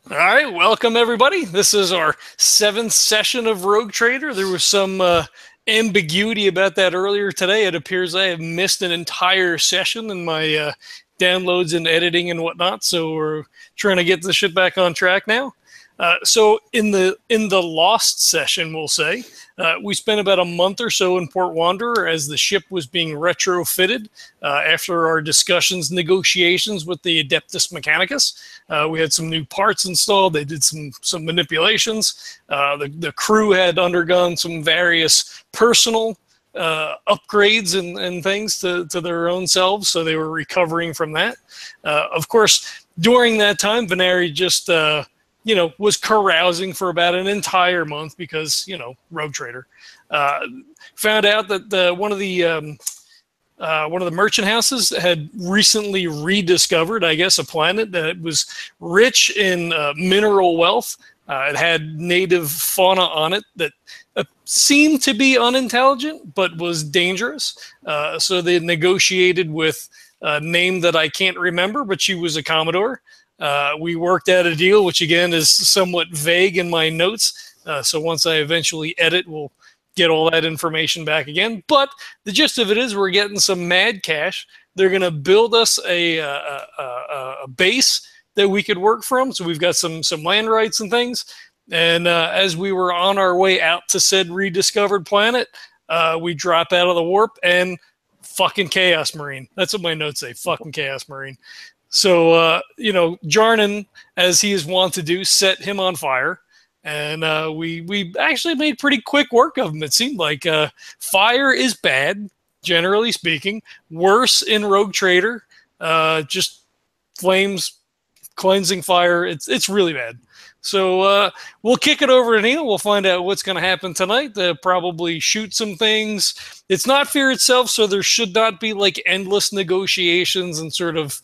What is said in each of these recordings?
All right, welcome everybody. This is our 7th session of Rogue Trader. There was some ambiguity about that earlier today. It appears I have missed an entire session in my downloads and editing and whatnot. So we're trying to get the shit back on track now. So in the lost session, we'll say, we spent about a month or so in Port Wanderer as the ship was being retrofitted after our discussions, negotiations with the Adeptus Mechanicus. We had some new parts installed. They did some manipulations. The crew had undergone some various personal upgrades and things to their own selves, so they were recovering from that. Of course, during that time, Venari just was carousing for about an entire month because, Rogue Trader. Found out that one of the merchant houses had recently rediscovered, I guess, a planet that was rich in mineral wealth. It had native fauna on it that seemed to be unintelligent, but was dangerous. So they negotiated with a name that I can't remember, but she was a Commodore. We worked out a deal, which again is somewhat vague in my notes. So once I eventually edit, we'll get all that information back again. But the gist of it is we're getting some mad cash. They're going to build us a base that we could work from. So we've got some land rights and things. And as we were on our way out to said rediscovered planet, we drop out of the warp and fucking Chaos Marine. That's what my notes say, fucking Chaos Marine. So, Jarnan, as he is wont to do, set him on fire. And we actually made pretty quick work of him. It seemed like fire is bad, generally speaking. Worse in Rogue Trader. Just flames, cleansing fire. It's really bad. So we'll kick it over to Neil. We'll find out what's going to happen tonight. They'll probably shoot some things. It's not Fear itself, so there should not be like endless negotiations and sort of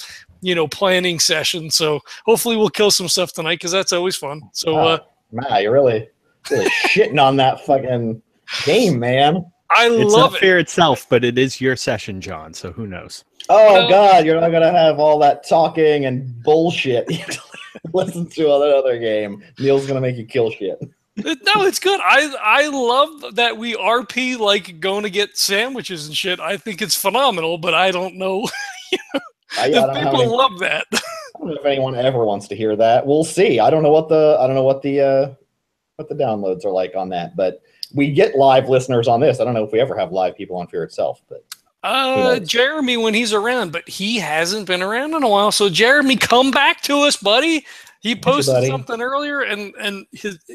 planning sessions. So hopefully we'll kill some stuff tonight because that's always fun. So you're really shitting on that fucking game, man. It's love not Fear itself, but it is your session, John. So who knows? Oh God, you're not gonna have all that talking and bullshit. Listen to another game. Neil's gonna make you kill shit. No, it's good. I love that we RP like going to get sandwiches and shit. I think it's phenomenal, but I don't know. People love that. I don't know if anyone ever wants to hear that. We'll see. I don't know what the downloads are like on that, but we get live listeners on this. I don't know if we ever have live people on Fear itself, but Jeremy when he's around, but he hasn't been around in a while. So Jeremy, come back to us, buddy. He posted something earlier and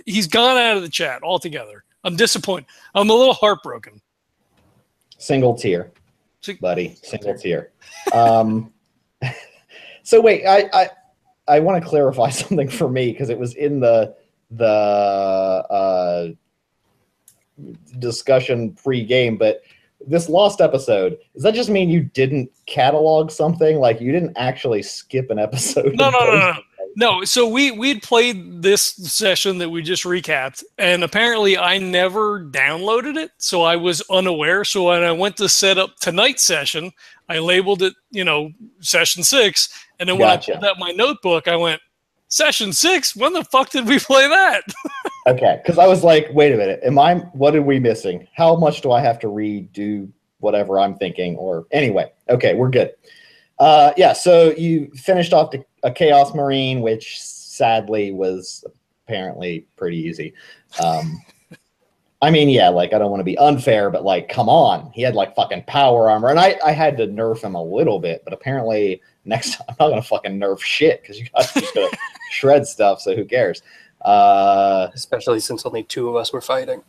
he's gone out of the chat altogether. I'm disappointed. I'm a little heartbroken. Single tear, buddy. Single tear. So wait, I want to clarify something for me because it was in the discussion pre-game, but this lost episode, does that just mean you didn't catalog something? Like you didn't actually skip an episode? No. So we'd played this session that we just recapped, and apparently I never downloaded it, so I was unaware. So when I went to set up tonight's session, I labeled it, session 6, and then when I pulled out my notebook, I went, session 6? When the fuck did we play that? Okay, because I was like, wait a minute, what are we missing? How much do I have to redo whatever I'm thinking? Or anyway, okay, we're good. So you finished off a Chaos Marine, which sadly was apparently pretty easy. I don't want to be unfair, but come on. He had fucking power armor, and I had to nerf him a little bit, but apparently next time I'm not going to fucking nerf shit because you guys are just going to shred stuff, so who cares? Especially since only 2 of us were fighting.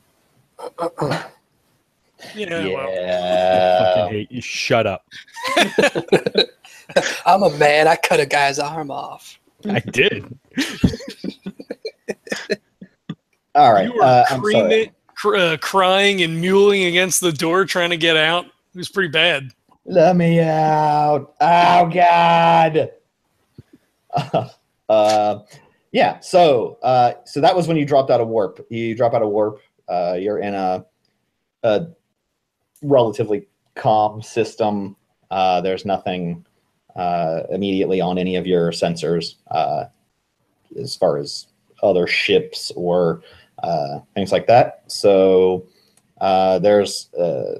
Yeah. Fucking hate you. Shut up. I'm a man. I cut a guy's arm off. I did. All right. You were I'm sorry. crying and mewling against the door trying to get out. It was pretty bad. Let me out. Oh, God. So that was when you dropped out of warp. You drop out of warp. You're in a relatively calm system. There's nothing immediately on any of your sensors. as far as other ships or things like that. So there's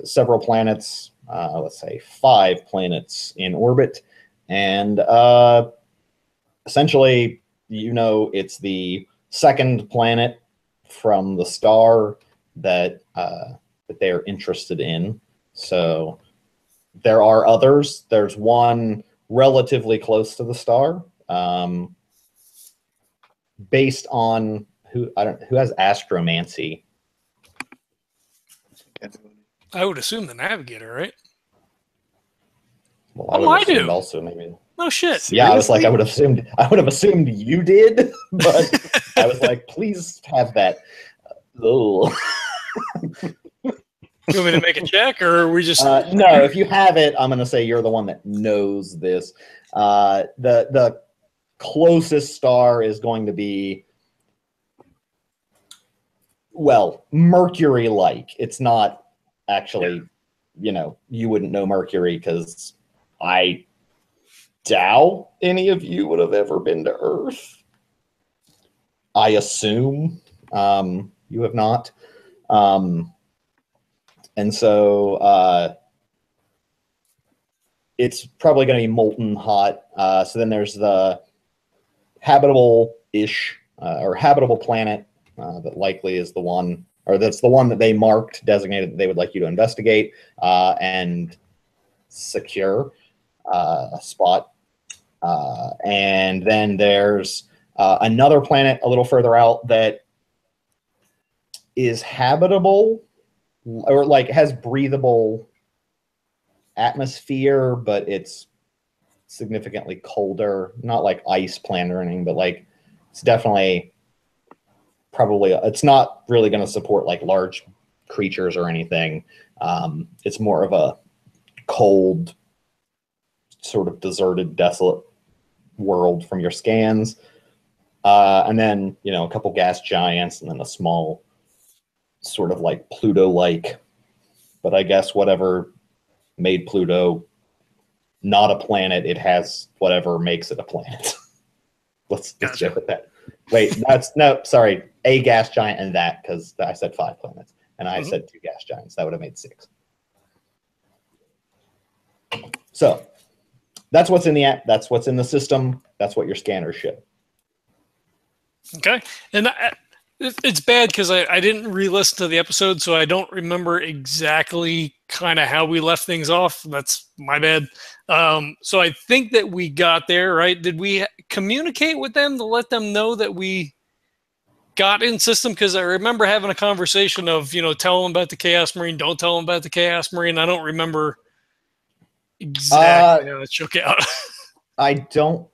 several planets, let's say 5 planets in orbit, and essentially, it's the second planet from the star that they're interested in. So there are others. There's one relatively close to the star, based on who has astromancy. I would assume the navigator, right? Well, Oh, I do. Also, maybe. No shit. Seriously? Yeah, I was like, I would have assumed you did, but I was like, please have that. Oh. You want me to make a check, or are we just? No, if you have it, I'm going to say you're the one that knows this. The closest star is going to be, well, Mercury-like. It's not actually, you wouldn't know Mercury because I doubt any of you would have ever been to Earth. I assume you have not. And so it's probably going to be molten hot. So then there's the habitable-ish or habitable planet that likely is the one, or that's the one that they marked, designated that they would like you to investigate and secure a spot. And then there's another planet a little further out that is habitable, or like has breathable atmosphere, but it's significantly colder. Not like ice planet or anything, but like it's definitely probably, it's not really going to support like large creatures or anything. It's more of a cold, sort of deserted, desolate world from your scans. And then, a couple gas giants, and then a small sort of like Pluto-like, but I guess whatever made Pluto not a planet, it has whatever makes it a planet. Let's check with that. Wait, sorry, a gas giant and that, because I said 5 planets, and I said 2 gas giants. That would have made 6. So that's what's in the app. That's what's in the system. That's what your scanners show. Okay, and it's bad because I didn't re-listen to the episode, so I don't remember exactly kind of how we left things off. That's my bad. So I think that we got there, right? Did we communicate with them to let them know that we got in system? Because I remember having a conversation of, tell them about the Chaos Marine, don't tell them about the Chaos Marine. I don't remember exactly how it shook out. I don't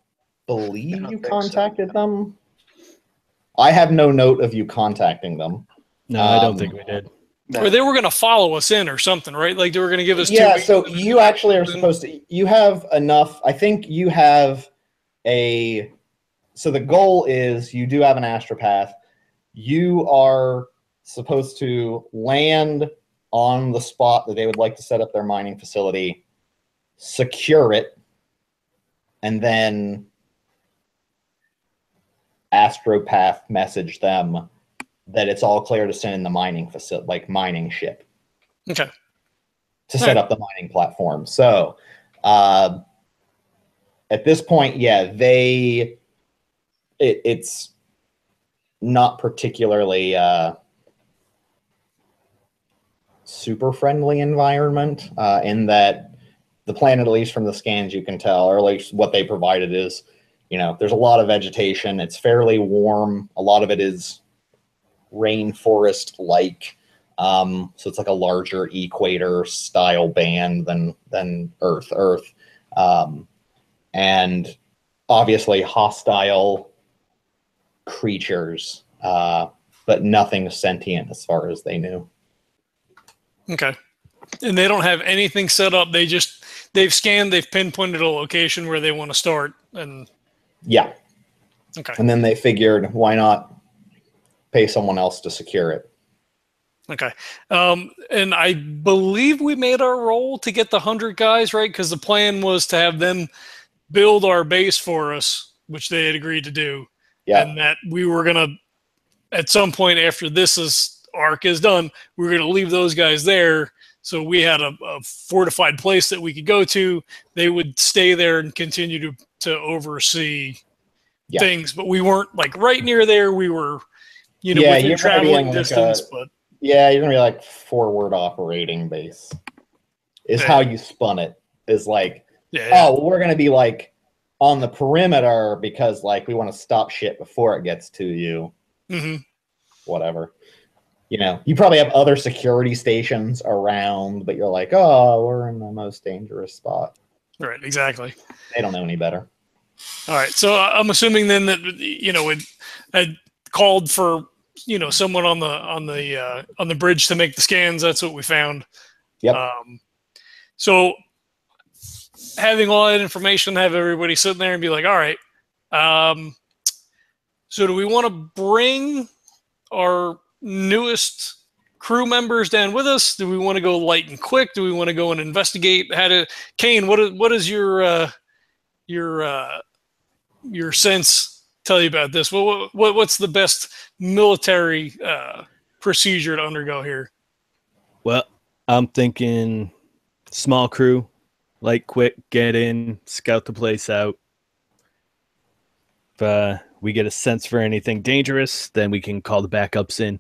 believe you contacted them. I have no note of you contacting them. No, I don't think we did. Or they were going to follow us in or something, right? Like they were going to give us 2 weeks. So you actually are supposed to, you have enough, I think you have so the goal is you do have an astropath. You are supposed to land on the spot that they would like to set up their mining facility, secure it, and then astropath message them that it's all clear to send in the mining facility, like mining ship. Okay. To set up the mining platform. So at this point, yeah, it's not particularly super friendly environment in that the planet, at least from the scans you can tell, or at least what they provided is, there's a lot of vegetation. It's fairly warm. A lot of it is rainforest-like. So it's like a larger equator style band than Earth. And obviously hostile creatures, but nothing sentient as far as they knew. Okay. And they don't have anything set up. They've scanned, they've pinpointed a location where they want to start. And yeah. Okay. And then they figured, why not pay someone else to secure it? Okay. And I believe we made our roll to get the 100 guys, right? Because the plan was to have them build our base for us, which they had agreed to do. Yeah. and that we were gonna, at some point after arc is done, we were gonna leave those guys there. So we had a fortified place that we could go to. They would stay there and continue to oversee things, but we weren't like right near there. We were, within traveling distance. But yeah, you're gonna be like forward operating base. Is how you spun it. Is like, we're gonna be like on the perimeter because like we want to stop shit before it gets to you. Mm-hmm. Whatever. You probably have other security stations around, but you're like, oh, we're in the most dangerous spot. Right, exactly. They don't know any better. All right, so I'm assuming then that it had called for someone on the bridge to make the scans. That's what we found. Yep. So having all that information, have everybody sitting there and be like, all right. So do we want to bring our newest crew members down with us? Do we want to go light and quick? Do we want to go and investigate? Kayne, what is your sense tell you about this? What's the best military procedure to undergo here? Well, I'm thinking small crew, light, quick, get in, scout the place out. If we get a sense for anything dangerous, then we can call the backups in.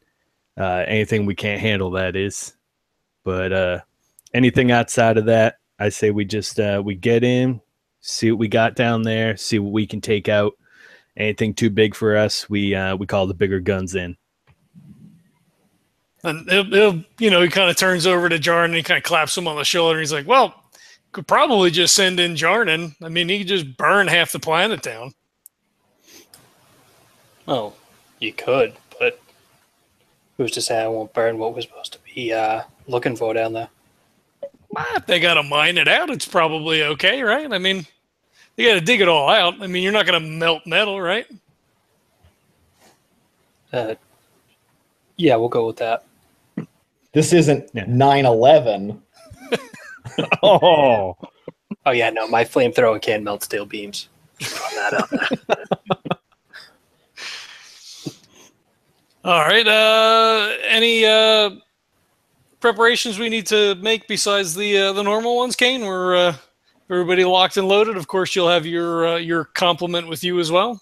Anything we can't handle, that is. But anything outside of that, I say we just we get in, see what we got down there, see what we can take out. Anything too big for us, we call the bigger guns in. And he kind of turns over to Jarnan and he kind of claps him on the shoulder. And he's like, well, could probably just send in Jarnan. I mean, he could just burn half the planet down. Well, you could, but who's to say I won't burn what we're supposed to be looking for down there? Well, if they got to mine it out, it's probably okay, right? I mean, you got to dig it all out. I mean, you're not going to melt metal, right? Yeah, we'll go with that. This isn't 9/11. Oh yeah, no, my flamethrower can't melt steel beams. Just putting that out there. All right. Any preparations we need to make besides the normal ones, Kayne? We're everybody locked and loaded. Of course, you'll have your complement with you as well.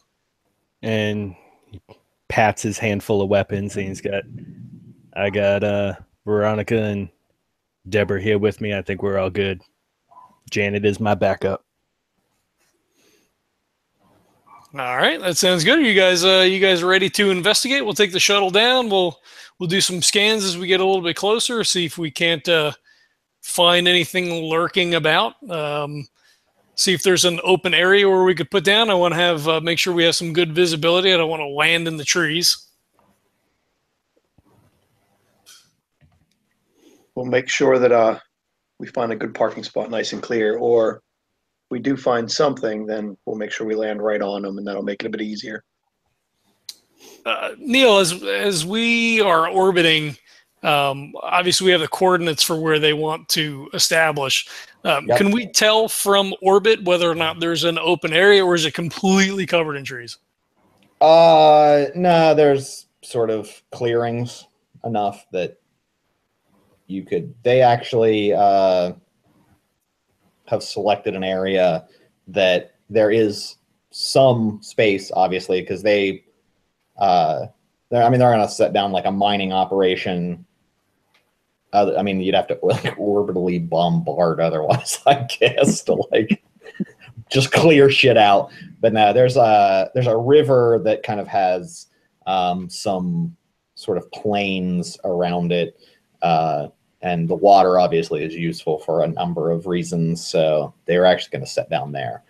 And he pats his handful of weapons, and I got Veronica and Deborah here with me. I think we're all good. Janet is my backup. All right, that sounds good. Are you guys ready to investigate? We'll take the shuttle down. We'll do some scans as we get a little bit closer. See if we can't find anything lurking about. See if there's an open area where we could put down. I want to have make sure we have some good visibility. I don't want to land in the trees. We'll make sure that we find a good parking spot nice and clear, or if we do find something, then we'll make sure we land right on them, and that'll make it a bit easier. Neil, as we are orbiting, obviously we have the coordinates for where they want to establish. Yep. Can we tell from orbit whether or not there's an open area, or is it completely covered in trees? No, there's sort of clearings enough that you could. They actually have selected an area that there is some space, obviously, because they're going to set down like a mining operation. You'd have to like orbitally bombard otherwise, I guess, to like just clear shit out. But no, there's a river that kind of has some sort of plains around it, and the water obviously is useful for a number of reasons. So they're actually going to set down there.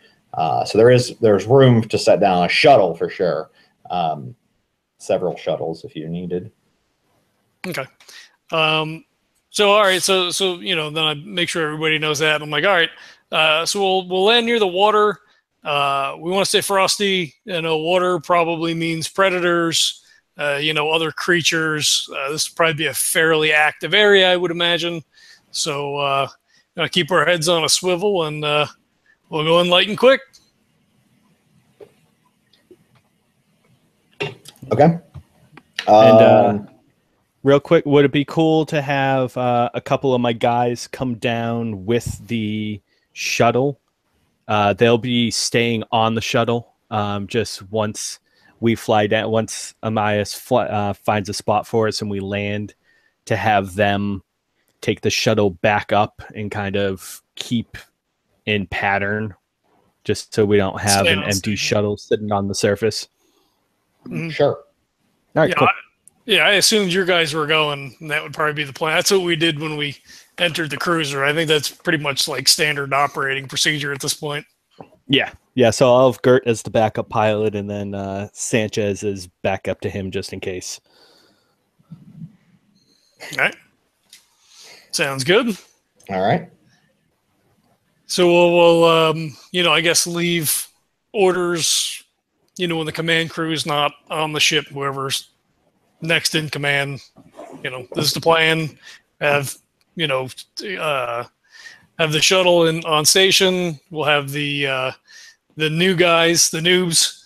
So there's room to set down a shuttle for sure. Several shuttles if you needed. Okay. So all right, so then I make sure everybody knows that. I'm like, all right, so we'll land near the water. We want to stay frosty. Water probably means predators. Other creatures. This would probably be a fairly active area, I would imagine. So keep our heads on a swivel, and we'll go in light and quick. Okay. And real quick, would it be cool to have a couple of my guys come down with the shuttle? They'll be staying on the shuttle just once we fly down, once Emmaus finds a spot for us and we land, to have them take the shuttle back up and kind of keep in pattern, just so we don't have an empty shuttle sitting on the surface. Sure. All right, yeah, cool. I assumed your guys were going, and that would probably be the plan. That's what we did when we entered the cruiser. I think that's pretty much like standard operating procedure at this point. Yeah. So I'll have Gert as the backup pilot, and then Sanchez is backup to him just in case. All right. Sounds good. All right. So we'll I guess leave orders, when the command crew is not on the ship, whoever's next in command, this is the plan. Have the shuttle on station. We'll have the new guys, the noobs,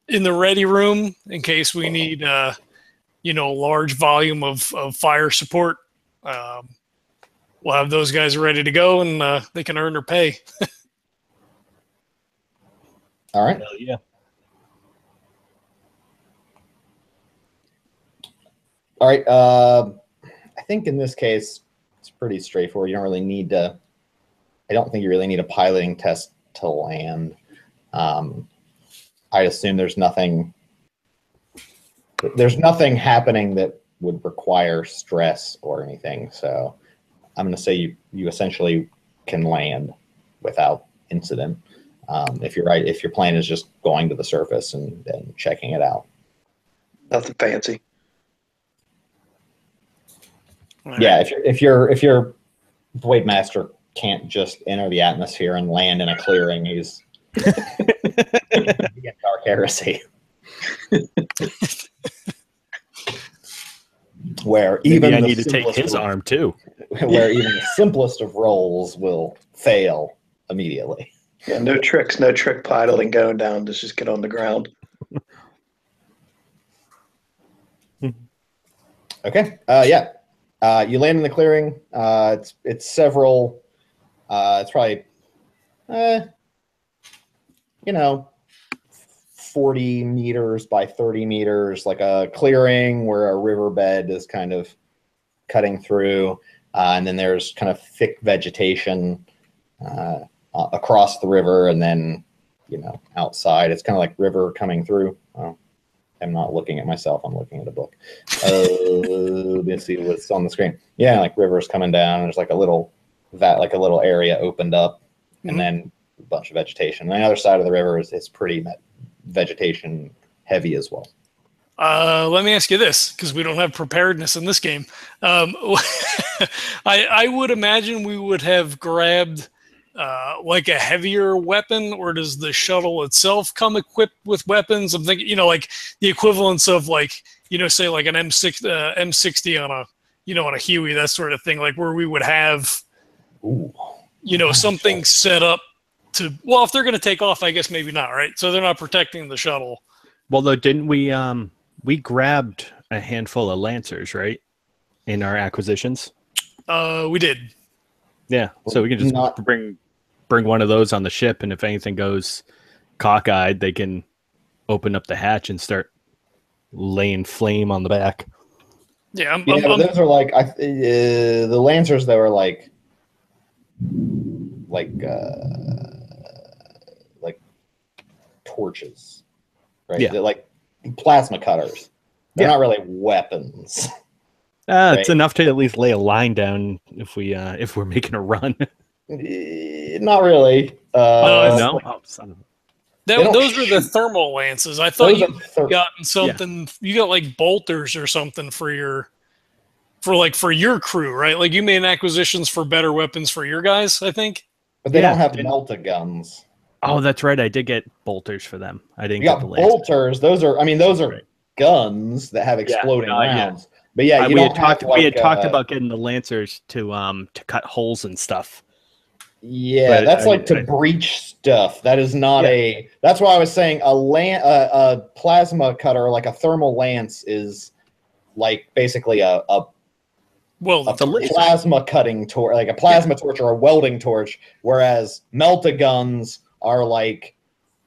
in the ready room in case we need a large volume of fire support. We'll have those guys ready to go, and they can earn their pay. All right. Hell yeah. All right. I think in this case, it's pretty straightforward. You don't really need to. I don't think you really need a piloting test to land. I assume there's nothing. There's nothing happening that would require stress or anything. So I'm going to say you essentially can land without incident. If you're right, if your plane is just going to the surface and checking it out. Nothing fancy. Yeah, if your Void Master can't just enter the atmosphere and land in a clearing, he's Dark Heresy. Where even I need to take his arm too. Where even the simplest of rolls will fail immediately. Yeah, no tricks, no trick piloting going down. Just get on the ground. Okay. Yeah. You land in the clearing. It's several. It's probably, 40 meters by 30 meters, like a clearing where a riverbed is kind of cutting through, and then there's kind of thick vegetation across the river, and then outside it's kind of like river coming through. I'm not looking at myself. I'm looking at a book. Let's see what's on the screen. Yeah, like rivers coming down. There's like a little area opened up, and then a bunch of vegetation. And the other side of the river is pretty vegetation heavy as well. Let me ask you this, because we don't have preparedness in this game. I would imagine we would have grabbed like a heavier weapon, or does the shuttle itself come equipped with weapons? I'm thinking, like the equivalence of say like an M60 on a on a Huey, that sort of thing, like where we would have something set up to. Well, if they're going to take off, I guess maybe not, right? So they're not protecting the shuttle. Well, though, didn't we grabbed a handful of Lancers, right, in our acquisitions? We did. Yeah, so we can just bring one of those on the ship, and if anything goes cockeyed, they can open up the hatch and start laying flame on the back. Yeah, those are like the Lancers that were like torches, right? Yeah. They're like plasma cutters. They're not really weapons. Right? It's enough to at least lay a line down if we're making a run. Not really. No. Those were the thermal lances. I thought you gotten something. Yeah. You got like bolters or something for your crew, right? Like you made acquisitions for better weapons for your guys, I think. But they don't have melta guns. Oh, that's right. I did get bolters for them. I didn't get the bolters. Those are guns that have exploding rounds. Yeah. But yeah, we had talked about getting the Lancers to cut holes and stuff. Yeah, But that's like to breach stuff. That is not a. That's why I was saying a plasma cutter, like a thermal lance, is like basically a plasma cutting torch, like a plasma torch or a welding torch. Whereas melta-guns are like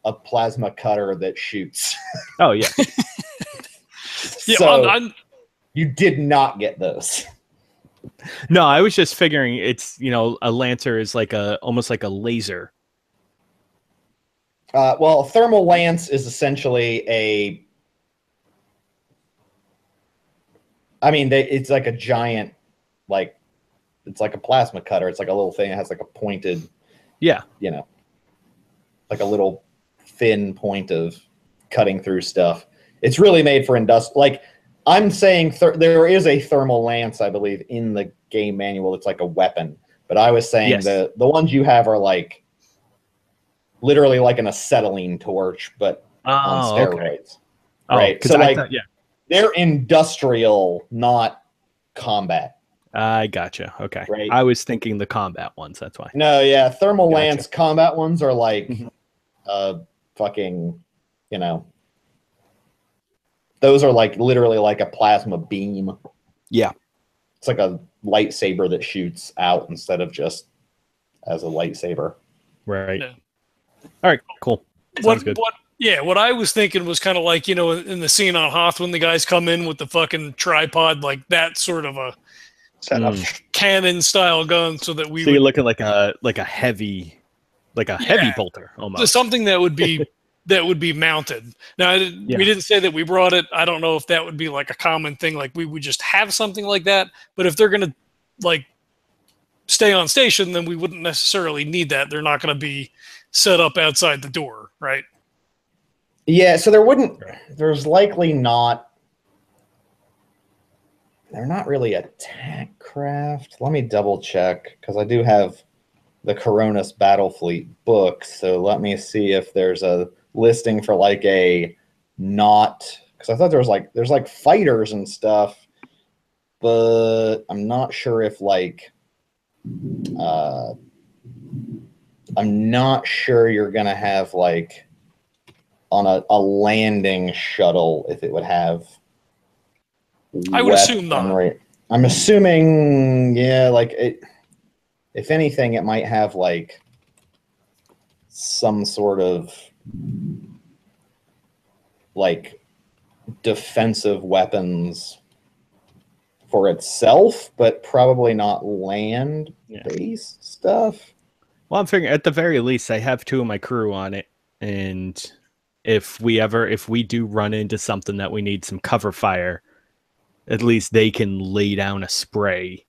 a plasma cutter that shoots. Oh yeah. So you did not get those. No, I was just figuring it's, a lancer is like almost like a laser. Well, a thermal lance is essentially it's like a giant, it's like a plasma cutter. It's like a little thing that has like a pointed, like a little thin point of cutting through stuff. It's really made for like, I'm saying there is a thermal lance, I believe, in the game manual. It's like a weapon, but I was saying the ones you have are like literally like an acetylene torch, but on steroids. Okay. Right? So they're industrial, not combat. I gotcha. Okay. Right. I was thinking the combat ones. That's why. No, yeah, thermal lance combat ones are like fucking, those are like literally like a plasma beam. Yeah. It's like a lightsaber that shoots out instead of just as a lightsaber. Right. Yeah. All right, cool. Sounds good. What I was thinking was kind of like, in the scene on Hoth when the guys come in with the fucking tripod, like that sort of a setup, cannon style gun, so that you're looking like a heavy, heavy bolter almost. Something that would be mounted. Now, we didn't say that we brought it. I don't know if that would be like a common thing. Like we would just have something like that. But if they're going to like stay on station, then we wouldn't necessarily need that. They're not going to be set up outside the door, right? Yeah. So there's likely not. They're not really attack craft. Let me double check because I do have the Coronis Battlefleet book. So let me see if there's a listing for like a not, because I thought there's like fighters and stuff, but I'm not sure if I'm not sure you're gonna have like on a landing shuttle if it would have. I would assume not. I'm assuming, like it. If anything, it might have like some sort of like defensive weapons for itself, but probably not land-based stuff. Well, I'm figuring at the very least, I have 2 of my crew on it, and if we do run into something that we need some cover fire, at least they can lay down a spray.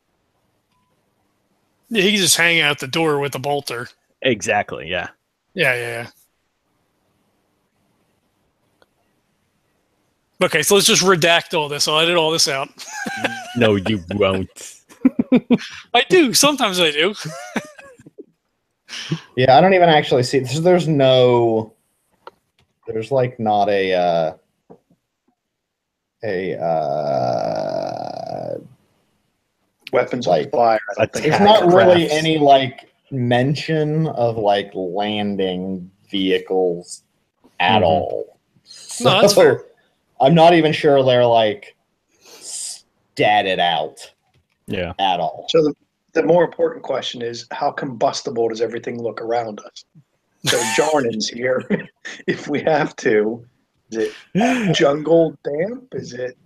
Yeah, he can just hang out the door with the bolter. Exactly, yeah. Yeah. Okay, so let's just redact all this. I'll edit all this out. No, you won't. I do. Sometimes I do. Yeah, I don't even actually see. There's like not a weapons like fire. It's not really any like mention of like landing vehicles at all. So no, that's fair. I'm not even sure they're like statted out. Yeah. At all. So the more important question is, how combustible does everything look around us? So Jarnan's here. If we have to, is it jungle damp? Is it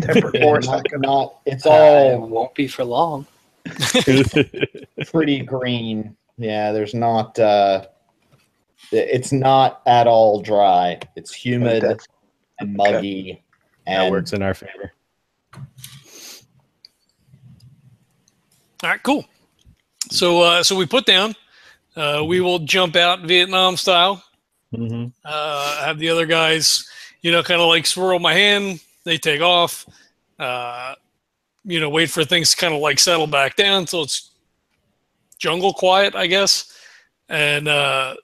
temperate forest? It's all it won't be for long. pretty green. Yeah, there's not. It's not at all dry. It's humid and muggy. And that works in our favor. All right, cool. So we put down. We will jump out Vietnam style. Mm-hmm. Have the other guys, kind of like swirl my hand. They take off. Wait for things to kind of like settle back down so it's jungle quiet, I guess. And I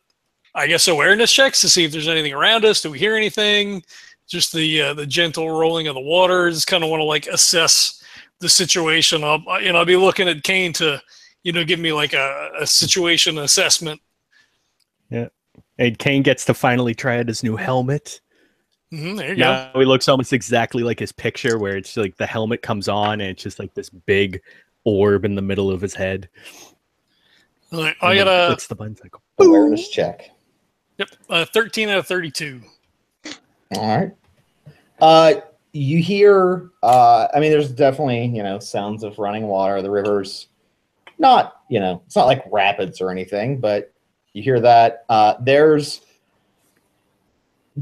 guess awareness checks to see if there's anything around us. Do we hear anything? Just the gentle rolling of the water. Just kind of want to like assess the situation. I'll be looking at Kayne to give me like a situation assessment. Yeah. And Kayne gets to finally try out his new helmet. There you Now he looks almost exactly like his picture, where it's like the helmet comes on and it's just like this big orb in the middle of his head. go. I got a Clicks the buttons like Awareness check. 13 out of 32. All right. You hear, there's definitely, sounds of running water. The river's not, it's not like rapids or anything, but you hear that. There's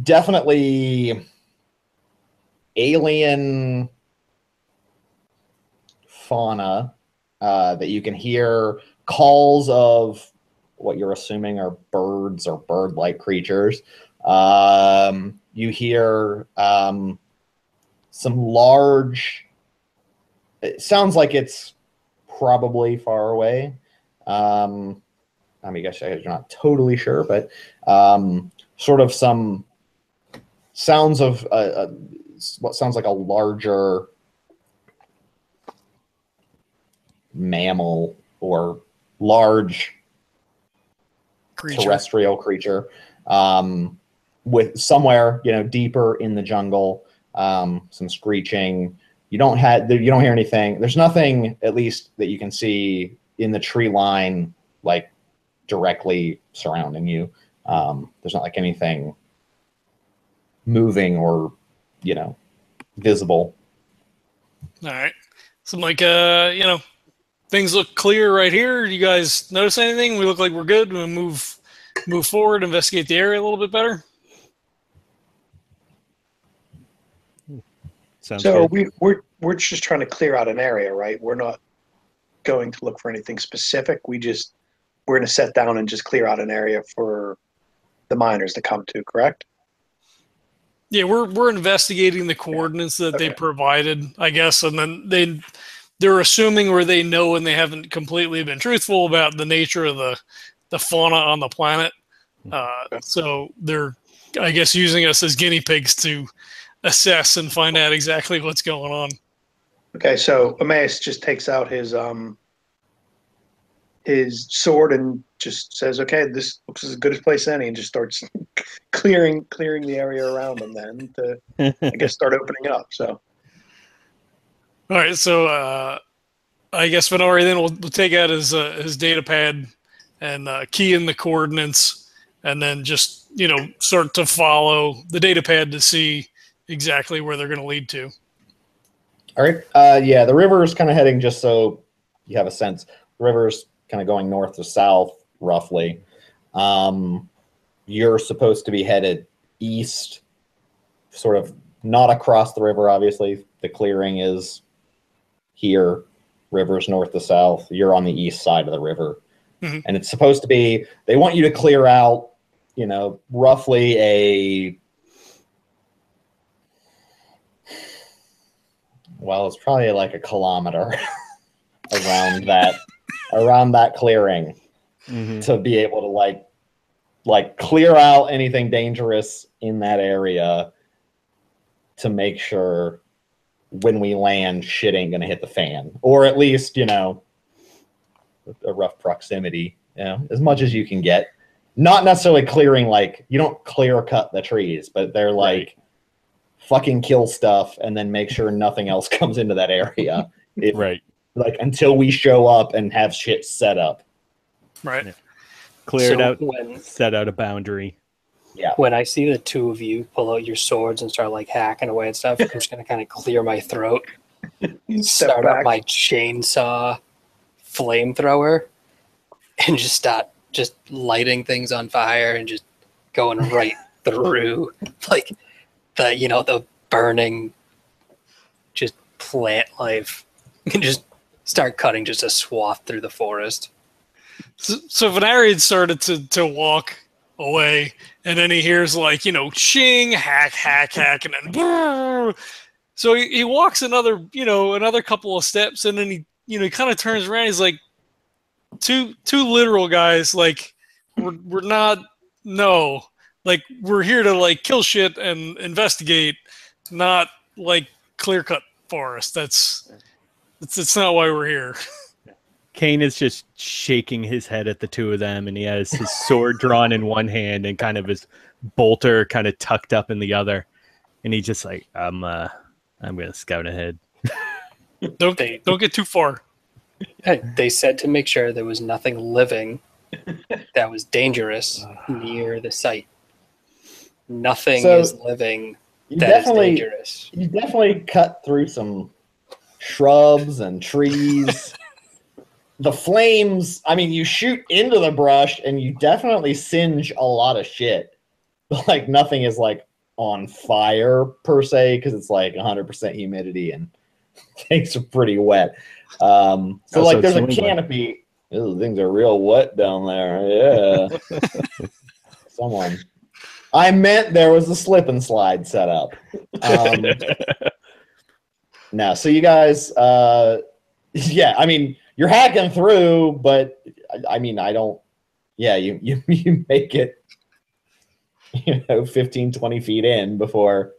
definitely alien fauna that you can hear calls of what you're assuming are birds or bird-like creatures. You hear some large, it sounds like it's probably far away. I guess you're not totally sure, but sort of some sounds of what sounds like a larger mammal or large terrestrial creature with somewhere deeper in the jungle, some screeching. You don't hear anything. There's nothing, at least that you can see in the tree line, like directly surrounding you. There's not like anything moving or visible. All right. So I'm like, things look clear right here. Do you guys notice anything? We look like we're good. We'll move forward, investigate the area a little bit better. Sounds So good. we're just trying to clear out an area, right? We're not going to look for anything specific. We're going to set down and just clear out an area for the miners to come to, correct? Yeah, we're investigating the coordinates that they provided, I guess, and then they're assuming, or they know, and they haven't completely been truthful about the nature of the fauna on the planet. So they're, I guess, using us as guinea pigs to assess and find out exactly what's going on. Okay, so Emmaus just takes out his sword and just says, "Okay, this looks as good a place as any," and just starts clearing the area around him. Then to, I guess, start opening up. So, All right, so I guess Venari then will take out his data pad and key in the coordinates, and then just start to follow the data pad to see exactly where they're going to lead to. All right. Yeah, the river is kind of heading, just so you have a sense, the river's kind of going north to south, roughly. You're supposed to be headed east, sort of not across the river, obviously. The clearing is here. River's north to south. You're on the east side of the river. Mm-hmm. And it's supposed to be, they want you to clear out, roughly it's probably like a kilometer around that clearing to be able to like clear out anything dangerous in that area to make sure when we land, shit ain't gonna hit the fan, or at least a rough proximity, as much as you can get. Not necessarily clearing, like you don't clear cut the trees, but they're like fucking kill stuff and then make sure nothing else comes into that area. Right. Like until we show up and have shit set up. Right. Yeah. Clear it out, when set out a boundary. Yeah. when I see the two of you pull out your swords and start like hacking away and stuff, I'm just gonna kind of clear my throat, start up my chainsaw flamethrower, and just start just lighting things on fire and just going right through like the burning just plant life, and just start cutting just a swath through the forest. So Venari had started to walk away, and then he hears like, ching, hack, hack, hack, and then brrr. So he walks another couple of steps, and then he kind of turns around. He's like, two literal guys, like we're not, no, like we're here to like kill shit and investigate, not like clear cut forest. That's not why we're here. Kayne is just shaking his head at the two of them, and he has his sword drawn in one hand and kind of his bolter kind of tucked up in the other. And he's just like, I'm gonna scout ahead. Don't get too far. They said to make sure there was nothing living that was dangerous near the site. Nothing is living that is dangerous. You definitely cut through some shrubs and trees. The flames, I mean, you shoot into the brush and you definitely singe a lot of shit. Like nothing is like on fire per se because it's like 100% humidity and things are pretty wet. So like there's a canopy. Those things are real wet down there. Yeah. Someone. I meant there was a slip and slide set up. No, so you guys, yeah, I mean, you're hacking through, but I mean, I don't, yeah, you make it, 15, 20 feet in before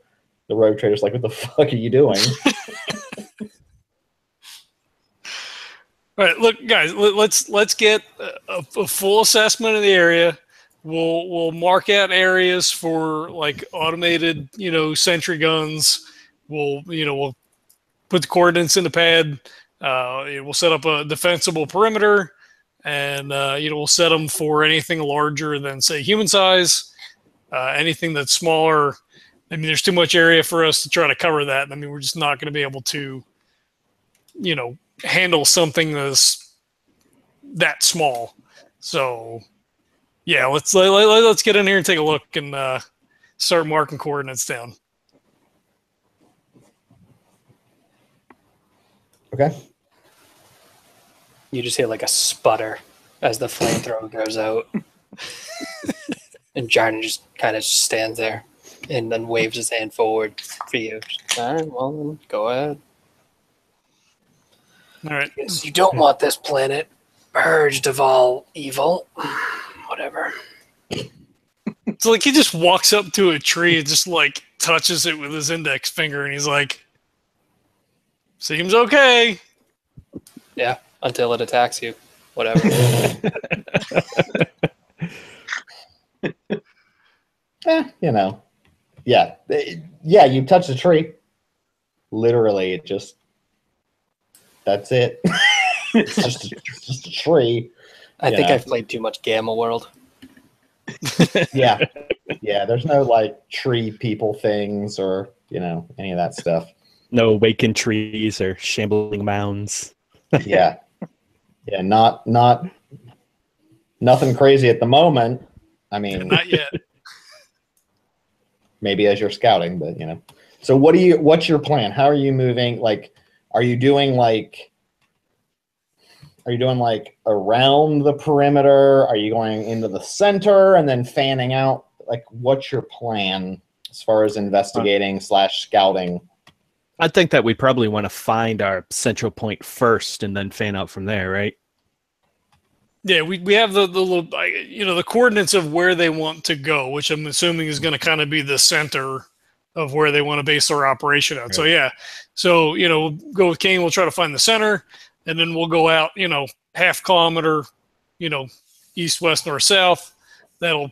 the rogue trader's like, what the fuck are you doing? All right, look, guys, let's get a full assessment of the area. We'll mark out areas for like automated, sentry guns. We'll put the coordinates in the pad. We'll set up a defensible perimeter, and we'll set them for anything larger than say human size. Anything that's smaller, I mean, there's too much area for us to try to cover that. I mean, we're just not going to be able to, handle something that's that small. So, yeah, let's get in here and take a look and start marking coordinates down. Okay. You just hear like a sputter as the flamethrower goes out. And Jarnan just kind of stands there and then waves his hand forward for you. All right, well, then go ahead. All right. Yes, you don't want this planet purged of all evil. Whatever. So like he just walks up to a tree and just like touches it with his index finger, and he's like, "Seems okay." Yeah, until it attacks you. Whatever. Yeah. Yeah, you touch the tree. Literally, it just, that's it. It's just a tree. I think I've played too much Gamma World. Yeah. Yeah, there's no like tree people things or, any of that stuff. No awakened trees or shambling mounds. Yeah. Yeah, nothing crazy at the moment. I mean, Not yet. Maybe as you're scouting, but So what's your plan? How are you moving? Like, are you doing like around the perimeter? Are you going into the center and then fanning out? Like, what's your plan as far as investigating / scouting? I think that we probably want to find our central point first and then fan out from there, right? Yeah, we have the coordinates of where they want to go, which I'm assuming is going to kind of be the center of where they want to base their operation at. Right. So yeah, we'll go with Kayne. We'll try to find the center, and then we'll go out, half kilometer, east, west, north, south. That'll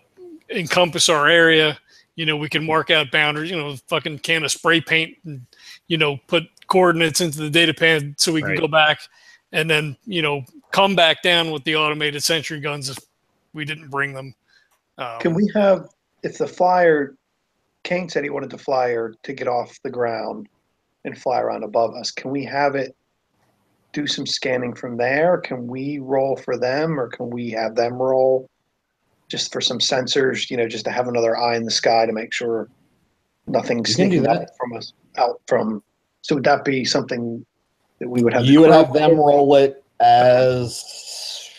encompass our area. We can mark out boundaries. Fucking can of spray paint, and put coordinates into the data pad so we can go back, and then come back down with the automated sentry guns if we didn't bring them. Can we have, if the flyer, Kayne said he wanted the flyer to get off the ground and fly around above us. Can we have it do some scanning from there? Can we roll for them, or can we have them roll just for some sensors, just to have another eye in the sky to make sure nothing's sneaking out from us so would that be something that we would have? You would have them roll it as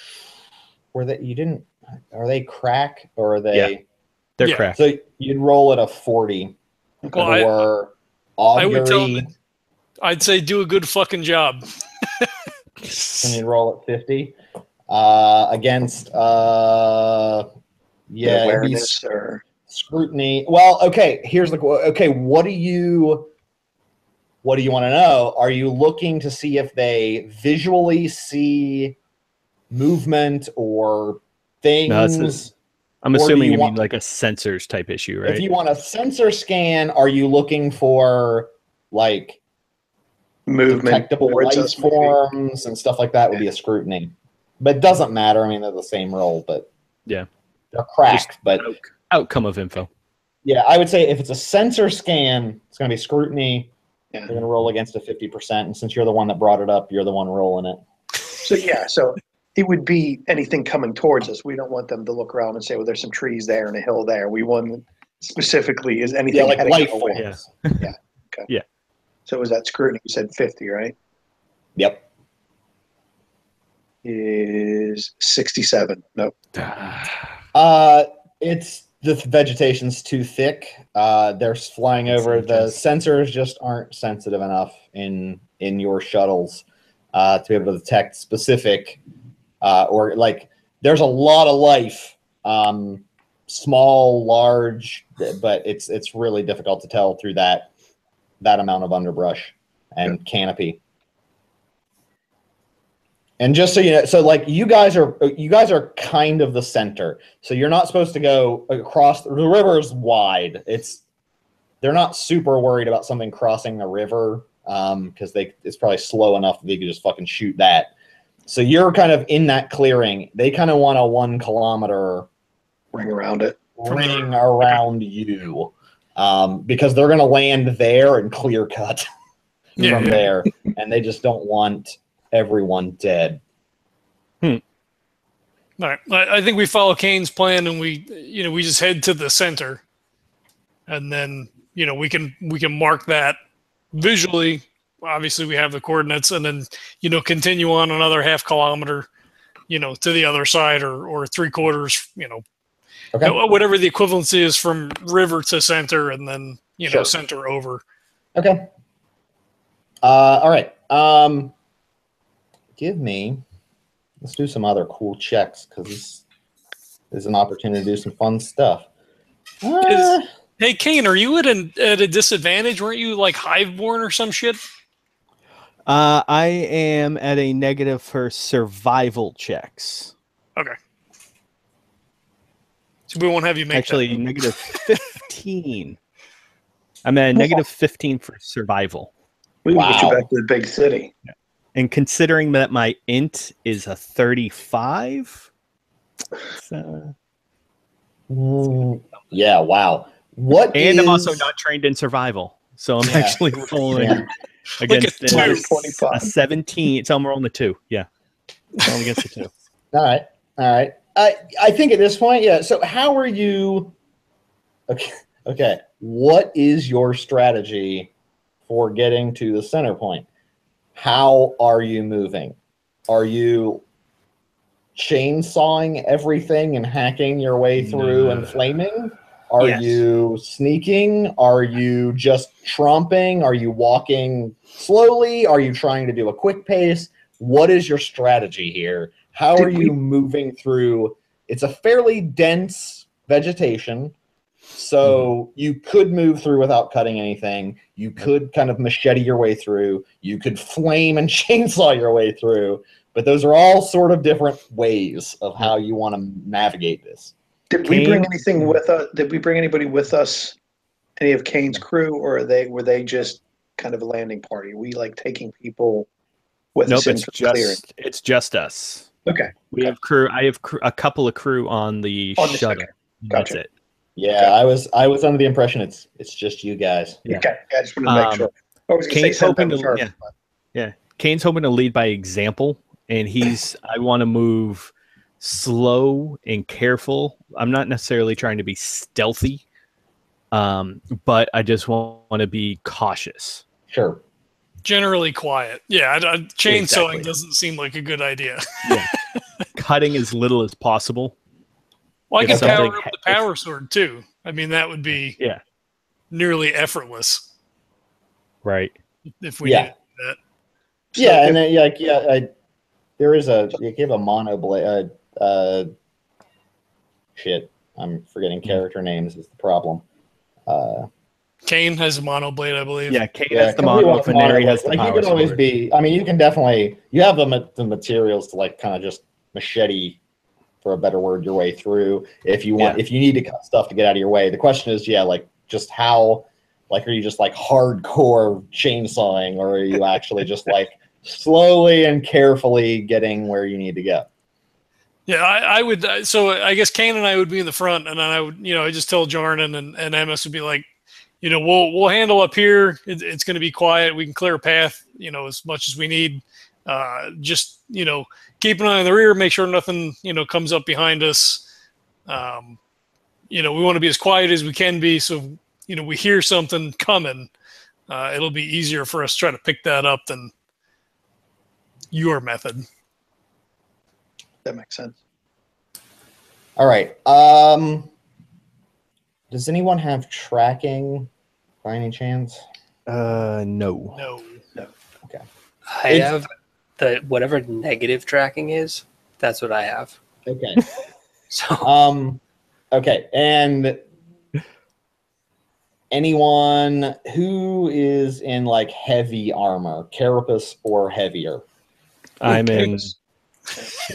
are they crack or are they? Yeah, they're crack. So you'd roll at a 40 or augury. I'd say do a good fucking job. And you'd roll at 50 against awareness or scrutiny. Well, okay, what do you want to know? Are you looking to see if they visually see movement or things? No, I'm assuming you mean like a sensors type issue, right? If you want a sensor scan, are you looking for like movement, detectable life forms and stuff like that? Would be a scrutiny, but it doesn't matter. I mean, they're the same role, but yeah, they're cracked. Just but outcome of info. Yeah, I would say if it's a sensor scan, it's going to be scrutiny. Yeah. They're going to roll against a 50%, and since you're the one that brought it up, you're the one rolling it. So it would be anything coming towards us. We don't want them to look around and say, well, there's some trees there and a hill there. We want specifically is anything like heading life away. forms. Yeah. Okay. Yeah. So was that scrutiny? You said 50, right? Yep. Is 67. Nope. It's the vegetation's too thick. They're flying over. The sensors just aren't sensitive enough in your shuttles to be able to detect specific or like there's a lot of life, small, large, but it's really difficult to tell through that amount of underbrush and canopy. And just so you know, so like you guys are kind of the center. So you're not supposed to go across the river is wide. They're not super worried about something crossing the river because it's probably slow enough that they could just fucking shoot that. So you're kind of in that clearing. They kind of want a 1 kilometer ring around it. Ring around you because they're going to land there and clear cut from there, and they just don't want everyone dead. All right. I think we follow Kayne's plan, and we just head to the center, and then we can mark that visually. Obviously, we have the coordinates, and then continue on another half kilometer, to the other side, or 3/4, Okay. Whatever the equivalency is from river to center, and then Sure. center over. Okay. All right. Let's do some other cool checks because this is an opportunity to do some fun stuff. Hey, Kayne, are you at a disadvantage? Weren't you like Hiveborn or some shit? I am at a negative for survival checks. Okay. So we won't have you make actually that. negative 15. I'm at a negative 15 for survival. We can get you back to the big city. Yeah. And considering that my int is a 35, yeah, wow. I'm also not trained in survival, so I'm actually rolling against a 17. So I'm rolling the 2. Yeah, rolling against the 2. All right. I think at this point, yeah. So how are you? Okay. What is your strategy for getting to the center point? How are you moving? Are you chainsawing everything and hacking your way through and flaming? Are you sneaking? Are you just tromping? Are you walking slowly? Are you trying to do a quick pace? What is your strategy here? How are you moving through? It's a fairly dense vegetation, so you could move through without cutting anything. You could kind of machete your way through. You could flame and chainsaw your way through. But those are all sort of different ways of how you want to navigate this. Did we bring anything with us? Did we bring anybody with us? Any of Kayne's crew, or were they just kind of a landing party? We like taking people with us into the clearing? It's just us. Okay. We have crew. I have a couple of crew on the shuttle. That's it. Yeah, okay. I was under the impression it's just you guys. Yeah. Okay, I just want to make sure. I was going to say hoping Kayne's hoping to lead by example, and I want to move slow and careful. I'm not necessarily trying to be stealthy, but I just want to be cautious. Sure. Generally quiet. Yeah, chainsawing doesn't seem like a good idea. Yeah. Cutting as little as possible. Well, I can power up the power sword too. I mean, that would be nearly effortless. Right. If we did that. Yeah, and then there is you give a mono blade. Shit, I'm forgetting character names is the problem. Kayne has a mono blade, I believe. Yeah, Kayne has the mono. Venari has the power you can always be. I mean, you can definitely. You have the materials to like kind of just machete, for a better word, your way through. If you want, if you need to cut stuff to get out of your way, the question is, like just how, like, are you just like hardcore chainsawing, or are you actually just like slowly and carefully getting where you need to go? Yeah, I would. So I guess Kayne and I would be in the front, and then I would, I just tell Jarnan and Emmaus would be like, we'll handle up here. It's going to be quiet. We can clear a path, as much as we need. Just, keep an eye on the rear, make sure nothing, comes up behind us. We want to be as quiet as we can be. So, we hear something coming. It'll be easier for us to try to pick that up than your method. That makes sense. All right. Does anyone have tracking by any chance? No. Okay. I have the whatever negative tracking is. That's what I have. Okay. So okay, and anyone who is in like heavy armor, carapace or heavier? I'm in.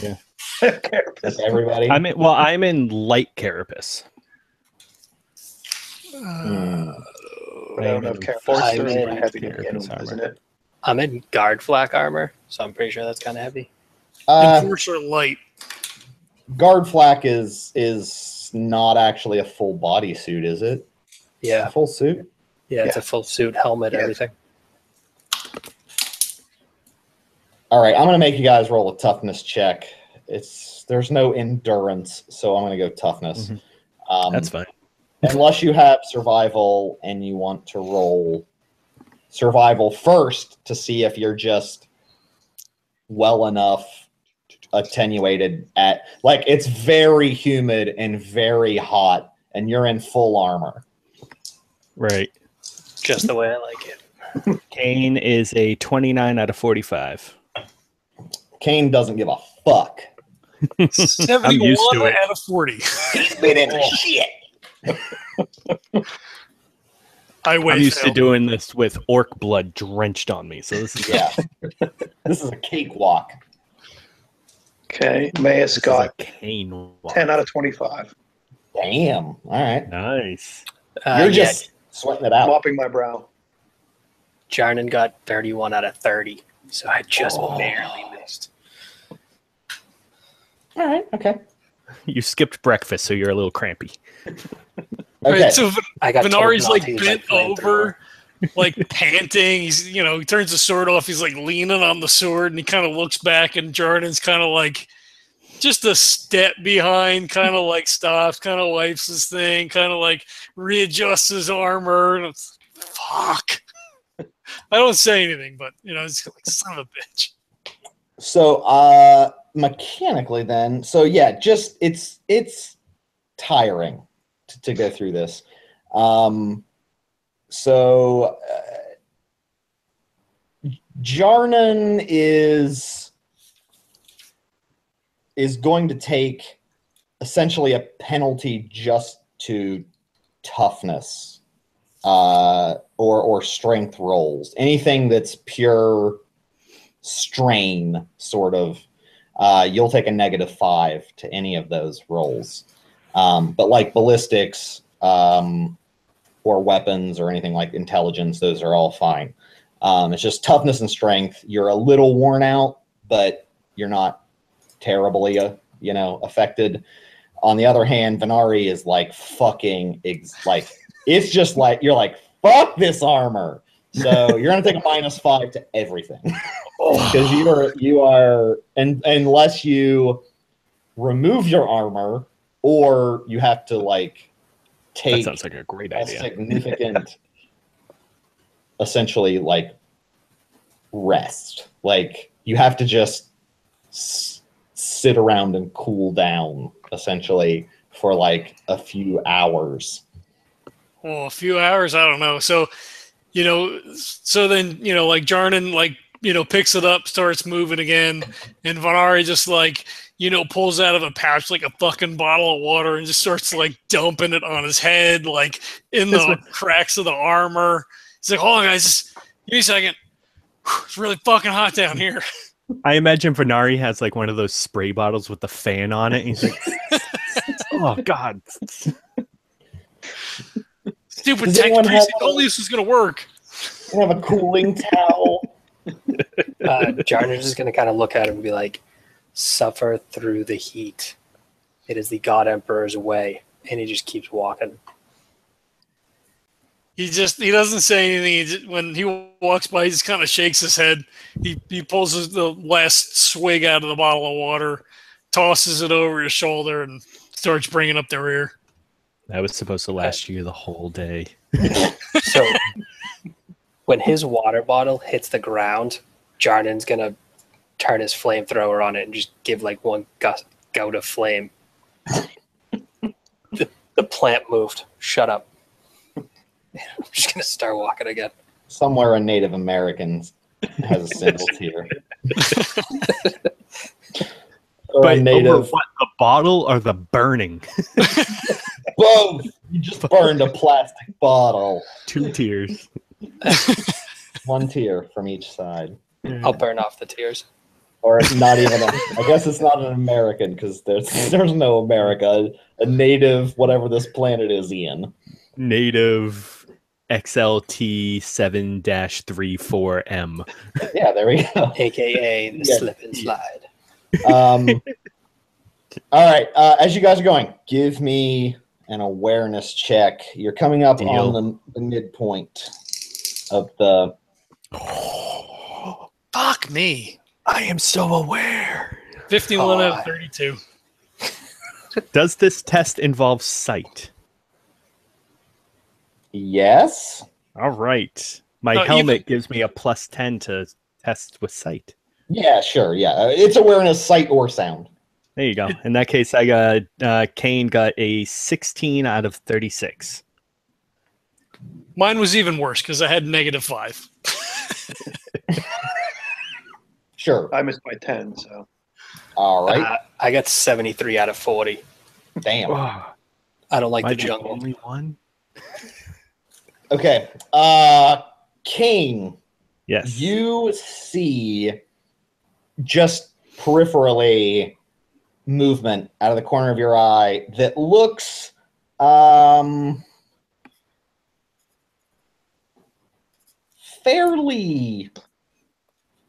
Yeah. Carapace. Everybody. I'm in light carapace. I don't know if carapace is pretty heavy to begin with, isn't it? I'm in guard flak armor, so I'm pretty sure that's kind of heavy. Enforcer light. Guard flak is not actually a full body suit, is it? Yeah. A full suit? Yeah, it's a full suit, helmet, everything. All right, I'm going to make you guys roll a toughness check. There's no endurance, so I'm going to go toughness. Mm-hmm. That's fine. Unless you have survival and you want to roll survival first to see if you're just well enough attenuated at, like, it's very humid and very hot and you're in full armor. Right. Just the way I like it. Kayne is a 29 out of 45. Kayne doesn't give a fuck. 71 I'm used to it. out of 40. He's been in shit. I'm used to doing this with orc blood drenched on me, so this is this is a cakewalk. Okay, Emmaus got Kayne walk. 10 out of 25. Damn. All right. Nice. You're just sweating it out. Mopping my brow. Jarnan got 31 out of 30, so I just barely missed. All right. Okay. You skipped breakfast, so you're a little crampy. Okay. Right, so I got Venari's told like not to use bent my over, like panting. He's, he turns the sword off. He's like leaning on the sword, and he kind of looks back, and Jarnan's kind of like just a step behind, kind of like stops, kind of wipes his thing, kind of like readjusts his armor. And it's fuck. I don't say anything, but it's like, son of a bitch. So mechanically then, so yeah, just it's tiring to go through this. So Jarnan is going to take essentially a penalty just to toughness or strength rolls. Anything that's pure strain, sort of, you'll take a -5 to any of those rolls. But like ballistics or weapons or anything like intelligence, those are all fine. It's just toughness and strength. You're a little worn out, but you're not terribly, affected. On the other hand, Venari is like fucking, it's just like, you're like, fuck this armor. So you're going to take a -5 to everything. Because you are, and unless you remove your armor or you have to like take, that sounds like a great idea. Significant, essentially like rest. Like you have to just sit around and cool down essentially for like a few hours. Well, a few hours, I don't know. So, so then, like Jarnan, like, picks it up, starts moving again, and Venari just like, pulls out of a pouch like a fucking bottle of water and just starts like dumping it on his head, like in the cracks of the armor. He's like, hold on, guys, just give me a second. It's really fucking hot down here. I imagine Venari has like one of those spray bottles with the fan on it. And he's like, "Oh God!" Stupid Does tech anyone priest. have All this is gonna work. You have a cooling towel. Jarnan's just going to kind of look at him and be like, suffer through the heat. It is the God Emperor's way. And he just keeps walking. He doesn't say anything. When he walks by, he just kind of shakes his head. He pulls the last swig out of the bottle of water, tosses it over his shoulder, and starts bringing up the rear. That was supposed to last you the whole day. So when his water bottle hits the ground, Jarnan's going to turn his flamethrower on it and just give like one gout of flame. The plant moved. Shut up. I'm just going to start walking again. Somewhere a Native American has a symbol here. Or But a native. over what, the bottle or the burning? Both. You just burned a plastic bottle. 2 tiers. 1 tear from each side. I'll burn off the tears. Or not even I guess it's not an American because there's no America. A native, whatever this planet is in. Native XLT 7-34M. Yeah, there we go. AKA the Yeah. slip and slide. All right. As you guys are going, give me an awareness check. You're coming up Deal. on the midpoint of the. Fuck me. I am so aware. 51 out of 32. Does this test involve sight? Yes. All right. My No, helmet gives me a +10 to test with sight. Yeah, sure. Yeah. It's awareness, sight, or sound. There you go. In that case, I got Kayne got a 16 out of 36. Mine was even worse because I had -5. Sure. I missed by 10, so. All right. I got 73 out of 40. Damn. Oh, I don't like am I the jungle. only one? Okay. Kayne, Yes. you see just peripherally movement out of the corner of your eye that looks fairly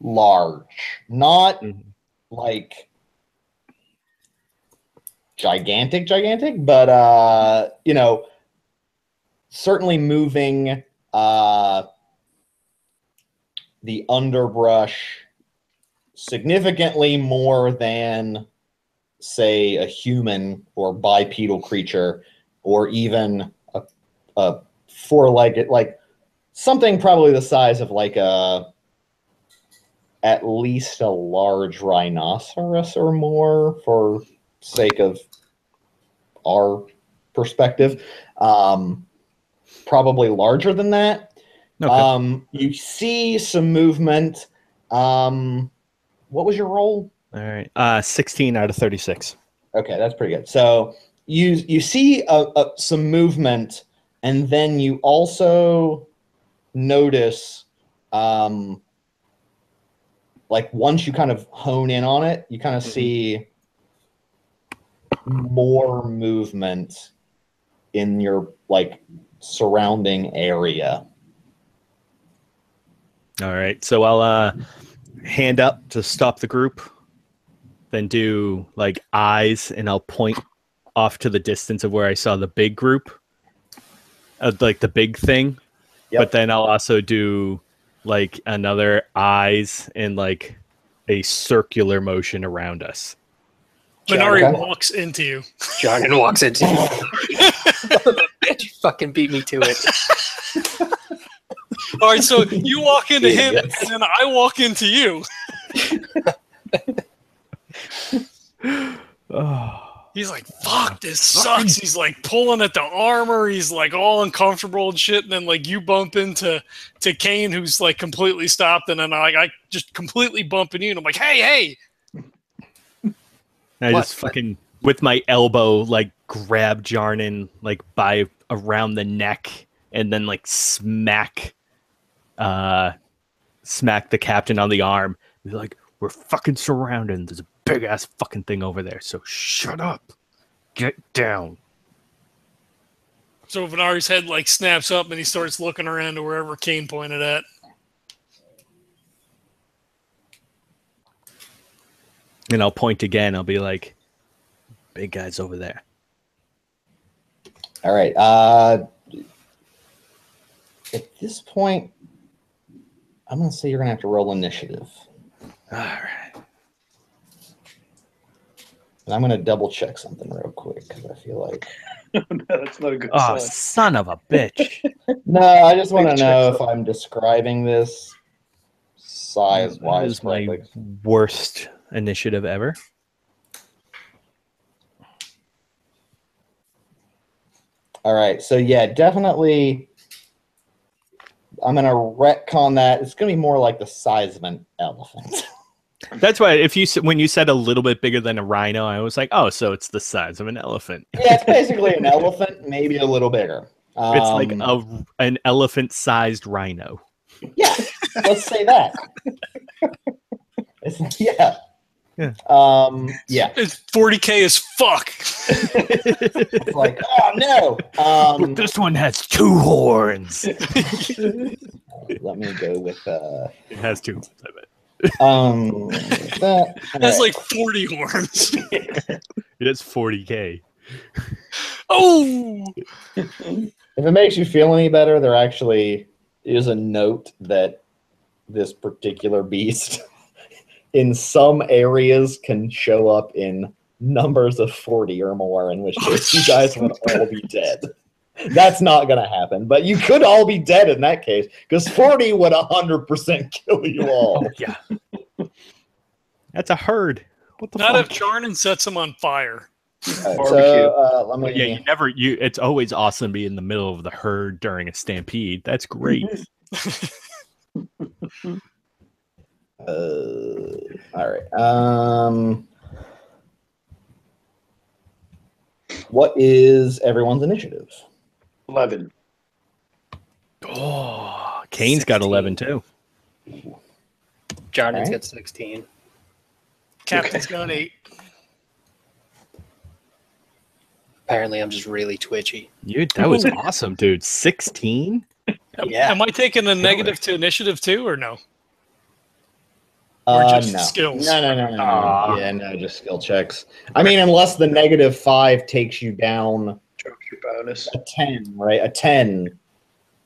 large, not like gigantic, but certainly moving the underbrush significantly more than, say, a human or bipedal creature, or even a four-legged, like something probably the size of like at least a large rhinoceros or more, for sake of our perspective. Probably larger than that. Okay. You see some movement. What was your roll? All right. 16 out of 36. Okay, that's pretty good. So you see some movement, and then you also notice, like once you kind of hone in on it, you kind of see more movement in your like surrounding area. All right. So I'll hand up to stop the group, then do like eyes, and I'll point off to the distance of where I saw the big group, like the big thing. Yep. But then I'll also do like another eyes and like a circular motion around us. Venari Okay. walks into you. Jarnan walks into you. Bitch, you fucking beat me to it. All right, so you walk into him, Idiots. and then I walk into you. Oh. He's like, fuck, this sucks. He's like pulling at the armor. He's like all uncomfortable and shit. And then like you bump into Kayne, who's like completely stopped. And then I just completely bump into you. And I'm like, hey. I What? just fucking with my elbow like grab Jarnan like by around the neck and then like smack the captain on the arm. Be like, We're fucking surrounded. There's a big-ass fucking thing over there, so shut up. Get down. So Venari's head like snaps up and he starts looking around to wherever Kayne pointed at. And I'll point again. I'll be like, big guy's over there. All right. At this point, I'm going to say you're going to have to roll initiative. All right. And I'm going to double check something real quick because I feel like... No, that's not a good Oh, sign. son of a bitch. No, I just want to Big know checks if I'm describing this That size-wise is my correctly. worst initiative ever. All right, so yeah, definitely I'm going to retcon that. It's going to be more like the size of an elephant. That's why when you said a little bit bigger than a rhino, I was like, oh, so it's the size of an elephant. Yeah, it's basically an elephant, maybe a little bigger. It's like an elephant-sized rhino. Yeah, let's say that. Yeah. Yeah. Yeah. It's 40K as fuck. It's like, oh no. But this one has 2 horns. Let me go with It has 2. I bet. That's like 40 horns. It has 40K. Oh! if it makes you feel any better, there actually is a note that this particular beast in some areas can show up in numbers of 40 or more, in which case you guys would all be dead. That's not going to happen, but you could all be dead in that case, because 40 would 100% kill you all. Yeah. That's a herd. What the Not fuck? if Jarnan sets him on fire. All right, Barbecue. so, let me, But yeah, it's always awesome to be in the middle of the herd during a stampede. That's great. all right. What is everyone's initiative? 11. Oh, Kayne's got 11 too. Jarnan's Alright. got 16. Captain's got 8. Apparently, I'm just really twitchy. That was awesome, dude. 16? Yeah. Am I taking a negative to initiative too, or no? Or just No. skills? No. Aw. Yeah, no, just skill checks. I mean, unless the -5 takes you down Drops your bonus. a 10, right? A 10,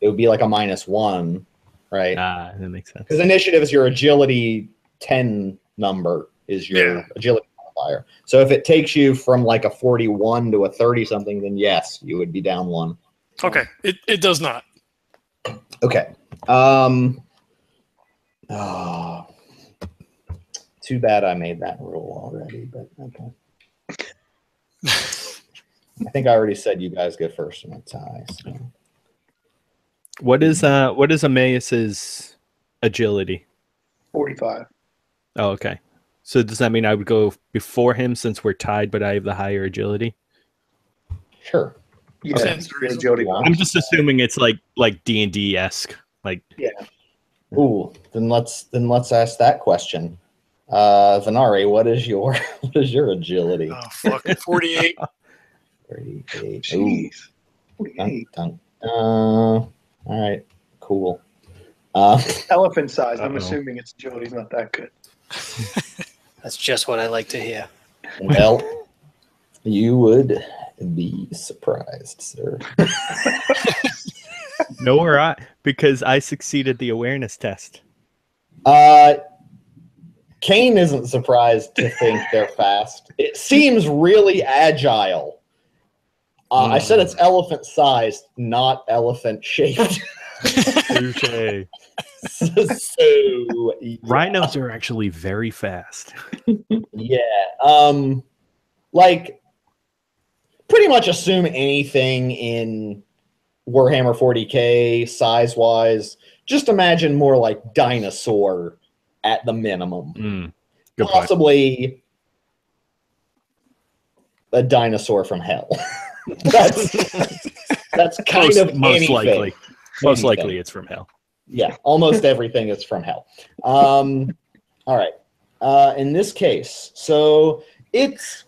it would be like a -1, right? Ah, that makes sense. Because initiative is your agility 10 number is your agility modifier. So if it takes you from like a 41 to a 30 something, then yes, you would be down 1. Okay, it does not. Okay. Too bad I made that rule already, but okay. I think I already said you guys go first in a tie. So. What is Emmaus's agility? 45. Oh, okay. So does that mean I would go before him since we're tied, but I have the higher agility? Sure. Yeah, Sounds your reasonable. agility I'm I'm bonus. just assuming it's like D&D-esque. Like, Yeah. Ooh, then let's ask that question. Venari, what is your agility? Oh fuck, 48. 38. Jeez. Ooh, 48. all right, cool. Elephant size. I'm Uh-oh. assuming its agility's not that good. That's just what I like to hear. Well, you would be surprised, sir. no, or I, because I succeeded the awareness test. Kayne isn't surprised to think they're fast. It seems really agile. I said it's elephant sized, not elephant shaped. Touché. So yeah. Rhinos are actually very fast. Yeah. Like pretty much assume anything in Warhammer 40K size wise. Just imagine more like dinosaur at the minimum. Good point. Possibly a dinosaur from hell. that's kind of most anything. likely. Most Anything. likely it's from hell. Yeah, almost everything is from hell. All right. in this case, so it's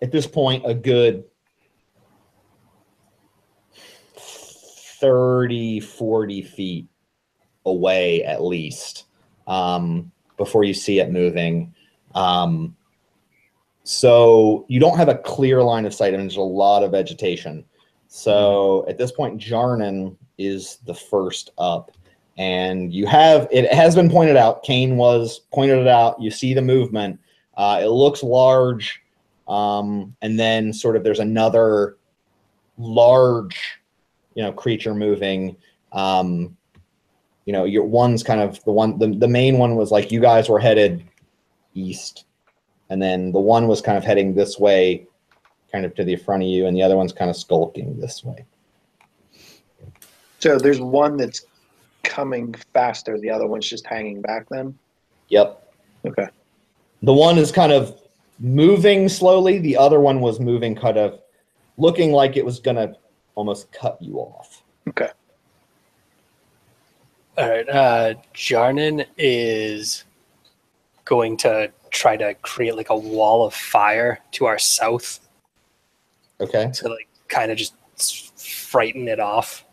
at this point a good 30, 40 feet away at least before you see it moving. So you don't have a clear line of sight, and there's a lot of vegetation. So at this point, Jarnan is the first up. And you have, it has been pointed out, Kayne was pointed it out, you see the movement. It looks large, and then sort of there's another large, creature moving. Your one's kind of the main one was like you guys were headed east, and then the one was kind of heading this way, kind of to the front of you, and the other one's kind of skulking this way. So there's one that's coming faster, the other one's just hanging back then? Yep. Okay. The one is kind of moving slowly. The other one was moving kind of looking like it was going to almost cut you off. Okay. All right. Jarnan is going to try to create like a wall of fire to our south. Okay. To like kind of just frighten it off.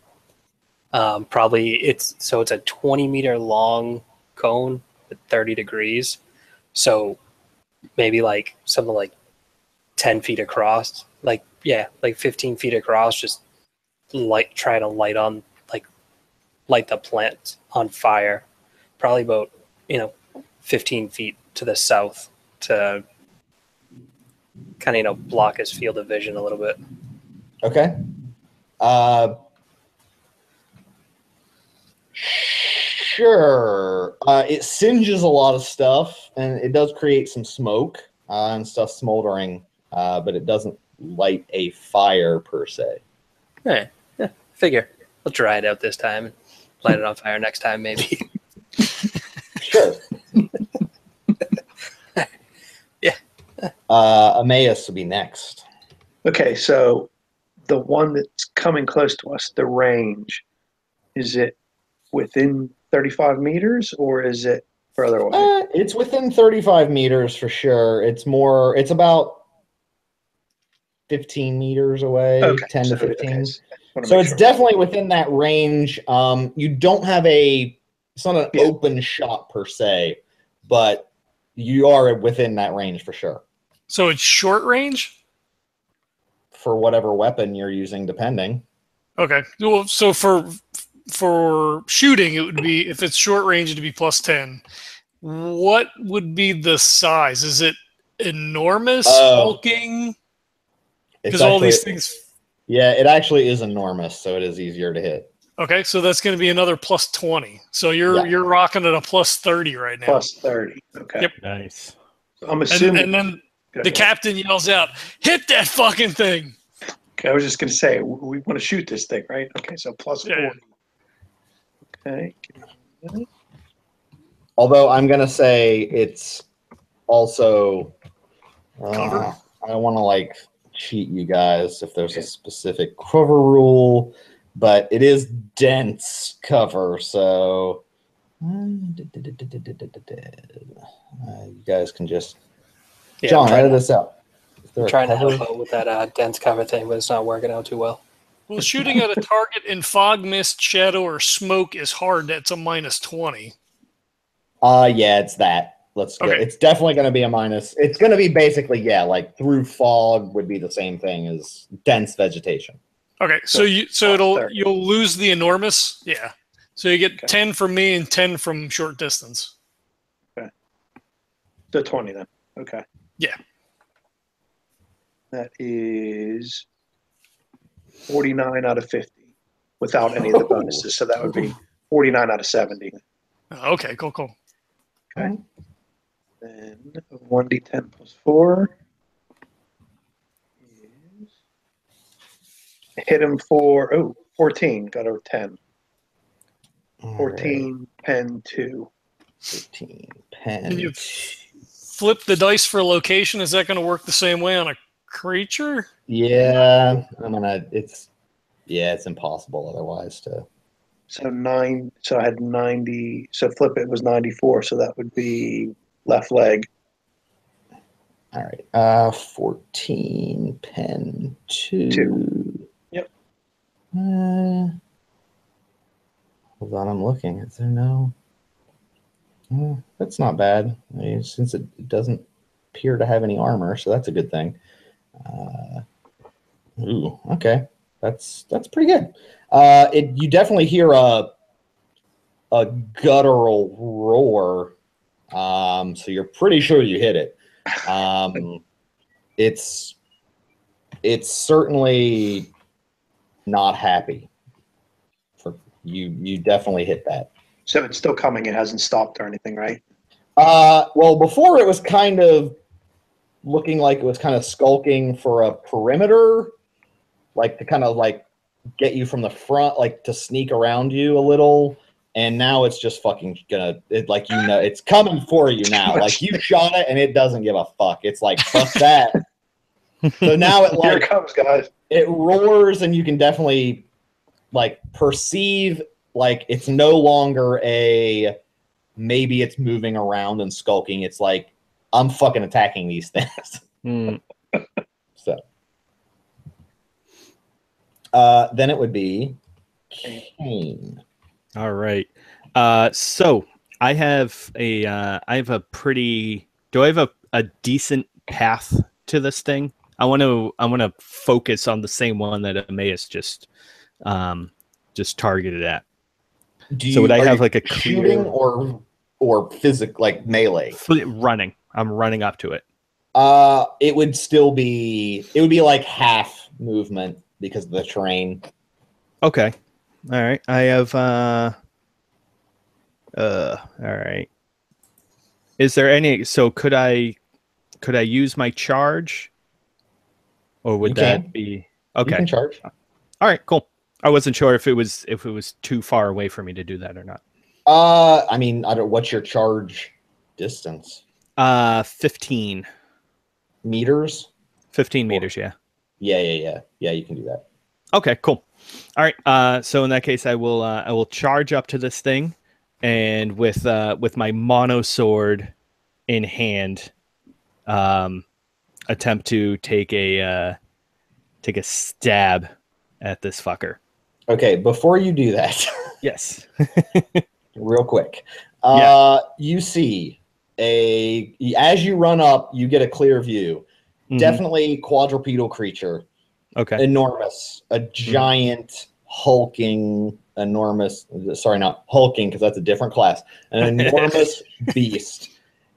Probably it's a 20-meter long cone at 30 degrees. So maybe like something like 10 feet across, like 15 feet across, just try to light the plant on fire. Probably about, 15 feet to the south to kind of, block his field of vision a little bit. Okay. Sure. It singes a lot of stuff, and it does create some smoke and stuff smoldering, but it doesn't light a fire per se. Yeah, figure. I'll try it out this time and light it on fire next time, maybe. Sure. Yeah. Emmaus will be next. Okay, so the one that's coming close to us, the range, is it within 35 meters or is it further away? It's within 35 meters for sure. It's about 15 meters away, okay, 10 to 15. Okay. So it's definitely within that range. You don't have it's not an open shot per se, but you are within that range for sure. So it's short range? For whatever weapon you're using, depending. Okay. Well, so for shooting, it would be, if it's short range, it'd be plus 10. What would be the size? Is it enormous, hulking? Because all these things... Yeah, it actually is enormous, so it is easier to hit. Okay, so that's going to be another plus 20. So you're rocking at a plus 30 right now. Plus 30. Okay. Yep. Nice. I'm assuming. And then the captain yells out, "Hit that fucking thing!" Okay, I was just going to say, we want to shoot this thing, right? Okay, so plus 40. Yeah. Okay. Although I'm going to say it's also... Cover? I don't want to, cheat you guys if there's a specific cover rule, but it is dense cover, so you guys can just John, edit this out. I'm trying to help out with that dense cover thing, but it's not working out too well. Well, shooting at a target in fog, mist, shadow, or smoke is hard. That's a minus 20. Yeah, it's that. Let's go. Okay. It's definitely going to be a minus. It's going to be basically, through fog would be the same thing as dense vegetation. Okay, so you'll lose the enormous. Yeah. So you get 10 from me and 10 from short distance. Okay. So 20 then. Okay. Yeah. That is 49 out of 50 without any of the bonuses. So that would be 49 out of 70. Okay, cool. Okay. Then 1d10 plus 4 is hit him for 14. Got a 10. 14, right. Pen 2. 15, pen. Can you flip the dice for location? Is that going to work the same way on a creature? Yeah, it's impossible otherwise to. So 9. So I had 90. So flip it was 94. So that would be left leg. All right. 14, pen 2. Yep. Hold on, I'm looking. Is there no? That's not bad. I mean, since it doesn't appear to have any armor, so that's a good thing. Ooh, okay. That's pretty good. You definitely hear a guttural roar. So you're pretty sure you hit it. It's certainly not happy. For you definitely hit that. So it's still coming. It hasn't stopped or anything, right? Well, before it was kind of looking like it was kind of skulking for a perimeter, like to kind of like get you from the front, like to sneak around you a little. And now it's just fucking gonna, like, you know, it's coming for you now. Like, you shot it and it doesn't give a fuck. It's like, fuck that. So now it, like, here it comes, guys. It roars, and you can definitely, like, perceive, like, it's no longer maybe it's moving around and skulking. It's like, I'm fucking attacking these things. So. Then it would be Kayne. All right. So I have a pretty. Do I have a decent path to this thing? I want to focus on the same one that Emmaus just targeted at. So would I have like a shooting or physical, like melee? Running. I'm running up to it. It would be like half movement because of the terrain. Okay. All right. I have all right. Is there any, so could I use my charge? Or would that be okay? You can charge. All right, cool. I wasn't sure if it was too far away for me to do that or not. I mean, I don't. What's your charge distance? 15 meters. 15 meters, yeah. Yeah. You can do that. Okay, cool. All right. So in that case, I will charge up to this thing, and with my mono sword in hand, attempt to take a stab at this fucker. Okay, before you do that, yes, real quick, yeah. You see as you run up, you get a clear view. Mm-hmm. Definitely quadrupedal creature. Okay. Enormous, a giant hulking, enormous. Sorry, not hulking because that's a different class. An enormous beast.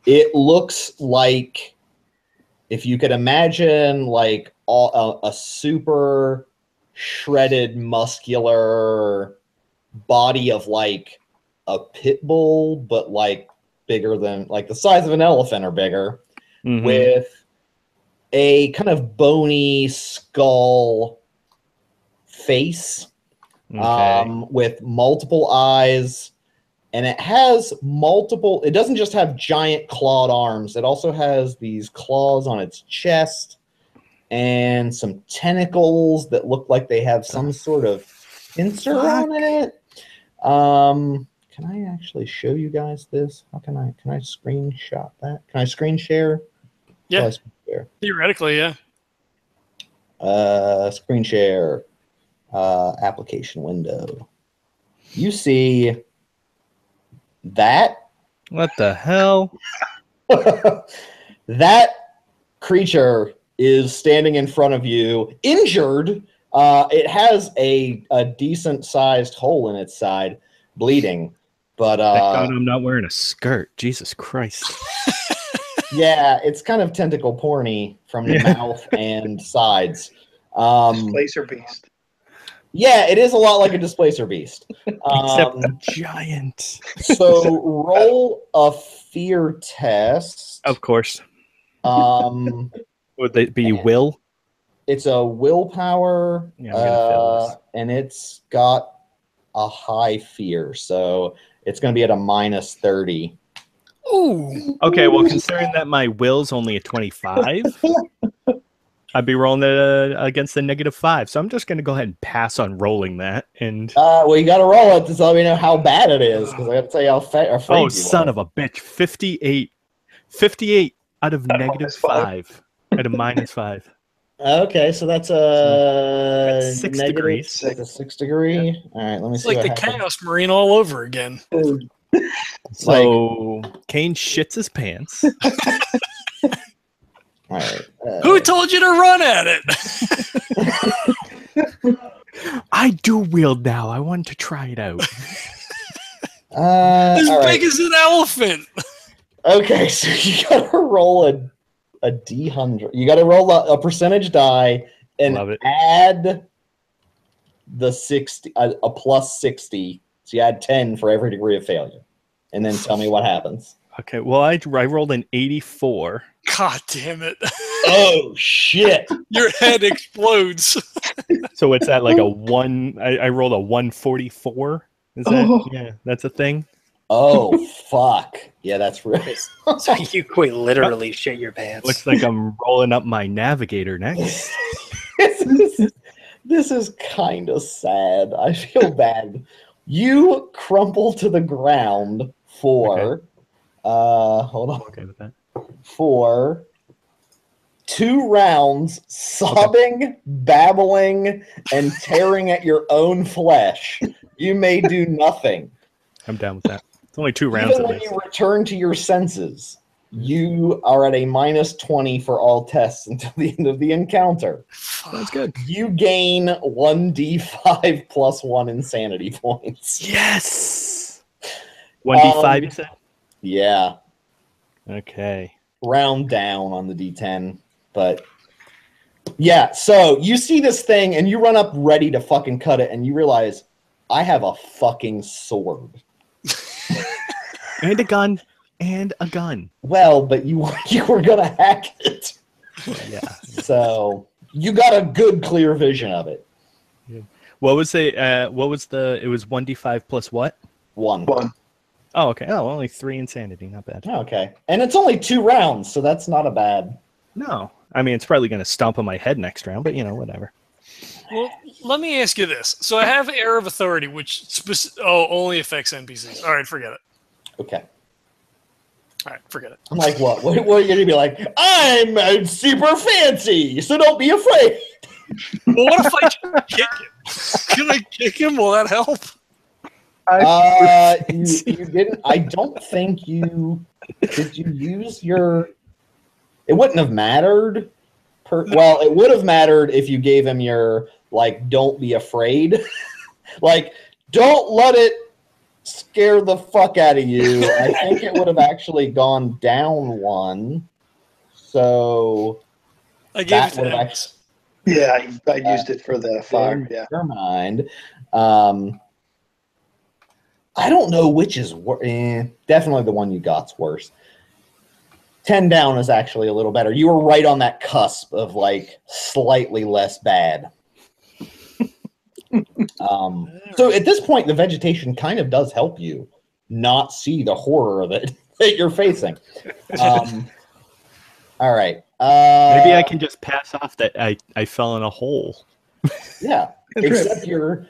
It looks like, if you could imagine, like a super shredded, muscular body of like a pit bull, but like bigger than, like the size of an elephant or bigger, mm-hmm. with a kind of bony skull face, okay. With multiple eyes. And it has multiple, it doesn't just have giant clawed arms. It also has these claws on its chest and some tentacles that look like they have some sort of pincer on it. Can I actually show you guys this? How can I screenshot that? Can I screen share? Yeah. Theoretically, yeah. Screen share, application window. You see that? What the hell? That creature is standing in front of you, injured. It has a decent sized hole in its side, bleeding. But thank God I'm not wearing a skirt. Jesus Christ. Yeah, it's kind of tentacle porny from the mouth and sides. Displacer beast. Yeah, it is a lot like a displacer beast. Except a giant. So roll a fear test. Of course. Would it be will? It's a willpower, yeah, I'm gonna fail this. And it's got a high fear, so it's going to be at a -30. Ooh. Okay, well, considering that my will's only a 25. I'd be rolling it against the -5. So I'm just going to go ahead and pass on rolling that. And well, you got to roll it to let me know how bad it is, because I got to tell you how afraid you son are. of a bitch. 58 out of -5 at a -5. Okay, so that's That's 6 negative. degrees. That's a 6 degree. Yeah. All right, let me It's see like what the happens. Chaos Marine all over again. So Kayne shits his pants. All right. Who told you to run at it? I do wield now. I wanted to try it out. As all right. big as an elephant. Okay, so you gotta roll a D100. You gotta roll a percentage die and Love it. add the 60, a plus 60. So you add 10 for every degree of failure, and then tell me what happens. Okay, well, I rolled an 84. God damn it. Oh shit! Your head explodes. So it's at like a 1. I rolled a 144. Is that? Yeah, that's a thing. Oh fuck! Yeah, that's right. So you quite literally shit your pants. Looks like I'm rolling up my navigator next. This is kind of sad. I feel bad. You crumple to the ground for hold on. Okay with that. For 2 rounds, sobbing, babbling, and tearing at your own flesh. You may do nothing. I'm down with that. It's only 2 rounds Even at when least. you return to your senses, you are at a -20 for all tests until the end of the encounter. Sounds good. You gain 1d5 plus 1 insanity points. Yes. 1d5, you said? Yeah. Okay. Round down on the d10. But yeah, so you see this thing and you run up ready to fucking cut it and you realize I have a fucking sword. And a gun. And a gun. Well, but you were gonna hack it. Yeah. So you got a good clear vision of it. What was it? It was 1d5 plus what? 1. Oh, okay. Oh, only 3 insanity. Not bad. Okay. And it's only 2 rounds, so that's not a bad. No. I mean, it's probably going to stomp on my head next round, but, whatever. Well, let me ask you this. So I have Air of Authority, which only affects NPCs. All right, forget it. Okay. All right, forget it. I'm like, what? What are you going to be like? I'm super fancy, so don't be afraid. Well, what if I just kick him? Can I kick him? Will that help? You didn't. I don't think you. Did you use your. It wouldn't have mattered. Well, it would have mattered if you gave him your, don't be afraid. Don't let it scare the fuck out of you. I think it would have actually gone down 1. So I gave it to would have Emmaus. Yeah, I used it for the fire. Yeah. Never mind. I don't know which is worse. Definitely the one you got's worse. 10 down is actually a little better. You were right on that cusp of slightly less bad. So at this point, the vegetation kind of does help you not see the horror of it that you're facing. All right. Maybe I can just pass off that I fell in a hole. Yeah. Except you're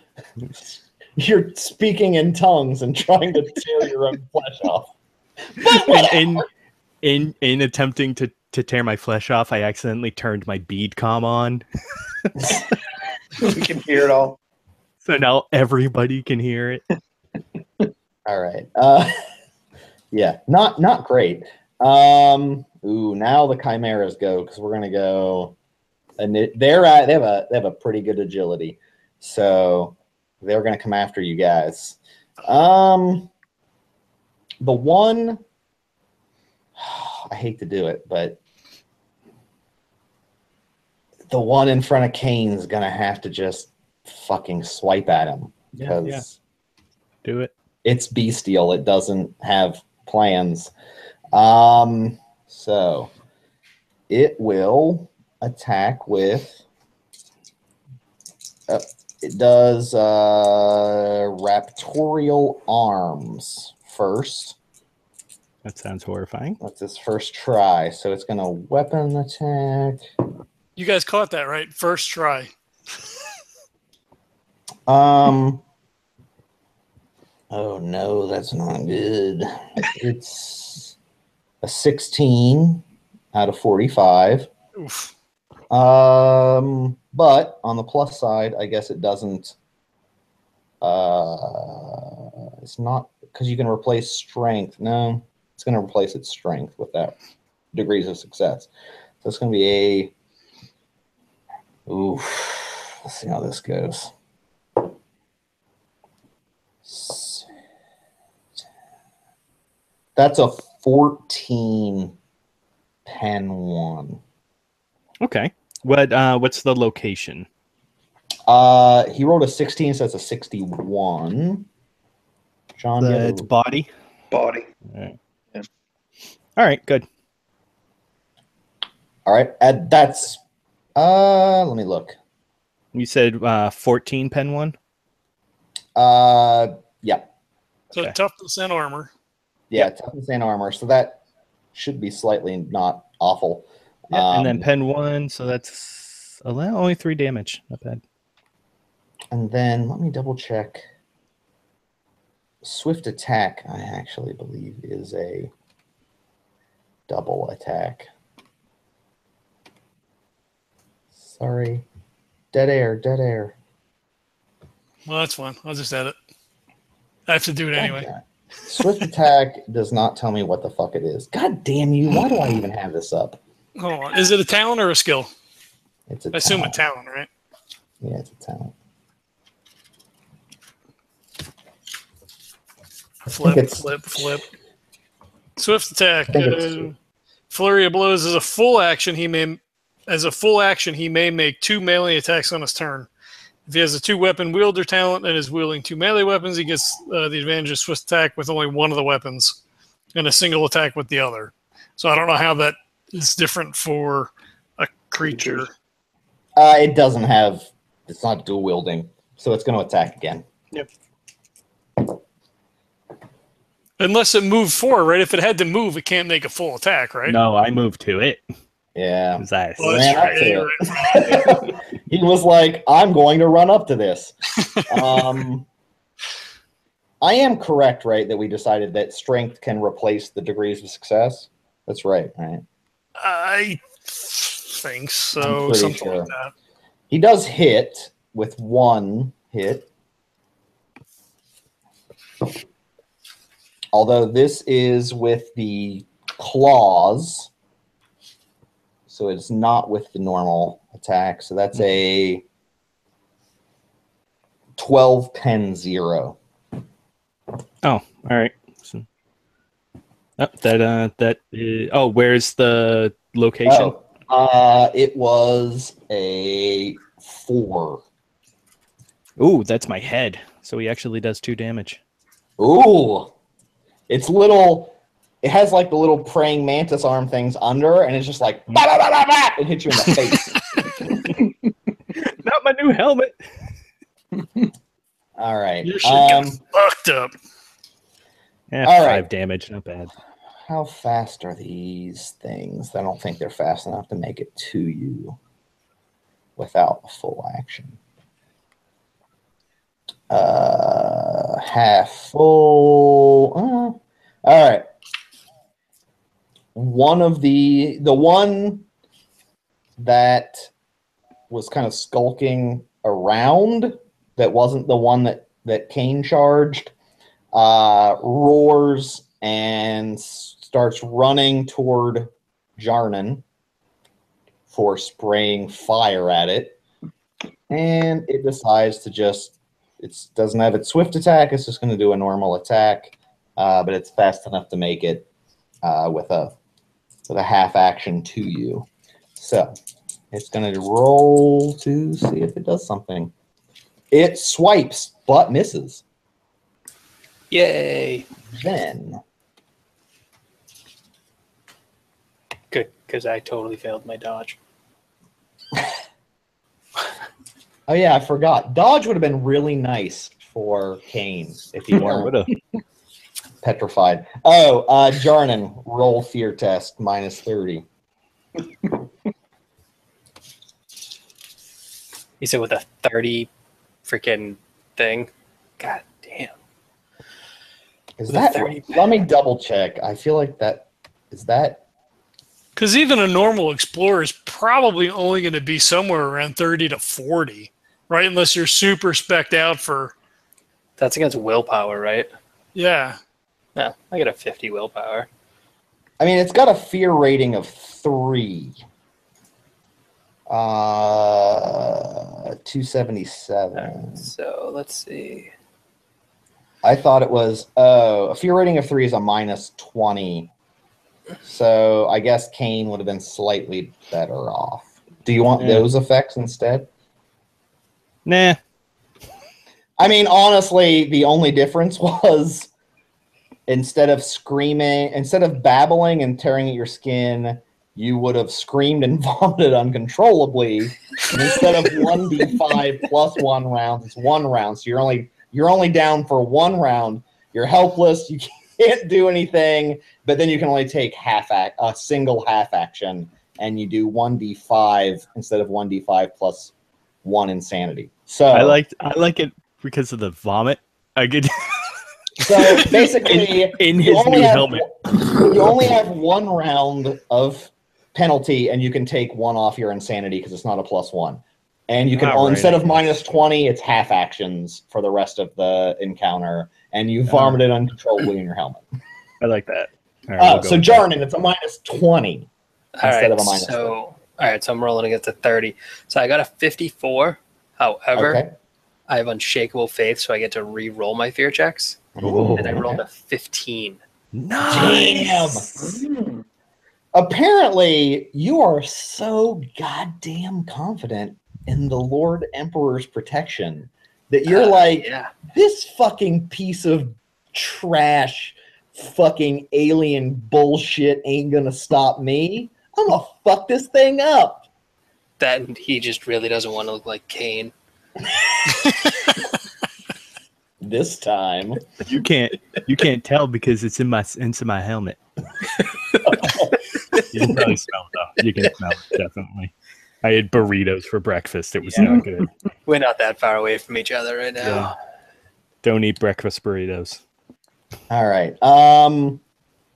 speaking in tongues and trying to tear your own flesh off. In attempting to tear my flesh off, I accidentally turned my bead comm on. We can hear it all. So now everybody can hear it. All right. Yeah, not great. Now the chimeras go because we're gonna go, and they have a pretty good agility, so they're gonna come after you guys. The one, I hate to do it, but the one in front of Kayne's gonna have to just fucking swipe at him because do it. It's bestial. It doesn't have plans. So it will attack with. It does raptorial arms first. That sounds horrifying. That's its first try. So it's going to weapon attack. You guys caught that, right? First try. Oh no, that's not good. It's a 16 out of 45. Oof. But on the plus side, I guess it doesn't. It's not because you can replace strength. No, it's going to replace its strength with that degrees of success. So it's going to be a. Oof. Let's see how this goes. That's a 14 pen 1. Okay. What's the location? He rolled a 16, so that's a 61. John, It's body. Body. All right. Yeah. All right, good. All right, that's let me look. You said 14 pen 1? Yeah. So Okay. toughness and armor. Yeah, toughness and armor. So that should be slightly not awful. Yeah, and then pen 1, so that's only 3 damage. Not bad. And then let me double check. Swift attack, I actually believe, is a double attack. Sorry. Dead air. Well, that's fine. I'll just add it. I have to do it anyway. Okay. Swift attack does not tell me what the fuck it is. God damn you. Why do I even have this up? Hold on. Is it a talent or a skill? It's a I assume a talent. talent, right? Yeah, it's a talent. Flip. Swift attack. Flurry of blows is a full action. He may make 2 melee attacks on his turn. If he has a 2-weapon wielder talent and is wielding 2 melee weapons, he gets the advantage of swift attack with only one of the weapons and a single attack with the other. So I don't know how that is different for a creature. It doesn't have. It's not dual wielding, so it's going to attack again. Yep. Unless it moved forward, right? If it had to move, it can't make a full attack, right? No, I moved to it. Yeah. Well, that's Ran up to it. He was like, I'm going to run up to this. I am correct, right, that we decided that strength can replace the degrees of success? That's right? I think so. Something sure. like that. He does hit with 1 hit. Although this is with the claws, so it's not with the normal attack. So that's a 12 pen 0. Oh, all right. So, where's the location? It was a 4. Ooh, that's my head. So he actually does 2 damage. Ooh. It's little. It has like the little praying mantis arm things under, and it's just like bah, bah, bah, bah, bah, it hits you in the face. Not my new helmet. All right. Your shit gets fucked up. Yeah, all 5 right. damage. Not bad. How fast are these things? I don't think they're fast enough to make it to you without a full action. Half full. All right. One of the one that was kind of skulking around, that wasn't the one that Kayne charged, roars and starts running toward Jarnan for spraying fire at it. And it decides to it doesn't have its swift attack. It's just going to do a normal attack, but it's fast enough to make it with a half action to you. So it's going to roll to see if it does something. It swipes, but misses. Yay. Then. Good, because I totally failed my dodge. Oh, yeah, I forgot. Dodge would have been really nice for Kayne if he weren't petrified. Oh, Jarnan, roll fear test, -30. You said with a 30 freaking thing. God damn. Is With a that 30 let me double check. I feel like that is that. Because even a normal explorer is probably only going to be somewhere around 30 to 40, right? Unless you're super specced out for. That's against willpower, right? Yeah. Yeah, I get a 50 willpower. I mean, it's got a fear rating of 3. 277. Right, so let's see. I thought it was a fear rating of 3 is a minus 20. So I guess Kayne would have been slightly better off. Do you want those effects instead? Nah. I mean, honestly, the only difference was instead of babbling and tearing at your skin, you would have screamed and vomited uncontrollably. And instead of 1d5 plus 1 round, it's 1 round. So you're only down for 1 round. You're helpless. You can't do anything, but then you can only take a single half action, and you do 1d5 instead of 1d5 plus 1 insanity. So I like it because of the vomit. I get so basically in his new helmet. You only have 1 round of penalty, and you can take 1 off your insanity because it's not a +1. And you can instead of minus 20, it's half actions for the rest of the encounter, and you vomited uncontrollably in your helmet. I like that. All right, So Jarnan, it's a minus 20 instead of a minus 20. All right, so I'm rolling against a 30. So I got a 54. However, I have unshakable faith, so I get to re-roll my fear checks. Ooh, and I rolled a 15. Nice. Damn. Apparently, you are so goddamn confident in the Lord Emperor's protection that you're this fucking piece of trash fucking alien bullshit ain't gonna stop me. I'm gonna fuck this thing up. That he just really doesn't want to look like Kayne. This time. You can't tell because it's in my helmet. You can probably smell it though. You can smell it, definitely. I had burritos for breakfast. It was not good. We're not that far away from each other right now. Yeah. Don't eat breakfast burritos. All right.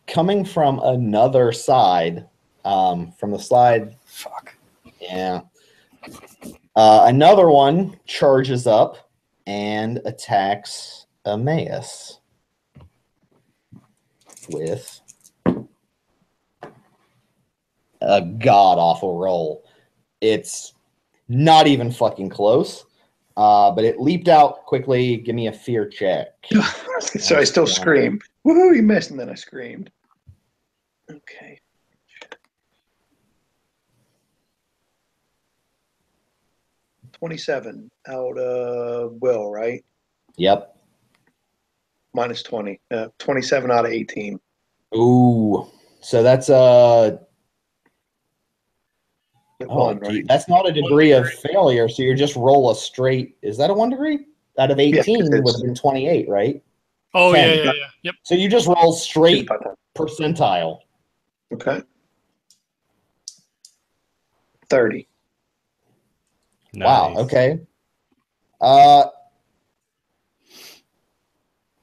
Coming from another side, from the slide. Fuck. Yeah. Another one charges up and attacks Emmaus with a god-awful roll. It's not even fucking close, but it leaped out quickly. Give me a fear check. So I still scream. Woohoo, you missed, and then I screamed. Okay. $27 out of will, right? Yep. Minus 20. 27 out of 18. Ooh. So that's One, right? that's not a degree of failure, so you just roll a straight. Is that a 1 degree? Out of 18 would have been 28, right? Oh, 10. yeah. Yep. So you just roll straight percentile. Okay. 30. Nice. Wow, okay.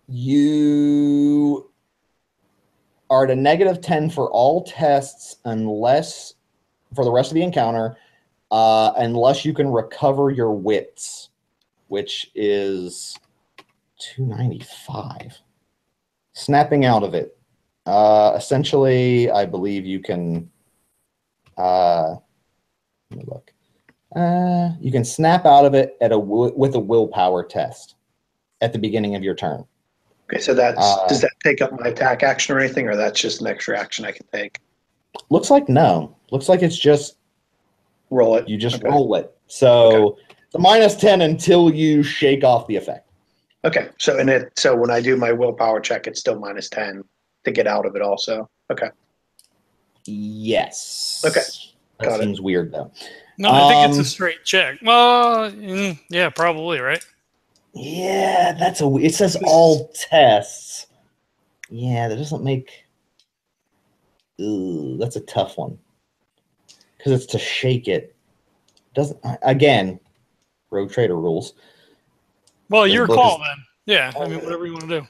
You are at a -10 for all tests unless, for the rest of the encounter, unless you can recover your wits, which is 295. Snapping out of it. Essentially, I believe you can, let me look. You can snap out of it with a willpower test at the beginning of your turn. Okay, so does that take up my attack action or anything, or that's just an extra action I can take? Looks like no. Looks like it's just roll it. You just roll it. So the -10 until you shake off the effect. Okay, so when I do my willpower check, it's still -10 to get out of it. Also, okay. Yes. Okay, that seems weird though. No, I think it's a straight check. Well, yeah, probably, right? Yeah, it says all tests. Yeah, that doesn't make. Ooh, that's a tough one. Because it's to shake it. Doesn't again. Rogue Trader rules. Well, This your book call is- then. Yeah, I mean, whatever you want to do.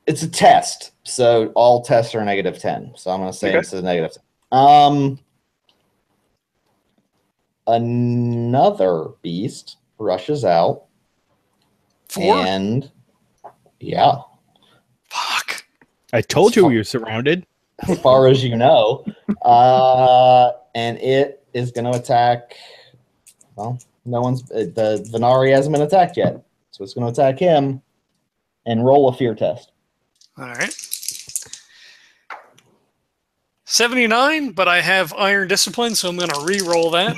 It's a test, so all tests are -10. So I'm going to say Okay. it's a -10. Another beast rushes out. 4? And yeah, Fuck. I told you we were surrounded. as far as you know. And it is going to attack. Well, the Venari hasn't been attacked yet. So it's going to attack him and roll a fear test. All right. 79, but I have Iron Discipline, so I'm going to re-roll that.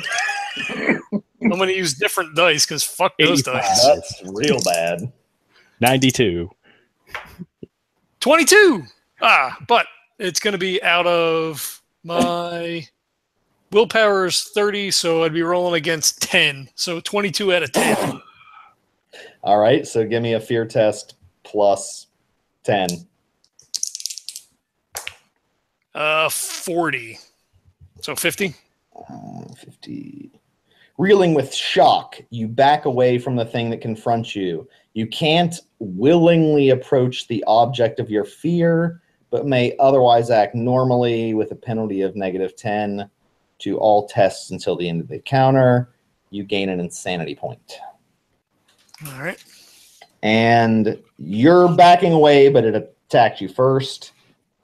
I'm going to use different dice because fuck those 85. dice. That's real bad. 92. 22! But it's going to be out of my willpower is 30, so I'd be rolling against 10. So 22 out of 10. All right, so give me a fear test plus 10. 40. So 50. 50. Reeling with shock, you back away from the thing that confronts you. You can't willingly approach the object of your fear, but may otherwise act normally with a penalty of -10 to all tests until the end of the encounter. You gain an insanity point. All right. And you're backing away, but it attacked you first.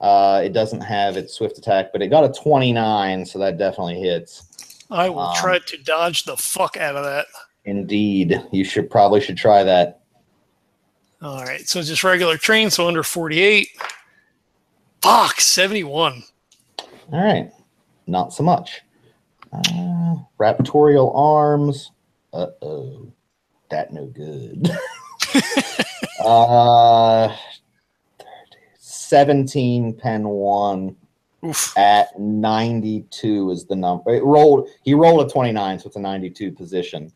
It doesn't have its swift attack, but it got a 29, so that definitely hits. I will try to dodge the fuck out of that. Indeed. You should try that. All right. So just regular train, so under 48. Fuck, 71. All right. Not so much. Raptorial arms. Uh-oh. That no good. 17 pen 1 Oof. at 92 is the number. He rolled a 29, so it's a 92 position.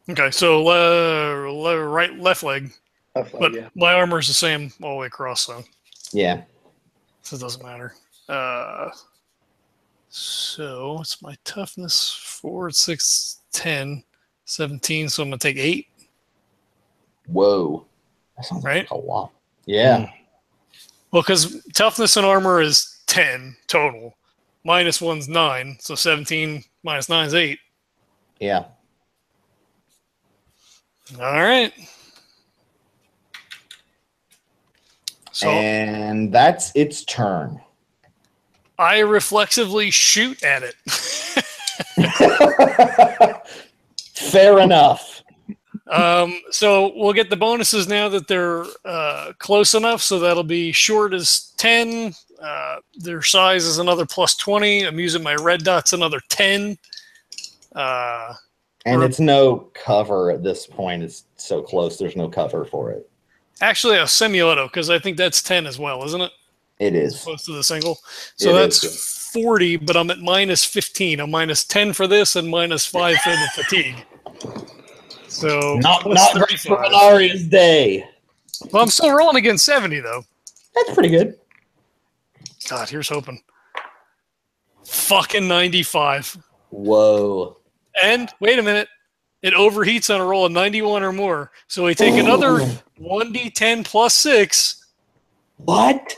Okay, so left leg. But Yeah. my armor is the same all the way across, so Yeah. it doesn't matter. So it's my toughness 4, 6, 10, 17. So I'm gonna take 8. Whoa. That sounds Right? like a lot. Yeah. Well, because toughness and armor is 10 total. -1's 9, so 17 minus 9 is 8. Yeah. All right. So And that's its turn. I reflexively shoot at it. Fair enough. So we'll get the bonuses now that they're close enough. So that'll be short is 10. Their size is another plus 20. I'm using my red dots another 10. And it's no cover at this point. It's so close. There's no cover for it. Actually, a semi-auto because I think that's 10 as well, isn't it? It is. As opposed to the single. So It that's is. 40, but I'm at -15. I'm -10 for this and -5 for the fatigue. So Not plus great for 35. Venari's day. Well, I'm still rolling against 70 though. That's pretty good. God, here's hoping. Fucking 95. Whoa. And wait a minute, it overheats on a roll of 91 or more. So we take another 1d10 plus 6, What?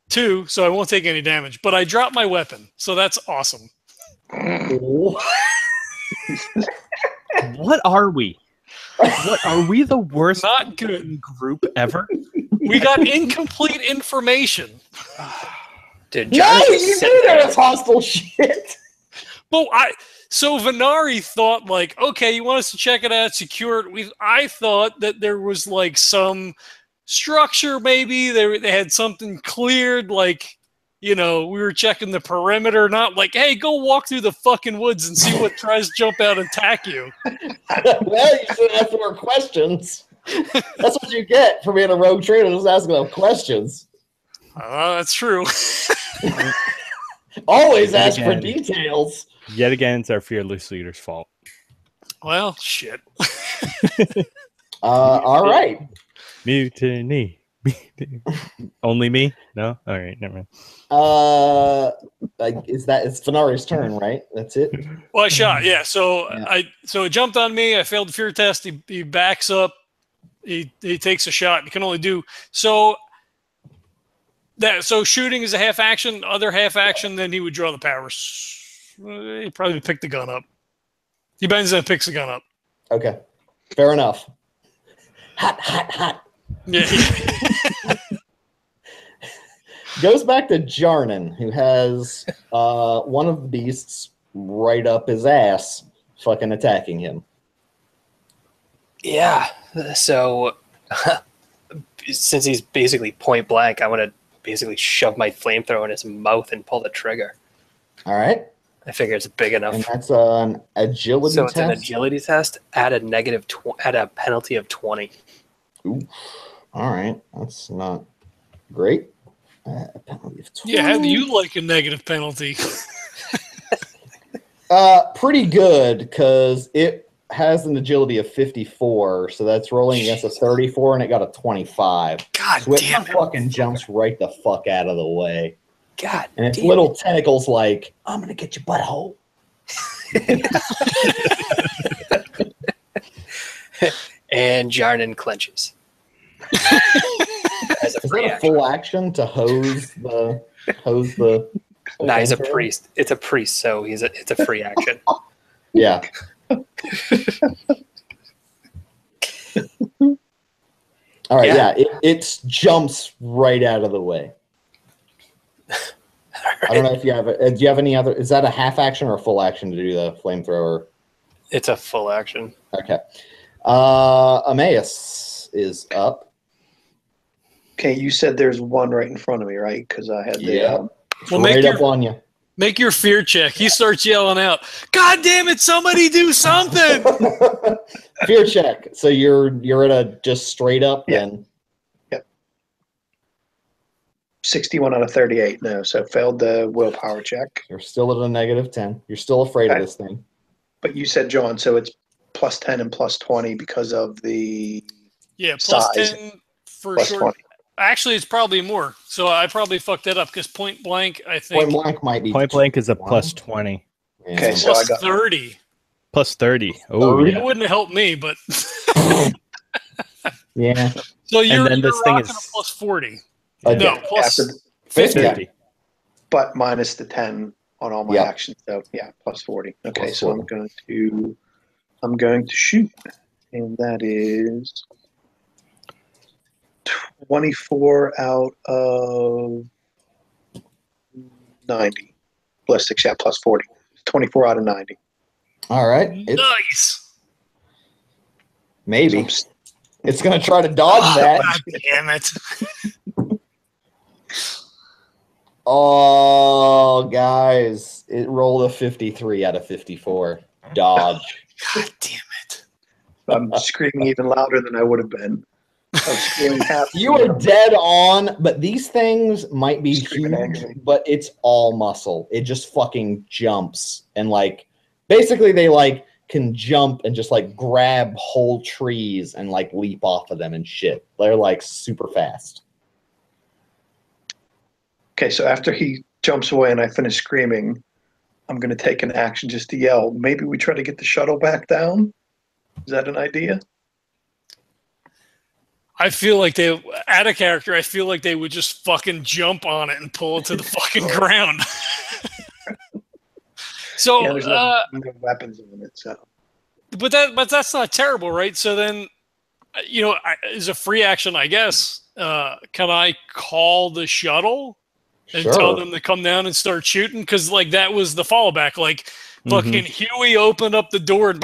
2, so I won't take any damage. But I drop my weapon, so that's awesome. What are we? What are we the worst Not good. group ever? We got incomplete information. Dude, No, Jarnan you just knew sitting there there. was hostile shit. But so Venari thought like, okay, you want us to check it out, secure it. I thought that there was like some structure, maybe they had something cleared, like, you know, we were checking the perimeter, not like, hey, go walk through the fucking woods and see what tries to jump out and attack you. Well, you should ask more questions. That's what you get for being a rogue trader, just asking them questions. That's true. Always Yet ask for again. details. Yet again, it's our fearless leader's fault. Well, shit. All right. Mutiny. Only me? No? All right, never mind. It's Venari's turn, right? That's it. Well, I shot, yeah. So Yeah. it jumped on me. I failed the fear test. He backs up. He takes a shot. He can only do so. So shooting is a half action. Other half action, then he would draw the powers. He probably pick the gun up. He bends and picks the gun up. Okay, fair enough. Hot. Yeah. Goes back to Jarnan, who has one of the beasts right up his ass, fucking attacking him. Yeah. So since he's basically point blank, I want to basically shove my flamethrower in his mouth and pull the trigger. All right. I figure it's big enough. And that's an agility test. So it's an agility test at a at a penalty of 20. Ooh. All right. That's not great. A penalty of 20. Yeah, how do you like a negative penalty? Pretty good, because it has an agility of 54, so that's rolling against a 34, and it got a 25. God so damn it. Fucking jumps right the fuck out of the way. God and its little tentacles like, I'm going to get your butthole. And Jarnan clenches. As a Is free that a action. full action to hose the No, he's a priest. It's a priest, so it's a free action. Yeah. All right, yeah, it jumps right out of the way. I don't know if you have do you have any other, is that a half action or a full action to do the flamethrower? It's a full action. Okay. Emmaus is up. Okay, you said there's one right in front of me, right? Because I had the Well, make up on you. Make your fear check. He starts yelling out, "God damn it, somebody do something!" Fear check. So you're at a just straight up then. Yep. 61 out of 38. No, so failed the willpower check. You're still at a negative 10. You're still afraid of this thing. But you said, John, so it's plus 10 and plus 20 because of the plus size. 10 for Plus sure. 20. Actually, it's probably more. So I probably fucked that up because point blank, I think. Point blank might be. Point blank is a plus 20. Yeah. Okay, so plus I got 30. Plus 30. Oh, It yeah. wouldn't have helped me, but. Yeah. So you're then this thing rocking is- a plus 40. Okay. No, plus after 50. 50. but minus the 10 on all my Yeah. actions. So yeah, plus 40. Okay, Plus so 40. I'm going to shoot, and that is 24 out of 90. Ballistics, yeah, plus 40. 24 out of 90. All right. Nice. Maybe. It's going to try to dodge that. God damn it. Oh, guys. It rolled a 53 out of 54. Dodge. God damn it. I'm screaming even louder than I would have been. I'm screaming half. You are dead on, but these things might be Screaming huge, angrily. but it's all muscle. It just fucking jumps. And, like, basically they, like, can jump and just, like, grab whole trees and, like, leap off of them and shit. They're, like, super fast. Okay, so after he jumps away and I finish screaming, I'm going to take an action just to yell. Maybe we try to get the shuttle back down? Is that an idea? I feel like they, out of character, I feel like they would just fucking jump on it and pull it to the fucking ground. So, Yeah, there's no weapons on it, so. but that's not terrible, right? So then, as a free action, I guess, can I call the shuttle and tell them to come down and start shooting? Because like that was the fallback. Like fucking Huey opened up the door and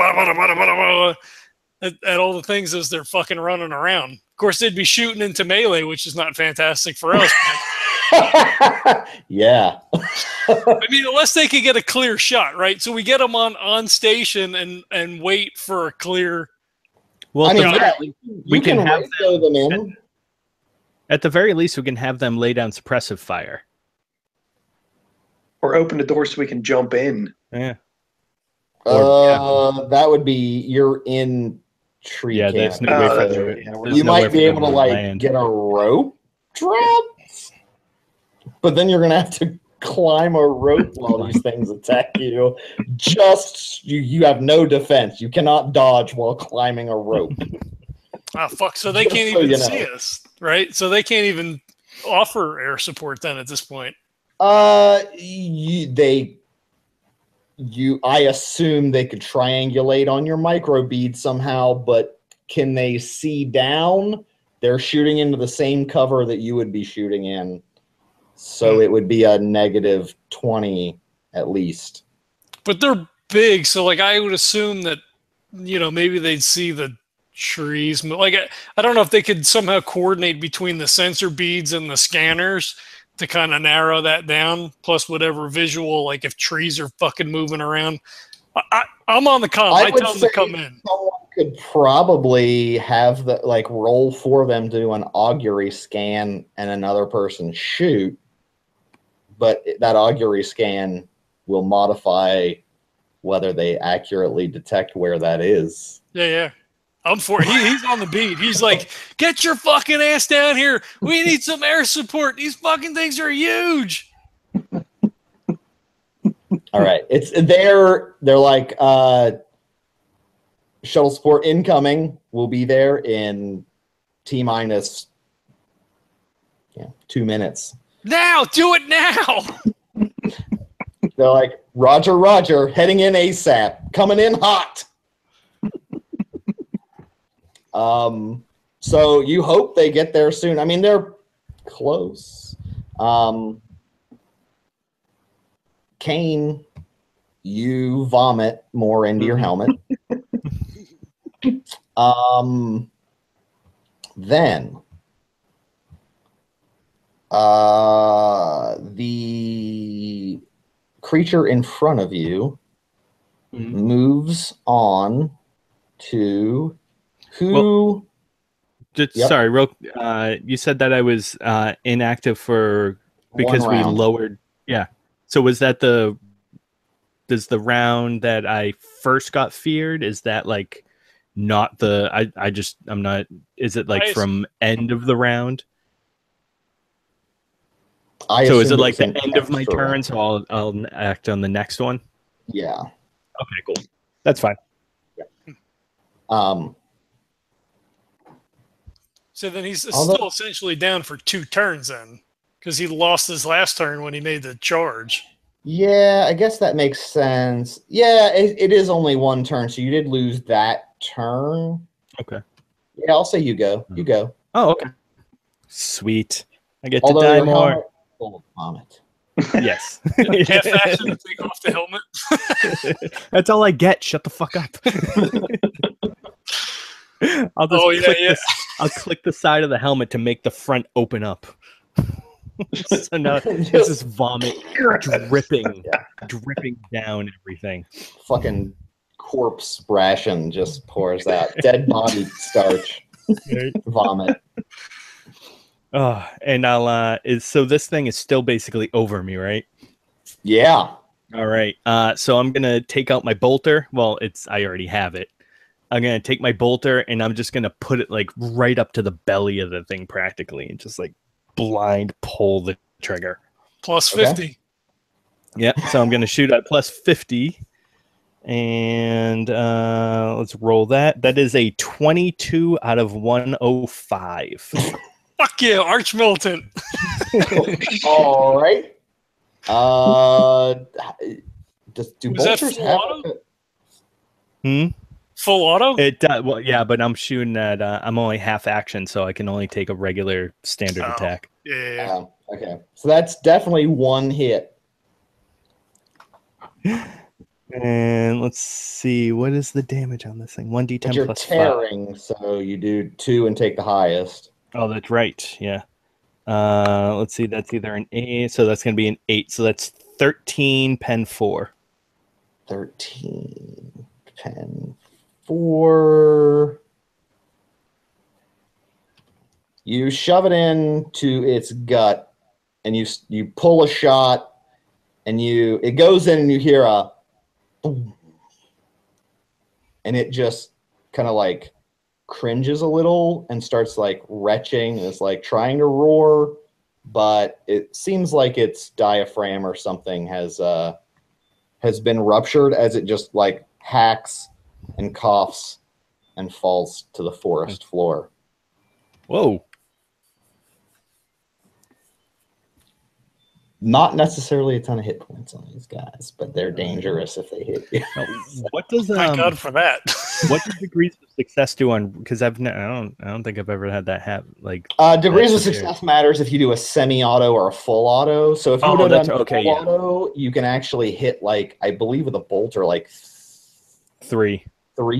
at all the things as they're fucking running around. Of course, they'd be shooting into melee, which is not fantastic for us. Yeah. I mean, unless they could get a clear shot, right? So we get them on station and wait for a clear. Well, I mean, at the yeah, very least, you can have ratio them in. at the very least, we can have them lay down suppressive fire. Or open the door so we can jump in. Yeah. That would be, you're in tree Yeah, there's canopy. no way Oh, for that's them. right. Yeah, There's You nowhere might for be them able to to like land. get a rope drop, but then you're gonna have to climb a rope while these things attack you. You have no defense. You cannot dodge while climbing a rope. Oh, fuck. So they Just can't so even you know. see us, right? So they can't even offer air support then at this point. I assume they could triangulate on your micro bead somehow, but can they see down? They're shooting into the same cover that you would be shooting in. So it would be a -20 at least. But they're big, so like I would assume that, maybe they'd see the trees. Like I don't know if they could somehow coordinate between the sensor beads and the scanners to kind of narrow that down, plus whatever visual, like if trees are fucking moving around. I'm on the comm. I would tell them to say come in. someone could probably have roll for them to do an augury scan and another person shoot, but that augury scan will modify whether they accurately detect where that is. Yeah. I'm for it. He's on the beat. He's like, get your fucking ass down here. We need some air support. These fucking things are huge. All right. They're like shuttle support incoming. Will be there in T-minus 2 minutes. Now, do it now. They're like, Roger, heading in ASAP, coming in hot. So you hope they get there soon. I mean, they're close. Kayne, you vomit more into your helmet. Then the creature in front of you moves on to who? Sorry, you said that I was inactive because we lowered. Yeah. So was that does the round that I first got feared? Is that like not the? I'm not. Is it like from end of the round? So is it like the end of my turn? So I'll act on the next one. Yeah. Okay. Cool. That's fine. Yeah. So then he's still essentially down for 2 turns then, because he lost his last turn when he made the charge. Yeah, I guess that makes sense. Yeah, it is only 1 turn, so you did lose that turn. Okay. Yeah, I'll say you go. You go. Oh, okay. Sweet. I get to die more. Full of vomit. Yes. Half action to take off the helmet. That's all I get. Shut the fuck up. I'll just I'll click the side of the helmet to make the front open up. So now this is vomit dripping down everything. Fucking corpse ration just pours out. Dead body starch. Vomit. Oh, and so this thing is still basically over me, right? Yeah. All right. So I'm gonna take out my bolter. Well, I already have it. I'm gonna take my bolter and I'm just gonna put it like right up to the belly of the thing practically and just like blind pull the trigger. Plus 50. Yeah, so I'm gonna shoot at plus 50. And let's roll that. That is a 22 out of 105. Fuck yeah, Arch Militant. All right. Do bolters have Full auto? It does. Well, yeah, but I'm shooting at. I'm only half action, so I can only take a regular standard attack. Yeah. Okay, so that's definitely 1 hit. And let's see, what is the damage on this thing? 1d10 but you're plus tearing, 5. So you do 2 and take the highest. Oh, that's right. Yeah. Let's see. That's either an 8, so that's going to be an 8. So that's 13 pen 4. 13 pen 4. You shove it into its gut, and you pull a shot, and it goes in, and you hear a boom, and it just kind of like cringes a little and starts like retching and is like trying to roar, but it seems like its diaphragm or something has been ruptured as it just like hacks and coughs and falls to the forest floor. Whoa. Not necessarily a ton of hit points on these guys, but they're dangerous if they hit you. What does Thank God for that. what does degrees of success do on? Because I don't think I've ever had that happen. Like degrees of success matters if you do a semi-auto or a full auto. So if you do a full auto, you can actually hit like I believe with a bolter like three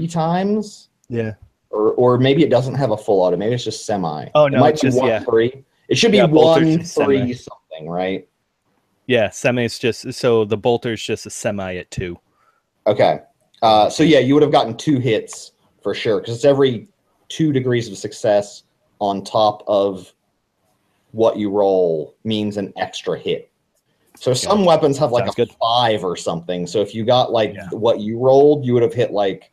times. Yeah. Or maybe it doesn't have a full auto. Maybe it's just semi. Oh no, it might it's be just 1-3. It should be 1-3 something, right? Yeah, semi is just so the bolter is just a semi at 2. Okay. So yeah, you would have gotten 2 hits for sure because it's every 2 degrees of success on top of what you roll means an extra hit. So some weapons have like a 5 or something. So if you got like what you rolled, you would have hit like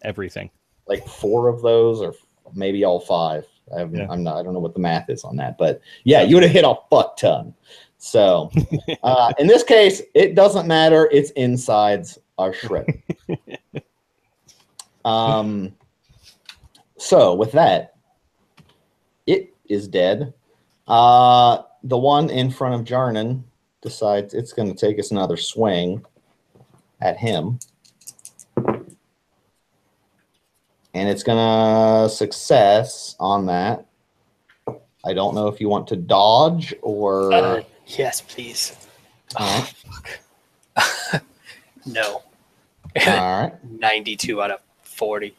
everything, like 4 of those, or maybe all 5. I don't know what the math is on that, but yeah, you would have hit a fuck ton. So in this case, it doesn't matter. Its insides are shredded. So with that, it is dead. The one in front of Jarnan decides it's going to take us another swing at him. And it's going to success on that. I don't know if you want to dodge or... yes, please. Oh, fuck. No. All right. 92 out of 40.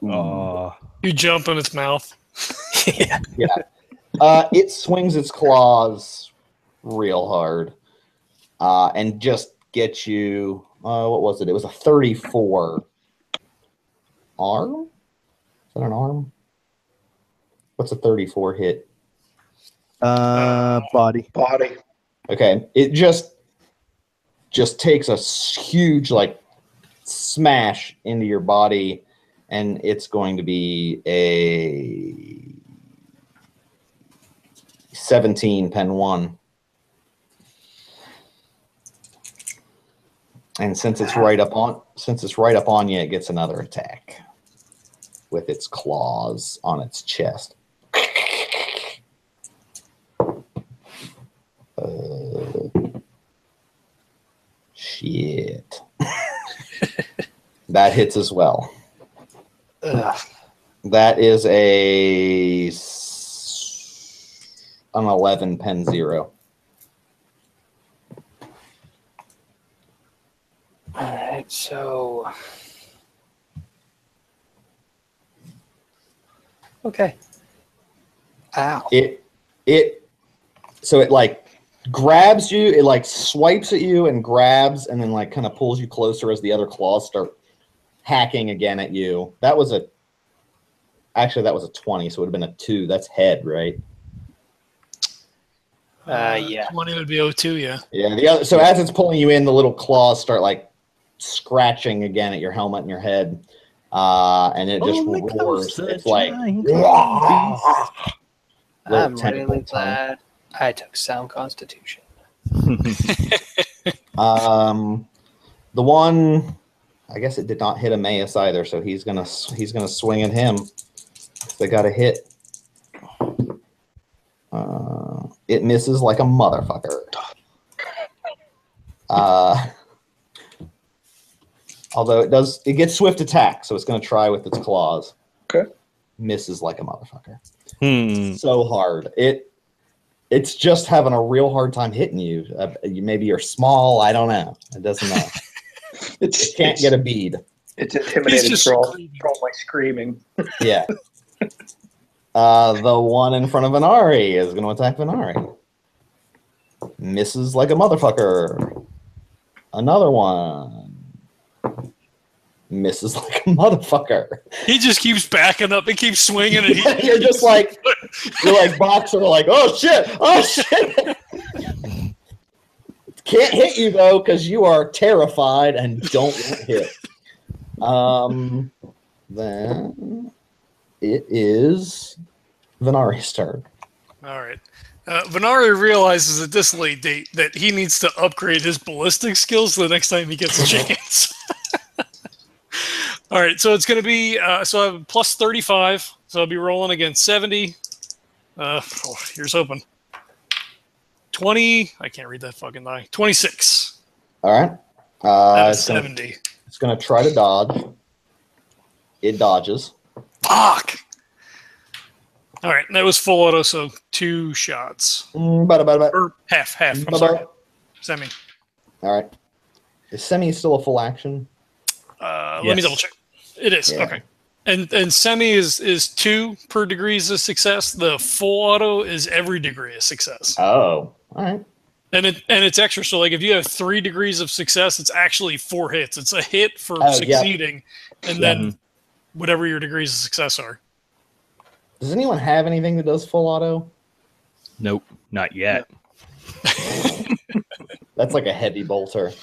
Oh. You jump in its mouth. Yeah. It swings its claws real hard and just gets you... what was it? It was a 34 arm? Is that an arm? What's a 34 hit? Body. Okay, it just takes a huge like smash into your body, and it's going to be a 17 pen 1. And since it's right up on you, it gets another attack with its claws on its chest. Shit. That hits as well. Ugh. That is an 11 pen 0. All right, so okay. Ow. So it like grabs you, it like swipes at you and grabs and then like kind of pulls you closer as the other claws start hacking again at you. That was a 20, so it would have been a 2. That's head, right? Yeah. 20 would be 0-2, yeah. Yeah, so as it's pulling you in, the little claws start like scratching again at your helmet and your head. And it just roars. It's like I'm really glad I took sound constitution. The one, I guess it did not hit Emmaus either, so he's gonna swing at him. They got a hit. It misses like a motherfucker. Although it gets swift attack, so it's gonna try with its claws. Okay. Misses like a motherfucker. Hmm. So hard. It's just having a real hard time hitting you. Maybe you're small. I don't know. It doesn't know. It can't get a bead. It's intimidated for all my screaming. Yeah. The one in front of Venari is going to attack Venari. Misses like a motherfucker. Another one. Misses like a motherfucker. He just keeps backing up and keeps swinging. And you're just like, boxer, like, oh shit. Can't hit you though, because you are terrified and don't want hit. Then It is Venari's turn. All right. Venari realizes at this late date that he needs to upgrade his ballistic skills the next time he gets a chance. All right, so it's going to be so I have plus 35, so I'll be rolling against 70. Here's hoping. 20. I can't read that fucking die. 26. All right. Out of It's 70. It's going to try to dodge. It dodges. Fuck. All right, that was full auto, so 2 shots. But. Or half. I'm sorry. Semi. All right. Is semi still a full action? Let me double check. It is. Yeah. Okay. And semi is 2 per degrees of success. The full auto is every degree of success. Oh, all right. And it's extra. So like if you have 3 degrees of success, it's actually 4 hits. It's a hit for succeeding, and then whatever your degrees of success are. Does anyone have anything that does full auto? Nope, not yet. That's like a heavy bolter.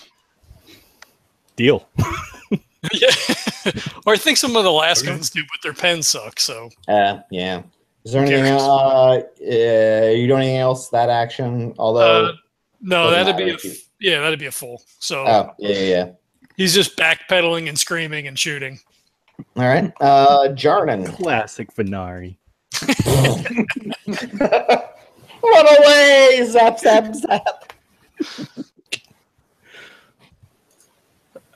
Deal. Yeah. Or I think some of the last guns do, but their pens suck. So yeah. Is there anything? You do anything else that action? Although no, that'd be matter that'd be a full. So yeah. He's just backpedaling and screaming and shooting. All right, Jarnan. Classic Venari. Run away! Zap, zap, zap.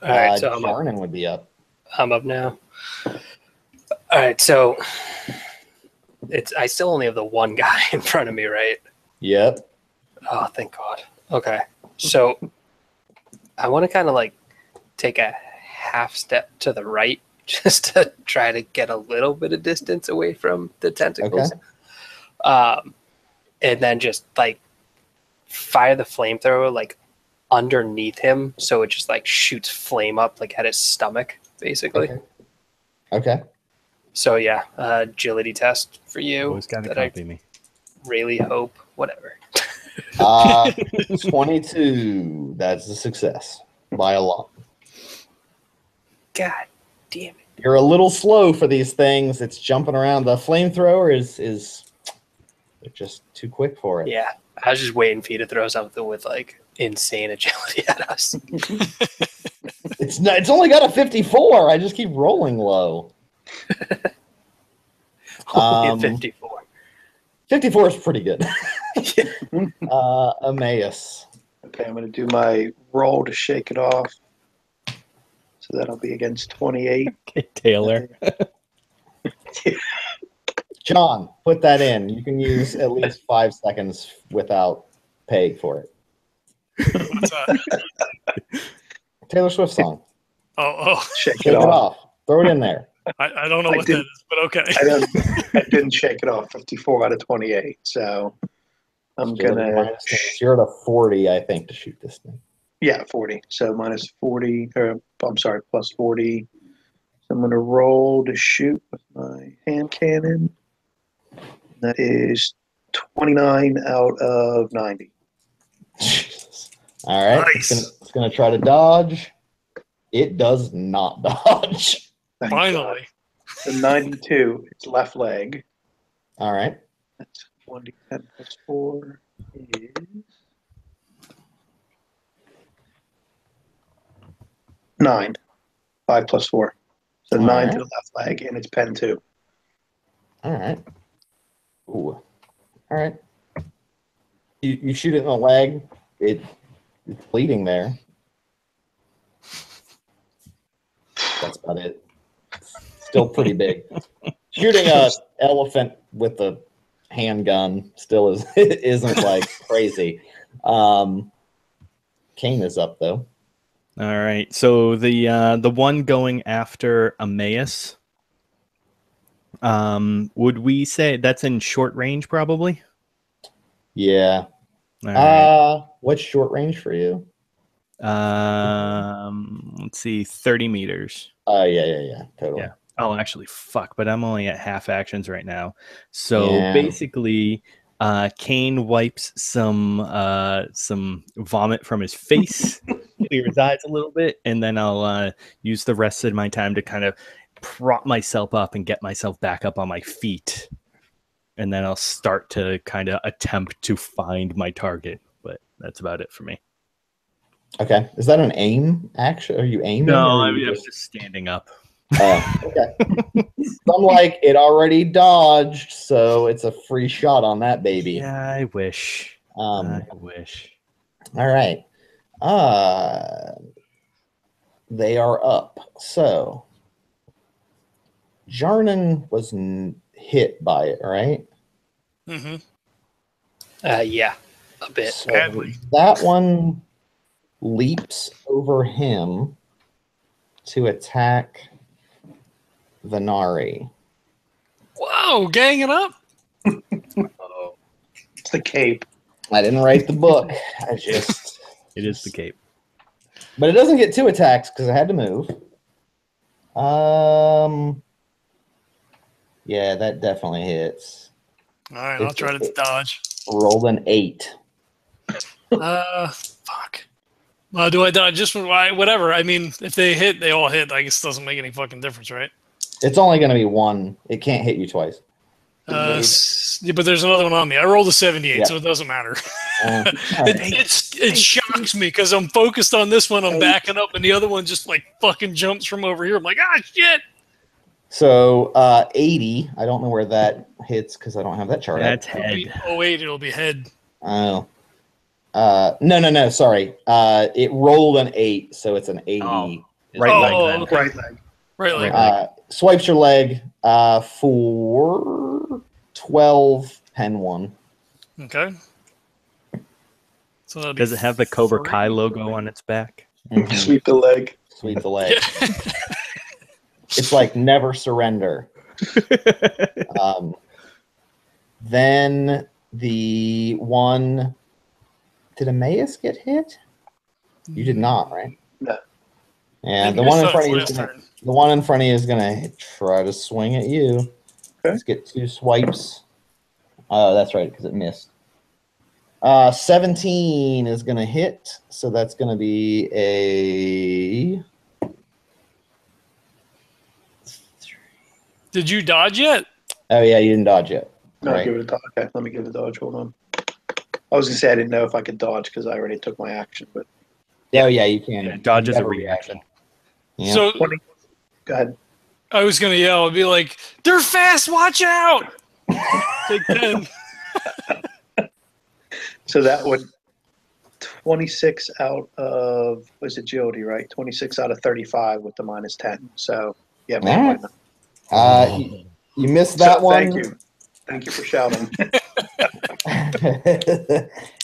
All right, so Jarnan would be up. I'm up now. All right, so I still only have the one guy in front of me, right? Yep. Oh, thank God. Okay, so I want to kind of like take a half step to the right just to try to get a little bit of distance away from the tentacles. Okay. And then just like fire the flamethrower like underneath him, so it just like shoots flame up like at his stomach, basically. Okay. So yeah, agility test for you. Always gotta copy me. Really hope whatever. 22. That's a success by a lot. God damn it! You're a little slow for these things. It's jumping around. The flamethrower is just too quick for it. Yeah, I was just waiting for you to throw something with like insane agility at us. It's only got a 54. I just keep rolling low. Only a 54. 54 is pretty good. Emmaus. Okay, I'm going to do my roll to shake it off. So that'll be against 28. Okay, Taylor. John, put that in. You can use at least 5 seconds without paying for it. What's that? Taylor Swift song. Oh. Shake Shake it off. Throw it in there. I don't know what that is, but okay. I didn't shake it off. 54 out of 28. So I'm going to... You're at a 40, I think, to shoot this thing. Yeah, 40. So minus 40, or I'm sorry, plus 40. So I'm going to roll to shoot with my hand cannon. That is 29 out of 90. Jesus. All right. Nice. It's gonna try to dodge. It does not dodge. Thank Finally. God. So 92, it's left leg. All right. That's 1d10 plus 4 is 9. 5 plus 4. So All 9 right. to the left leg, and it's pen 2. All right. Ooh. All right. You shoot it in the leg. It's bleeding there. That's about it. Still pretty big. Shooting a elephant with a handgun still isn't like crazy. Kayne is up though. All right. So the one going after Emmaus, would we say that's in short range probably? Yeah. All right. What's short range for you? Let's see, 30 meters. Yeah. Totally. Yeah. Oh, actually, fuck, but I'm only at half actions right now. So Yeah. basically, Kayne wipes some vomit from his face, clear his eyes a little bit, and then I'll use the rest of my time to kind of prop myself up and get myself back up on my feet. And then I'll start to kind of attempt to find my target. But that's about it for me. Okay. Is that an aim action? Are you aiming? No, or are I'm you just standing up. Okay. I'm like, it already dodged, so it's a free shot on that baby. Yeah, I wish. I wish. All right. They are up. So Jarnan was hit by it, right? Mm-hmm. Yeah, a bit. So Badly. that one leaps over him to attack Venari. Whoa, ganging up. It's the cape. I didn't write the book. I just. It is the cape. But it doesn't get 2 attacks because I had to move. Yeah, that definitely hits. All right, I'll try to dodge. Rolled an 8. Fuck. Do I dodge just whatever? I mean, if they hit, they all hit. I guess it doesn't make any fucking difference, right? It's only going to be 1. It can't hit you twice. Yeah, but there's another one on me. I rolled a 78, Yeah. so it doesn't matter. Right. It shocks me because I'm focused on this one. I'm backing up, and the other one just like fucking jumps from over here. I'm like, shit. So 80. I don't know where that hits because I don't have that chart. That's up. head. Oh wait, it'll be head. Oh. No. Sorry. It rolled an 8, so it's an 80. Oh, Right leg then. Right leg. Right leg. Swipes your leg for 12 pen 1. Okay. So that'll be Does it have the Cobra 3? Kai logo on its back? Mhm. Sweep the leg. Sweep the leg. Yeah. It's like never surrender. Then the one. Did Emmaus get hit? You did not, right? No. And the Emmaus one in sucks front of you is last gonna, turn. the one in front of you is gonna try to swing at you. Okay. Let's get 2 swipes. Oh, that's right, because it missed. 17 is gonna hit, so that's gonna be a. Did you dodge yet? Oh yeah, you didn't dodge yet. No, Right. give it a dodge. Okay, let me give it a dodge. Hold on. I was gonna say I didn't know if I could dodge because I already took my action, but Oh yeah, you can. Yeah, dodge You is a have reaction. Yeah. So 20. Go ahead. I was gonna yell. I'd be like, "They're fast! Watch out!" Take 10. So that would 26 out of was agility, right? 26 out of 35 with the minus 10. So yeah, man. Alright. You missed that one. Thank you. Thank you for shouting.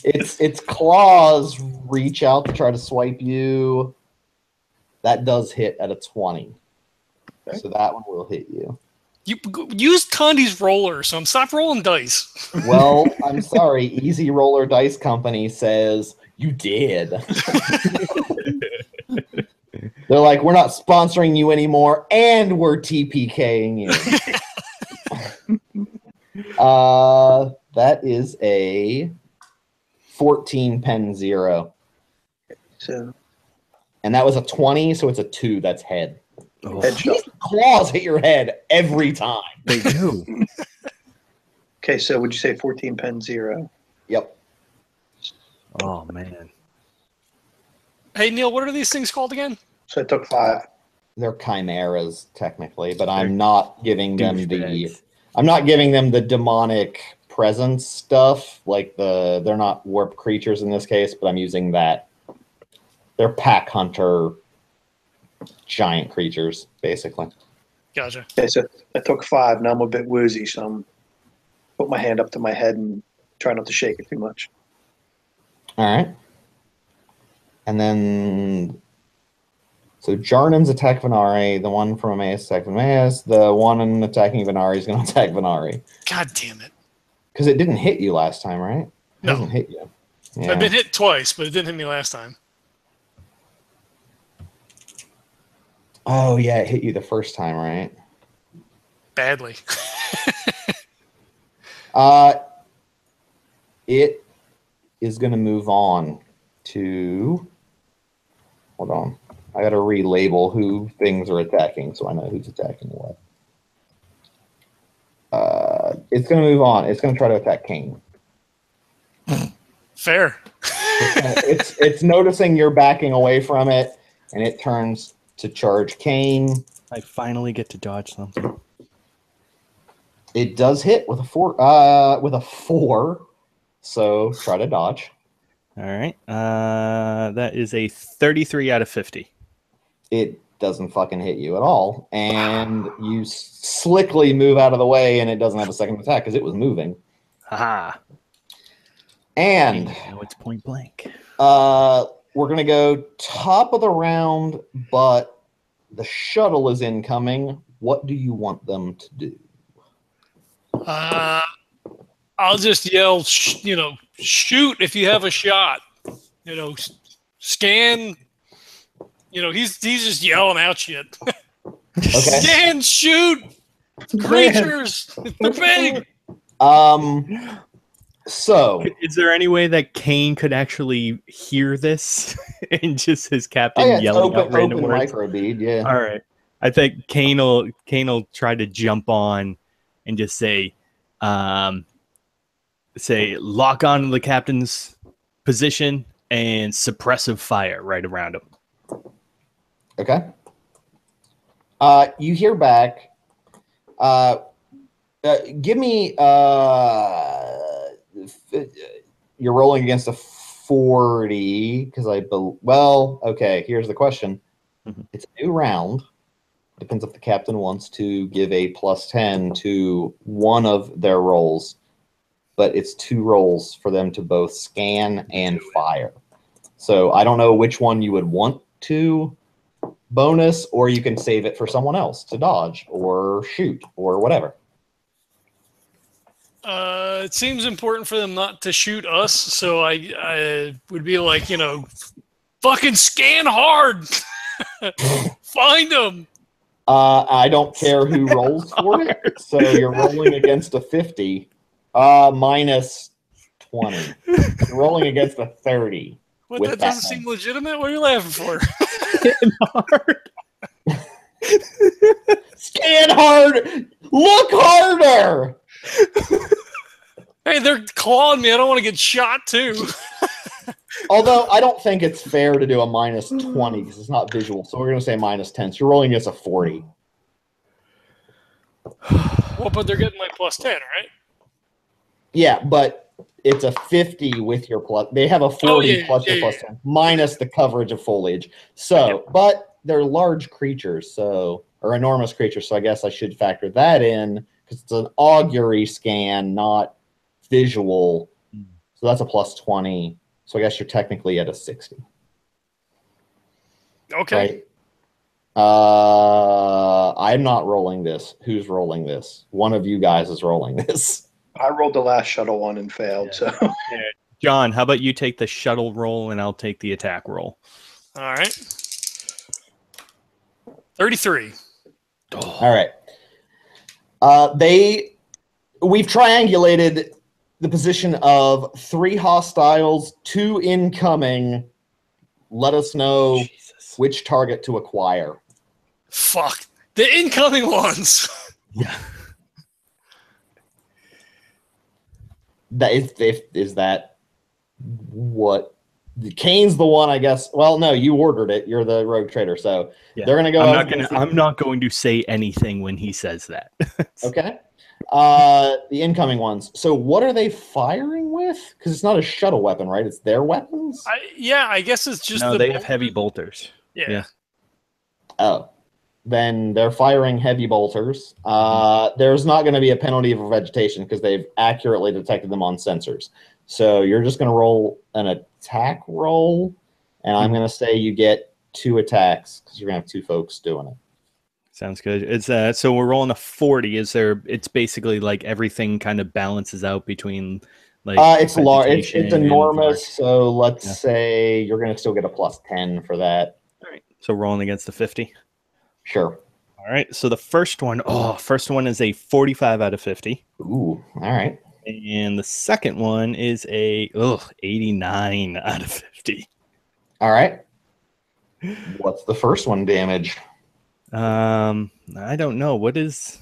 its claws reach out to try to swipe you. That does hit at a 20. Okay. So that one will hit you. You used Condi's roller, so stop rolling dice. Well, I'm sorry. Easy Roller Dice Company says you did. They're like, we're not sponsoring you anymore, and we're TPKing you. That is a 14 pen 0. So And that was a 20, so it's a 2. That's head. Oh, headshot. These claws hit your head every time. they do. Okay, so would you say 14 pen 0? Yep. Oh man. Hey Neil, what are these things called again? So I took 5. They're chimeras technically, but I'm not giving them Douchebags. I'm not giving them the demonic presence stuff. Like they're not warp creatures in this case, but I'm using that. They're pack hunter giant creatures, basically. Gotcha. Okay, so I took 5. Now I'm a bit woozy, so I'm put my hand up to my head and try not to shake it too much. All right. And then so Jarnan's attack Venari, the one from Emmaus attacking Emmaus, the one attacking Venari is going to attack Venari. God damn it. Because it didn't hit you last time, right? It No. hasn't hit you. Yeah. I've been hit twice, but it didn't hit me last time. Oh, yeah, it hit you the first time, right? Badly. It is going to move on to... Hold on. I got to relabel who things are attacking so I know who's attacking what. It's going to move on. It's going to try to attack Kayne. Fair. It's noticing you're backing away from it, and it turns to charge Kayne. I finally get to dodge something. It does hit with a 4. So try to dodge. All right. That is a 33 out of 50. It doesn't fucking hit you at all, and you slickly move out of the way, and it doesn't have a second attack because it was moving. Haha. And now it's point blank. we're gonna go top of the round, but the shuttle is incoming. What do you want them to do? I'll just yell, shoot if you have a shot. Scan. He's just yelling out shit. Okay. Scan, shoot, creatures. They're big. So is there any way that Kayne could actually hear this and just his captain yelling out random words? Microbead, yeah. All right. I think Kayne will try to jump on and just say lock on to the captain's position and suppressive fire right around him. Okay. You hear back. Give me. You're rolling against a 40 because okay. Here's the question. Mm-hmm. It's a new round. Depends if the captain wants to give a +10 to one of their rolls, but it's 2 rolls for them to both scan and fire. So I don't know which one you would want to bonus, or you can save it for someone else to dodge or shoot or whatever. It seems important for them not to shoot us, so I would be like, fucking scan hard. Find them. I don't care who rolls for it, so you're rolling against a 50, -20. You're rolling against a 30. What, that doesn't seem legitimate? What are you laughing for? Scan hard. Scan hard. Look harder. Hey, they're clawing me. I don't want to get shot too. Although I don't think it's fair to do a -20 because it's not visual. So we're going to say -10. So you're rolling against a 40. Well, but they're getting my +10, right? Yeah, but it's a 50 with your plus. They have a 40 plus your +10 minus the coverage of foliage. So, but they're large creatures, or enormous creatures. So I guess I should factor that in because it's an augury scan, not visual. So that's a +20. So I guess you're technically at a 60. Okay. Right? I'm not rolling this. Who's rolling this? One of you guys is rolling this. I rolled the last shuttle one and failed. So, John, how about you take the shuttle roll and I'll take the attack roll? All right. 33. All right. We've triangulated the position of 3 hostiles, 2 incoming. Let us know which target to acquire. Fuck. The incoming ones. Yeah. That is that what Kayne's the one, I guess. Well, no, you ordered it. You're the rogue trader, so they're gonna go. I'm not going to say anything when he says that. Okay. The incoming ones. So what are they firing with? Because it's not a shuttle weapon, right? It's their weapons. I guess it's just. No, they have heavy bolters. Yeah. Oh, then they're firing heavy bolters. There's not going to be a penalty for vegetation because they've accurately detected them on sensors. So you're just going to roll an attack roll, and I'm going to say you get 2 attacks because you're going to have 2 folks doing it. Sounds good. It's so we're rolling a 40. It's basically like everything kind of balances out between like it's large. It's enormous. So let's say you're going to still get a +10 for that. All right. So rolling against the 50. Sure. All right. So the first one is a 45 out of 50. Ooh. All right. And the second one is a 89 out of 50. All right. What's the first one damage? I don't know. What is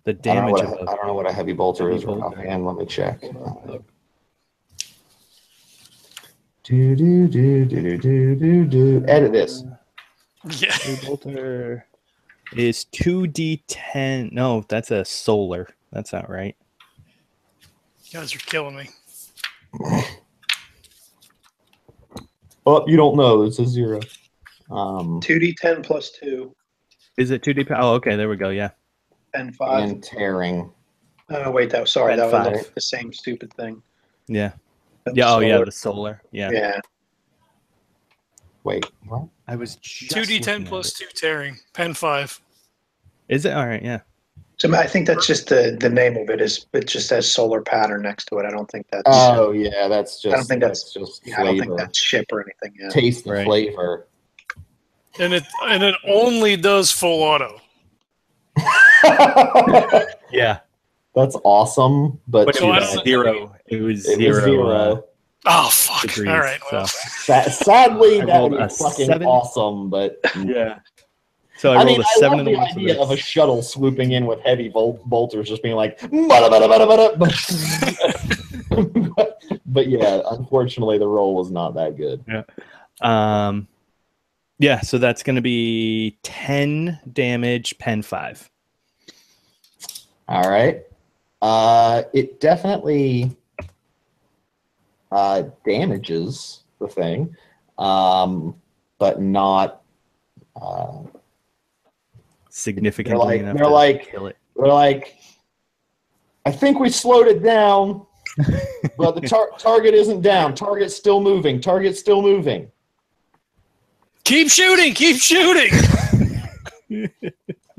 the damage of I don't know what a heavy bolter heavy is. bolter. And let me check. Edit this. Yeah. Heavy bolter is 2d10. No, that's a solar. That's not right. You guys are killing me. Oh, you don't know. It's a 0. 2d10 plus 2 Is it 2d? Oh, okay. There we go. Yeah. and 5. And tearing. Oh, wait, that was And 5. the same stupid thing. Yeah. That Yeah. Oh, yeah. solar. The solar. Yeah. Yeah. Wait, what? I was just 2d10 plus 2 tearing. Pen 5. Is it all right? Yeah. So I think that's just the name of it. It just says solar pattern next to it. I don't think that's. Oh yeah, that's just. I don't think that's just yeah, flavor. I don't think that's ship or anything. Yeah. Taste the Right. flavor. And it only does full auto. Yeah. That's awesome, but But So it I was don't- 0. It was it 0. was 0. Oh, fuck. degrees, All right. Well, so. Sadly, I that rolled would be a fucking 7. awesome, but Yeah. So I I rolled mean, a I 7 love in the the one. So idea of a that's- shuttle swooping in with heavy bolters, just being like, "Bada, bada, bada, bada." But yeah, unfortunately, the roll was not that good. Yeah, so that's going to be 10 damage, pen 5. All right, it definitely damages the thing, but not. Significantly enough they're to like- kill it. They're like, I think we slowed it down, but the target isn't down. Target's still moving. Target's still moving. keep shooting. Keep shooting.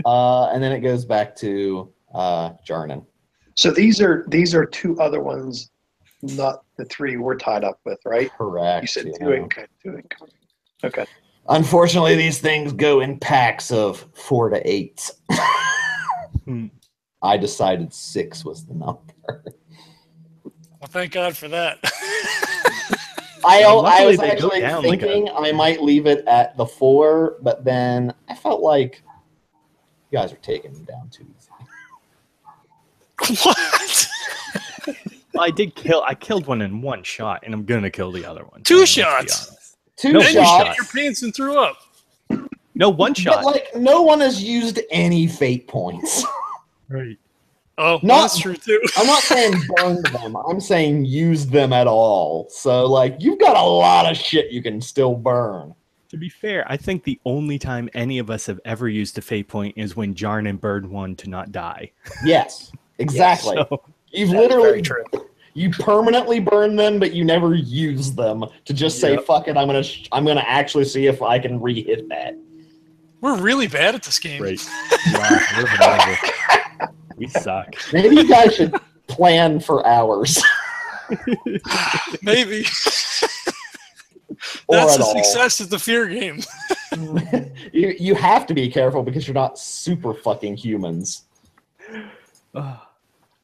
And then it goes back to Jarnan. So these are 2 other ones, not the 3 we're tied up with, right? Correct. You said yeah. 2 incoming. 2 incoming. Okay. Unfortunately, these things go in packs of 4 to 8. I decided 6 was the number. Well, thank God for that. I luckily was they go actually down like thinking I might leave it at the 4, but then I felt like you guys are taking me down too easy. What? Well, I killed one in 1 shot, and I'm going to kill the other one. 2 let's be shots. honest. 2 No, Then you shots. shit your pants and threw up. No, 1 But shot. like, no one has used any fate points. Right. Oh, Not- that's true too. I'm not saying burned them. I'm saying use them at all. So, like, you've got a lot of shit you can still burn. To be fair, I think the only time any of us have ever used a fate point is when Jarnan burned one to not die. Yes, exactly. So, You've That is literally very true. you permanently burn them, but you never use them to just say, Yep. "Fuck it, I'm gonna actually see if I can re-hit that." We're really bad at this game. right. Yeah, we're horrible. We suck. Maybe you guys should plan for hours. Maybe. Or That's at a all. success at the fear game. You have to be careful because you're not super fucking humans.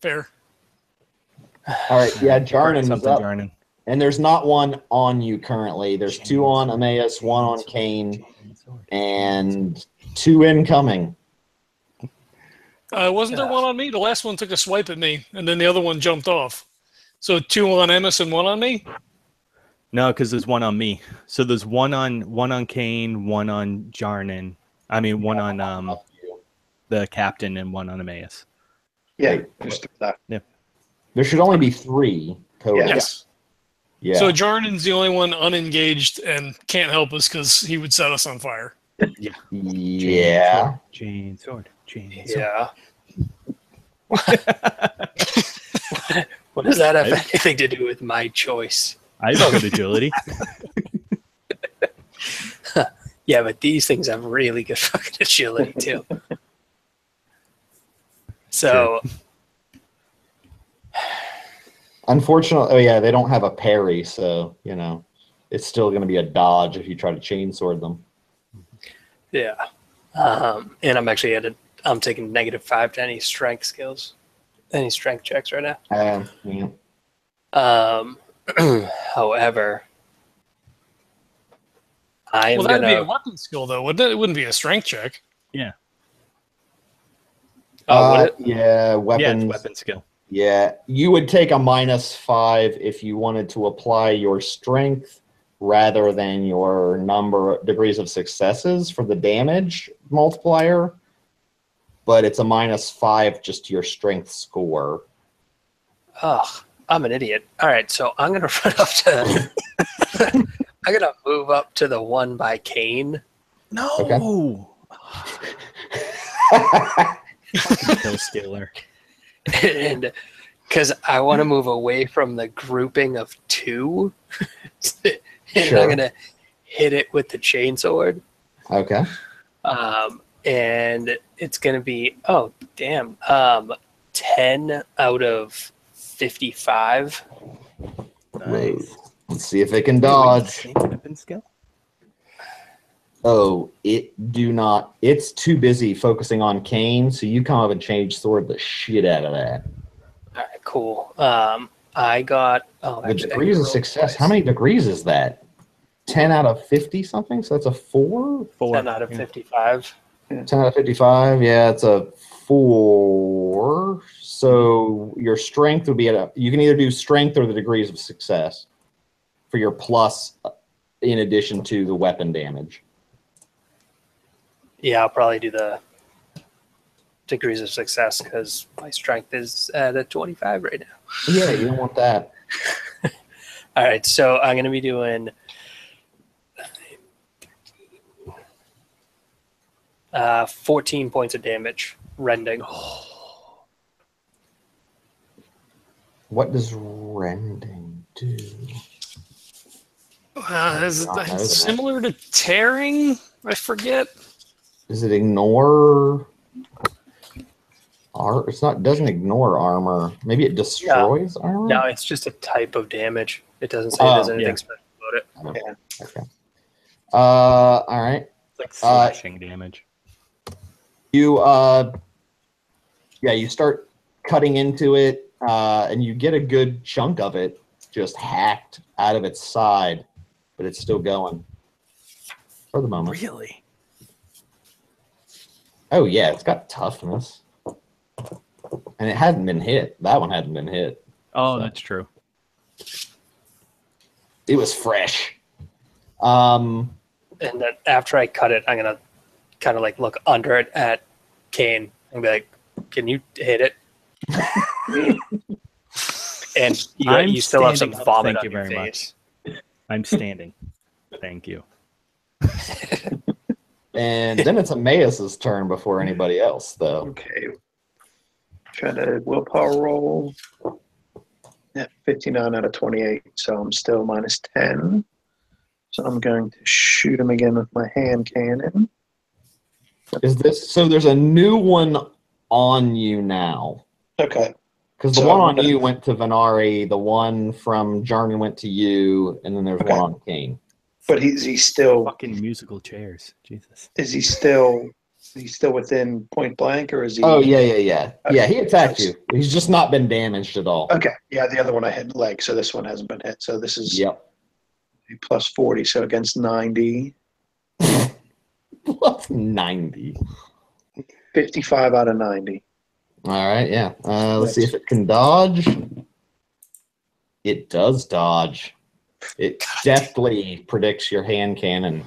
Fair. All right, yeah, Jarnan is Something, up. Jarnan. And there's not one on you currently. There's 2 on Emmaus, 1 on Kayne, and 2 incoming. Wasn't there one on me? The last one took a swipe at me, and then the other one jumped off. So 2 on Emmaus and 1 on me? No, because there's 1 on me. So there's one on Kayne, 1 on Jarnan. I mean, 1 on the captain, and 1 on Emmaus. Yeah, just that. There should only be 3 total. Yes. Yeah. So Jarnan's the only one unengaged and can't help us because he would set us on fire. yeah. Chain sword. Chain sword. Yeah. What does that have anything to do with my choice? I have good agility. Yeah, but these things have really good fucking agility too. So Unfortunately, oh yeah, they don't have a parry, so it's still going to be a dodge if you try to chainsword them. yeah, and I'm actually I'm taking -5 to any strength skills, any strength checks right now. Yeah. However, Well, that'd be a weapon skill, though, wouldn't it? It wouldn't be a strength check. Yeah. Oh, would it? Yeah, Yeah, weapons. it's weapon skill. Yeah, you would take a -5 if you wanted to apply your strength rather than your number of degrees of successes for the damage multiplier. But it's a -5 just to your strength score. Ugh, I'm an idiot. All right, so I'm gonna run up to. I'm gonna move up to the one by Kayne. No. Okay. Kill stealer. And because I want to move away from the grouping of 2, and Sure. I'm gonna hit it with the chainsword. Okay. And it's gonna be 10 out of 55. Nice. Let's see if it can dodge. Weapon skill. Oh, it's too busy focusing on Kayne, so you come up and change sword the shit out of that. All right, cool. I got The degrees of success, how many degrees is that? 10 out of 50 something? So that's a 4? 10 out of 55. 10 out of 55, yeah, it's a 4. So your strength would be you can either do strength or the degrees of success for your plus in addition to the weapon damage. Yeah, I'll probably do the degrees of success because my strength is at a 25 right now. Yeah, you don't want that. All right, so I'm going to be doing 14 points of damage, rending. What does rending do? Is it similar to tearing? I forget. Does it ignore? It's not. Doesn't ignore armor. Maybe it destroys armor. No, it's just a type of damage. It doesn't say there's anything special about it. Yeah. Okay. All right. It's like slashing damage. You you start cutting into it, and you get a good chunk of it just hacked out of its side, but it's still going for the moment. Really? Oh yeah, it's got toughness, and it hadn't been hit. That one hadn't been hit. Oh, that's true. It was fresh. And then after I cut it, I'm going to kind of like look under it at Kayne and be like, can you hit it? And you still have some standing up, vomit thank on you your very face. I'm standing. Thank you. And then it's Emmaus's turn before anybody else, though. Okay. Try to willpower roll. Yeah, 59 out of 28, so I'm still -10. So I'm going to shoot him again with my hand cannon. Is this so? There's a new one on you now. Okay. Because the one on you went to Venari, the one from Jarnan went to you, and then there's one on Kayne. But he's still Fucking musical chairs. Jesus. is he still within point blank, or is he? Oh yeah. Okay. Yeah, he attacked you. He's just not been damaged at all. Okay. Yeah, the other one I hit leg, so this one hasn't been hit. So this is Yep. plus 40, so against 90. Plus 90. 55 out of 90. All right, yeah. Let's see if it can dodge. It does dodge. It deftly predicts your hand cannon.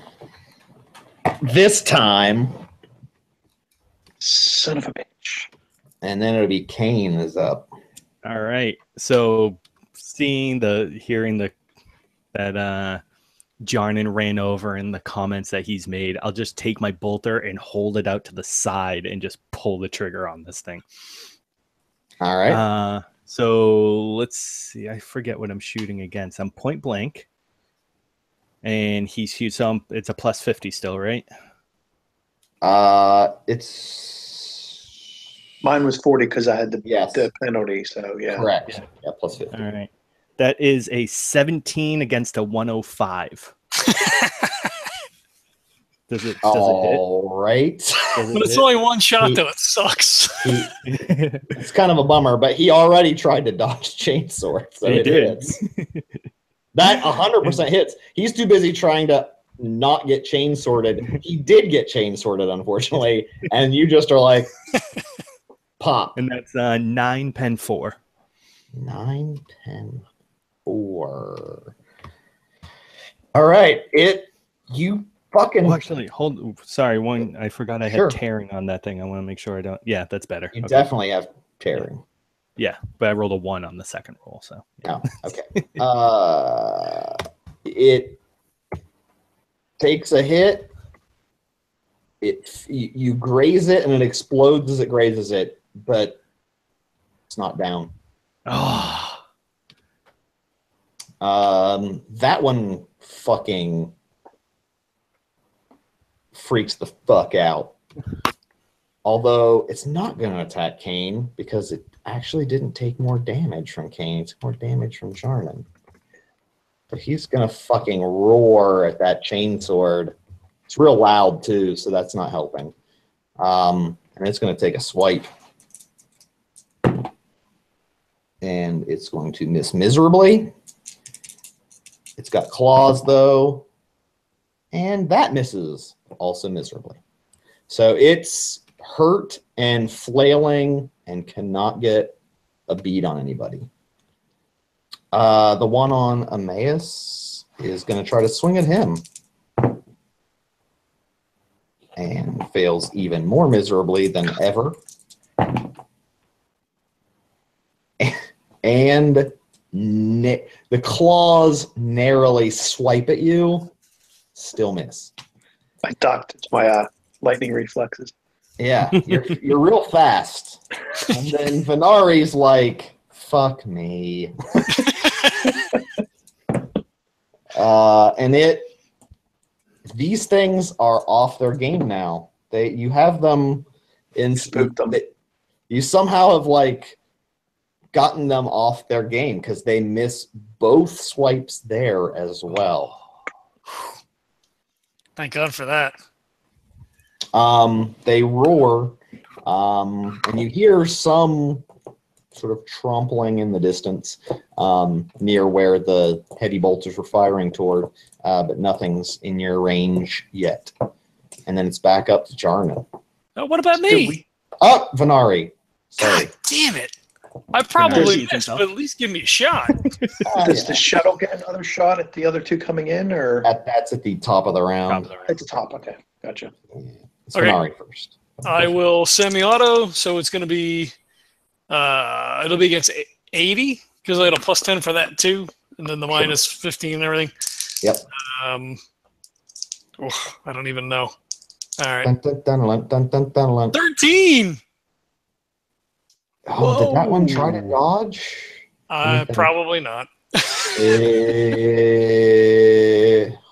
This time. Son of a bitch. And then it'll be Kayne is up. All right. So hearing that Jarnan ran over and the comments that he's made, I'll just take my bolter and hold it out to the side and just pull the trigger on this thing. All right. So let's see. I forget what I'm shooting against. I'm point blank. And he shoots it's a plus 50 still, right? It's Mine was 40 because I had Yes. the penalty, so yeah. correct. Yeah, plus 50. All right. That is a 17 against a 105. Does it hit? All right. Does it But it's hit? only one shot, though. It sucks. It's kind of a bummer, but he already tried to dodge chainsword, so He it did. hits. That 100% hits. He's too busy trying to not get chain sorted. He did get chain sorted, unfortunately, and you just are like, pop. And that's 9 pen 4. 9 pen 4. All right, you fucking. Oh, actually, sorry, one. I forgot I had Sure. tearing on that thing. I want to make sure I don't. Yeah, that's better. You Okay. definitely have tearing. Yeah, but I rolled a 1 on the second roll, so. Oh, okay. It takes a hit. You graze it and it explodes as it grazes it, but it's not down. Oh. That one fucking freaks the fuck out. Although it's not going to attack Kayne because it actually didn't take more damage from Kayne. It took more damage from Jarnan. But he's going to fucking roar at that chainsword. It's real loud too, so that's not helping. And it's going to take a swipe. And it's going to miss miserably. It's got claws though. And that misses also miserably. So it's hurt and flailing and cannot get a bead on anybody. The one on Emmaus is going to try to swing at him. And fails even more miserably than ever. And the claws narrowly swipe at you. Still miss. I ducked. It's my lightning reflexes. Yeah, you're real fast. And then Venari's like, fuck me. And these things are off their game now. You have them in Spooked them. You somehow have like gotten them off their game because they miss both swipes there as well. Thank God for that. They roar, and you hear some sort of trampling in the distance near where the heavy bolters were firing toward, but nothing's in your range yet. And then it's back up to Jarnan. Oh, what about me? Oh, Venari. Sorry. God damn it. I probably missed, but at least give me a shot. Does the shuttle get another shot at the other two coming in, or That's at the top of the round. at the top? Okay, gotcha. It's Okay. Venari first. I will semi-auto, so it's going to be it'll be against 80 because I got a plus 10 for that too, and then the minus 15 and everything. Yep. I don't even know. All right, Dun, dun, dun, dun, dun, dun, dun. 13. Oh, did that one try to dodge? Probably not,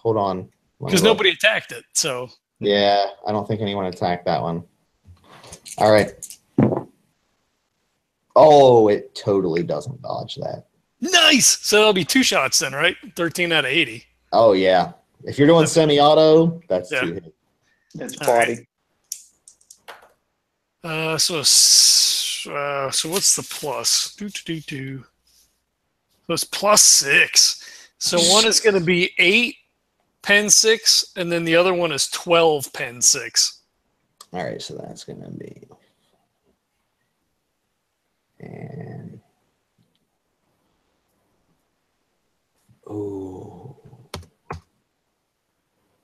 Hold on. because nobody attacked it. So Yeah, I don't think anyone attacked that one. All right. Oh, it totally doesn't dodge that. nice. So that'll be 2 shots then, right? 13 out of 80. Oh, yeah. If you're doing semi-auto, that's Yeah. 2 hits. It's All body. So what's the plus? So it's plus 6. So one is going to be 8 pen 6, and then the other one is 12 pen 6. All right, so that's going to be... And... Oh.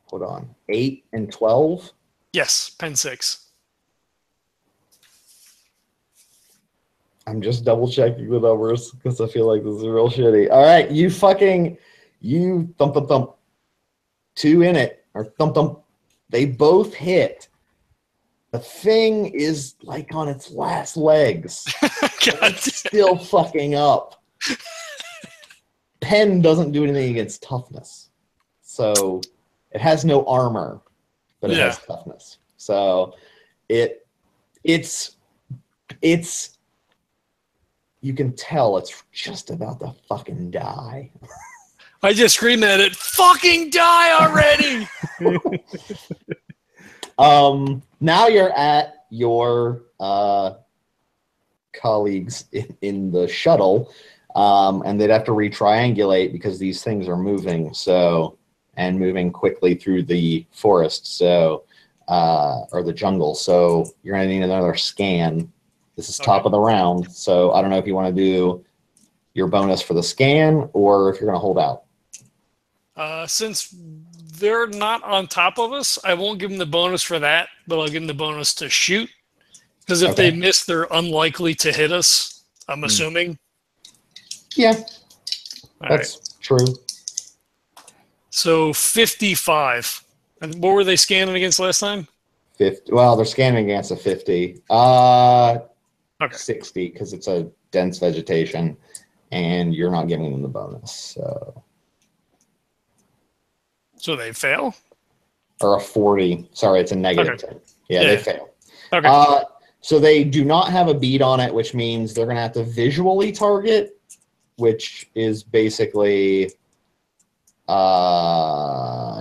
Hold on. 8 and 12? Yes, pen 6. I'm just double checking the numbers because I feel like this is real shitty. All right, you thump, thump, thump. 2 in it, or thump, thump. They both hit. The thing is like on its last legs. It's still fucking up. Pen doesn't do anything against toughness. So it has no armor, but it has toughness. So it's you can tell it's just about to fucking die. I just screamed at it, fucking die already! Now you're at your colleagues in the shuttle, and they'd have to re-triangulate because these things are moving. So and moving quickly through the forest, so or the jungle. So you're going to need another scan. This is top of the round, so I don't know if you want to do your bonus for the scan or if you're going to hold out. Since they're not on top of us, I won't give them the bonus for that, but I'll give them the bonus to shoot. Because if they miss, they're unlikely to hit us, I'm assuming. Yeah, that's true. So 55. And what were they scanning against last time? 50. Well, they're scanning against a 50. 60, because it's a dense vegetation, and you're not giving them the bonus. So they fail? Or a 40. Sorry, it's a negative 10. Yeah, they fail. Okay. So they do not have a bead on it, which means they're going to have to visually target, which is basically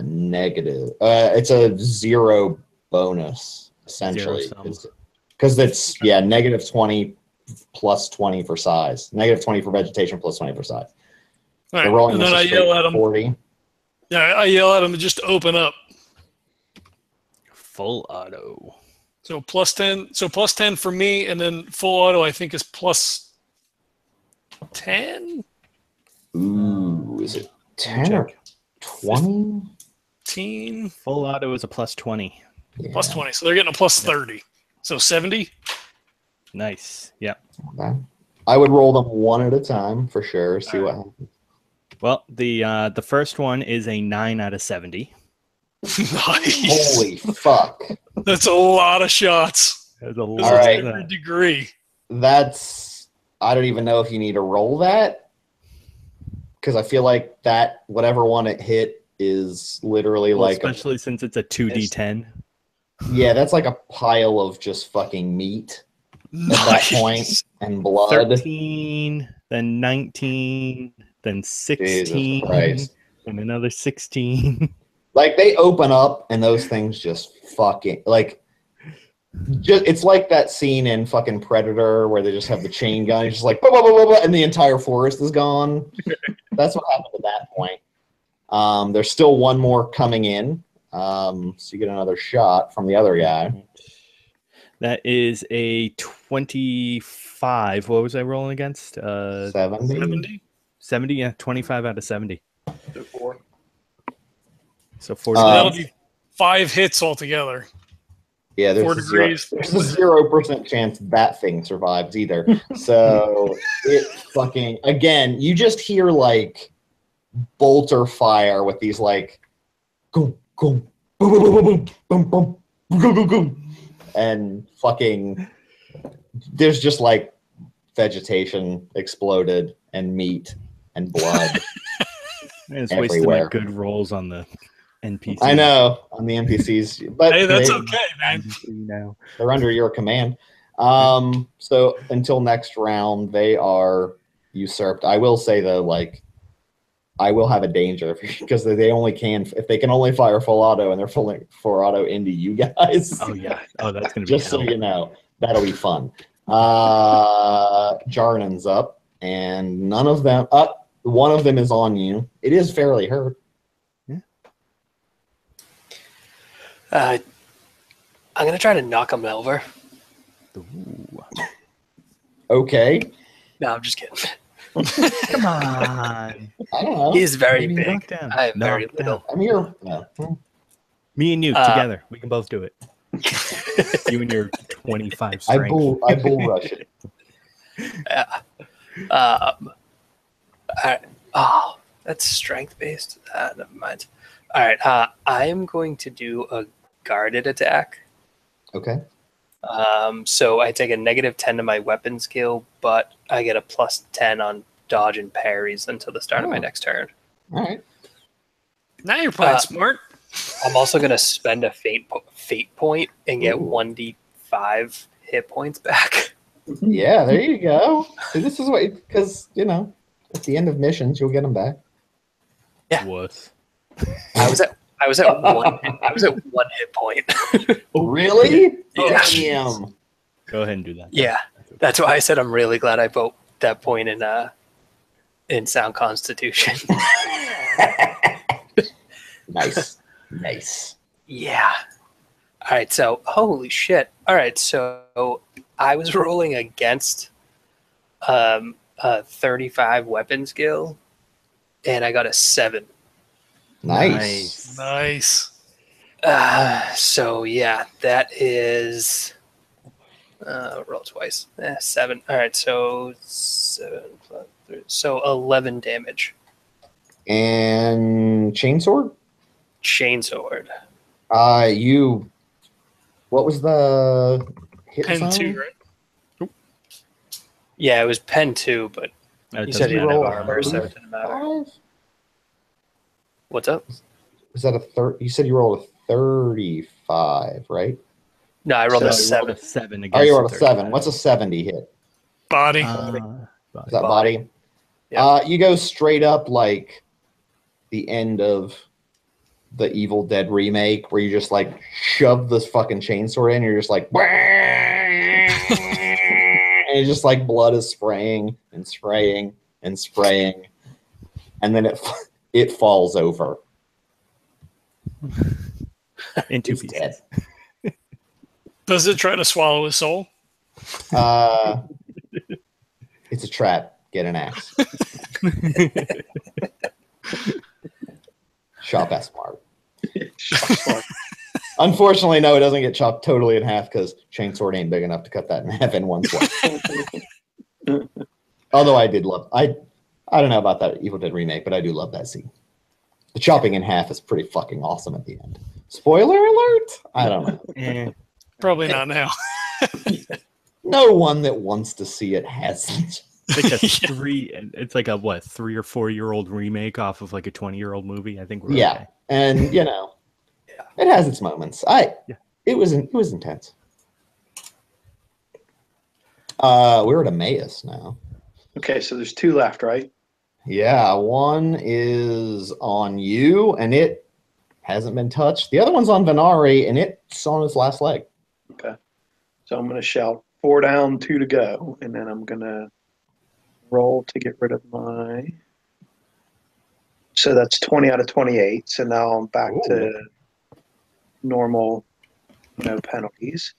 negative. It's a 0 bonus, essentially. Because it's, negative 20 plus 20 for size. Negative 20 for vegetation plus 20 for size. All right. They're rolling And then I yell at them. 40. Yeah, I yell at them to just open up. Full auto. So plus 10. So plus 10 for me, and then full auto I think is plus 10? Ooh, is it 10 or 20? 15? Full auto is a plus 20. Yeah. Plus 20. So they're getting a plus 30. So 70? Nice. Yeah. Okay. I would roll them one at a time for sure. See what happens. Well, the first one is a 9 out of 70. Nice. Holy fuck. That's a lot of shots. There's a lot. All right. Every degree. That's, I don't even know if you need to roll that, because I feel like that whatever one it hit is literally especially since it's a 2d10. Yeah, that's like a pile of just fucking meat at that point, and blood. 13, then 19, then 16, and another 16. Like, they open up and those things just fucking, like, it's like that scene in fucking Predator where they just have the chain gun, it's just like, blah, blah, blah, blah, and the entire forest is gone. That's what happened at that point. There's still one more coming in, so you get another shot from the other guy. That is a 25. What was I rolling against? 70? 70, yeah, 25 out of 70. 4. So 40. That'll be 5 hits altogether. Yeah, there's 4 degrees. There's a 0% chance that thing survives either. So it fucking, again, you just hear like bolter fire with these like boom, boom, boom, boom, boom, boom, boom, boom, boom, boom, boom, and fucking there's just like vegetation exploded and meat and blood. It's wasting my good rolls on the NPCs. I know, on the NPCs, but hey, that's okay, man. They're under your command. So until next round, they are usurped. I will say though, like, I will have a danger because they only can, if they can only fire full auto, and they're full auto into you guys. Oh yeah. Oh, that's gonna be just hell. so you know, that'll be fun. Jarnan's up, and none of them up. One of them is on you. It is fairly hurt. I'm gonna try to knock him over. Ooh. Okay. No, I'm just kidding. Come on. I don't know. He's very Maybe big. knock down. I have Knock very down. little. I'm here. No. Me and you together. We can both do it. You and your 25 strength. I bull rush it. Yeah. All right. Oh, that's strength based. Never mind. All right. I am going to do a guarded attack. Okay. So I take a -10 to my weapon skill, but I get a +10 on dodge and parries until the start of my next turn. All right. Now you're playing smart. I'm also going to spend a fate point and get 1d5 hit points back. Yeah, there you go. See, this is what, because, you know, at the end of missions, you'll get them back. Yeah. What? I was at one. I was at 1 hit point. Really? Yeah. Damn. Go ahead and do that. Yeah, that's why I said I'm really glad I vote that point in sound constitution. Nice. Nice. Yeah. All right, so holy shit. All right, so I was rolling against a 35 weapon skill, and I got a 7. Nice. Nice. So yeah, that is roll twice. 7. All right, so 7 plus 3, so 11 damage. And chainsword? Chainsword. What was the hit Pen zone? 2, right? Yeah, it was pen 2, but It you said doesn't you matter. roll armor, so it didn't matter. 5? What's up? Was that a third? You said you rolled a 35, right? No, I rolled So a you 7. rolled a 7 Oh, against you rolled a the 7. 35. What's a 70 hit? Body. Is Body. that body? Yeah. You go straight up like the end of the Evil Dead remake, where you just like shove this fucking chainsaw in. You're just like, and it's just like blood is spraying and spraying and spraying, and then it falls over. In 2 It's pieces. dead. Does it try to swallow his soul? It's a trap. Get an axe. Chop that smart. Unfortunately, no, it doesn't get chopped totally in half because chainsword ain't big enough to cut that in half in one swipe. Although I don't know about that Evil Dead remake, but I do love that scene. The chopping in half is pretty fucking awesome at the end. Spoiler alert? I don't know. Probably not now. No one that wants to see it hasn't. It's like a 3 or 4 year old remake off of like a 20-year-old movie. I think we're Yeah, okay. and it has its moments. It was intense. We're at Emmaus now. Okay, so there's 2 left, right? Yeah, one is on you, and it hasn't been touched. The other one's on Venari, and it's on its last leg. Okay. So I'm going to shout 4 down, 2 to go, and then I'm going to roll to get rid of my... So that's 20 out of 28. So now I'm back to normal, no penalties.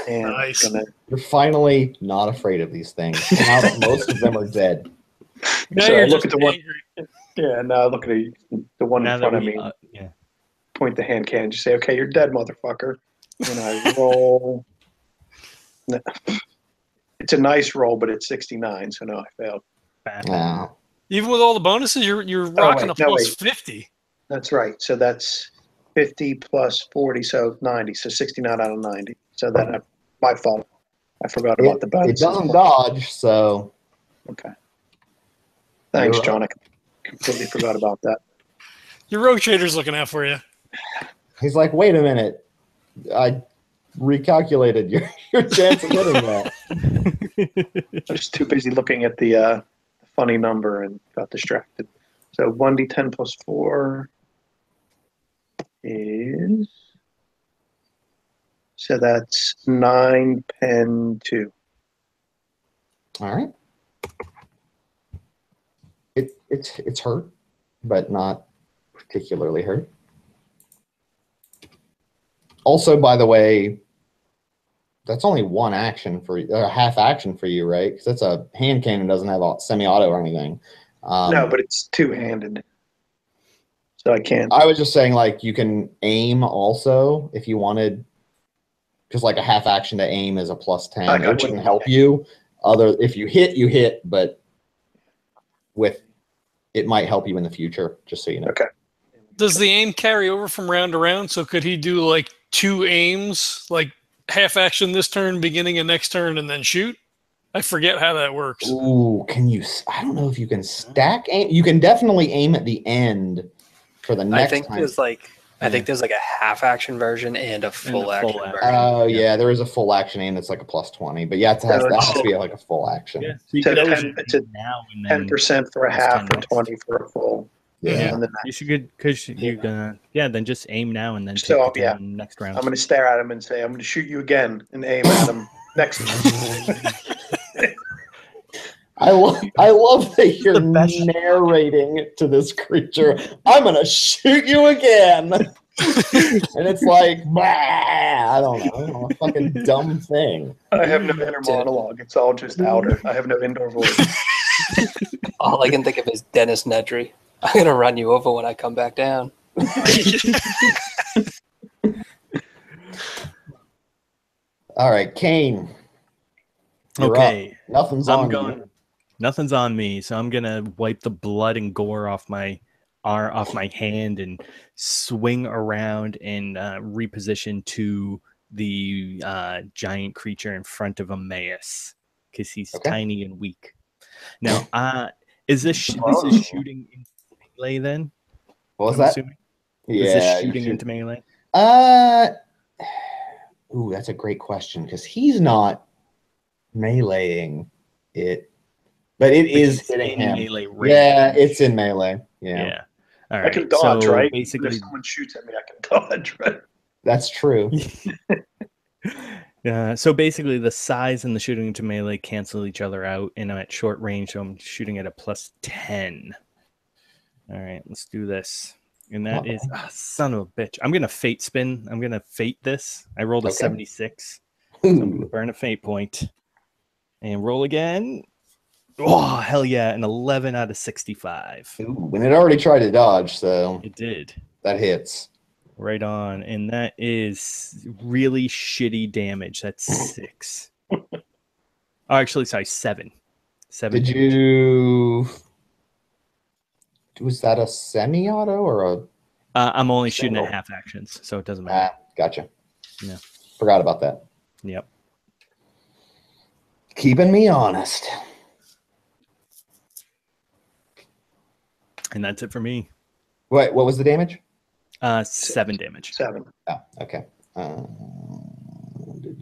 And Nice. You're finally not afraid of these things. Now that most of them are dead. Now So you're look just at the one. angry. Yeah, now look at the one Now in that front of we, me. yeah. Point the hand cannon. Just say, "Okay, you're dead, motherfucker." And I roll. It's a nice roll, but it's 69, so no, I failed. Wow. Even with all the bonuses, you're rocking a plus 50. That's right. So that's 50 plus 40, so 90. So 69 out of 90. So that my fault. I forgot about the bonus. It doesn't dodge, so. Okay. Thanks, You're John. up. I completely forgot about that. Your rogue trader's looking out for you. He's like, wait a minute. I recalculated your chance of getting that. I was too busy looking at the funny number and got distracted. So 1d10 plus 4 is... So that's 9, pen 2. All right. It's hurt, but not particularly hurt. Also, by the way, that's only one action for a half action for you, right? Because that's a hand cannon, doesn't have semi-auto or anything. No, but it's two-handed, so I can't. I was just saying, like, you can aim also if you wanted, because like a half action to aim is a plus 10. I It got you. wouldn't help you. If you hit, but it might help you in the future. Just so you know. Okay. Does the aim carry over from round to round? So could he do like 2 aims, like half action this turn, beginning of next turn, and then shoot? I forget how that works. Ooh, can you? I don't know if you can stack aim. You can definitely aim at the end for the next time. I think there's like a half action version and a full action version. Oh yeah, there is a full action aim that's like a plus 20, but yeah, that has to be like a full action. Yeah, so you So could always 10, it's do a now and then 10% for a plus half 10 and next. 20 for a full. Yeah. And then You should because you're gonna then just aim now and then take So, the turn next round. I'm going to stare at him and say, "I'm going to shoot you again," and aim at him next. I love that you're The best narrating to this creature. I'm gonna shoot you again, and it's like, bah, I don't know, a fucking dumb thing. I have no inner monologue. It's all just outer. I have no indoor voice. All I can think of is Dennis Nedry. I'm gonna run you over when I come back down. All right, Kayne. You're Okay. up. Nothing's I'm on going. you. Nothing's on me, so I'm gonna wipe the blood and gore off my hand and swing around and reposition to the giant creature in front of Emmaus because he's tiny and weak. Now, is this is shooting into melee then? What was I'm that? assuming? Yeah, Is this shooting into melee? Ooh, that's a great question because he's not meleeing it, but it is hitting him. Melee range. Yeah, it's in melee. Yeah. All I right. can dodge, right? Basically, If someone shoots at me, I can dodge, right? That's true. So basically, the size and the shooting into melee cancel each other out, and I'm at short range, so I'm shooting at a +10. All right, let's do this. And that is son of a bitch. I'm gonna fate spin. I'm gonna fate this. I rolled a 76, so I'm gonna burn a fate point and roll again. Oh hell yeah! An 11 out of 65. Ooh, and it already tried to dodge, so It did. that hits. Right on, and that is really shitty damage. That's 6. Oh, actually, sorry, 7. 7. Did you? Was that a semi-auto or a? I'm only shooting single? at half actions, so it doesn't matter. Gotcha. Yeah. Forgot about that. Yep. Keeping me honest. And that's it for me. Wait, what was the damage? 7 damage. 7. Oh, okay.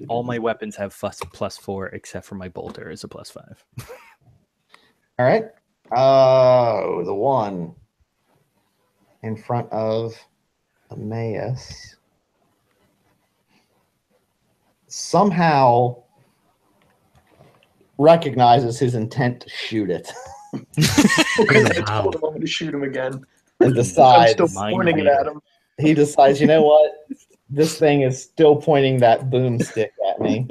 All my weapons have +4, except for my bolter is a +5. All right. Oh, the one in front of Emmaus somehow recognizes his intent to shoot it I told him I'm going to shoot him again. and I'm decides. still pointing it at him. He decides, you know what? This thing is still pointing that boomstick at me.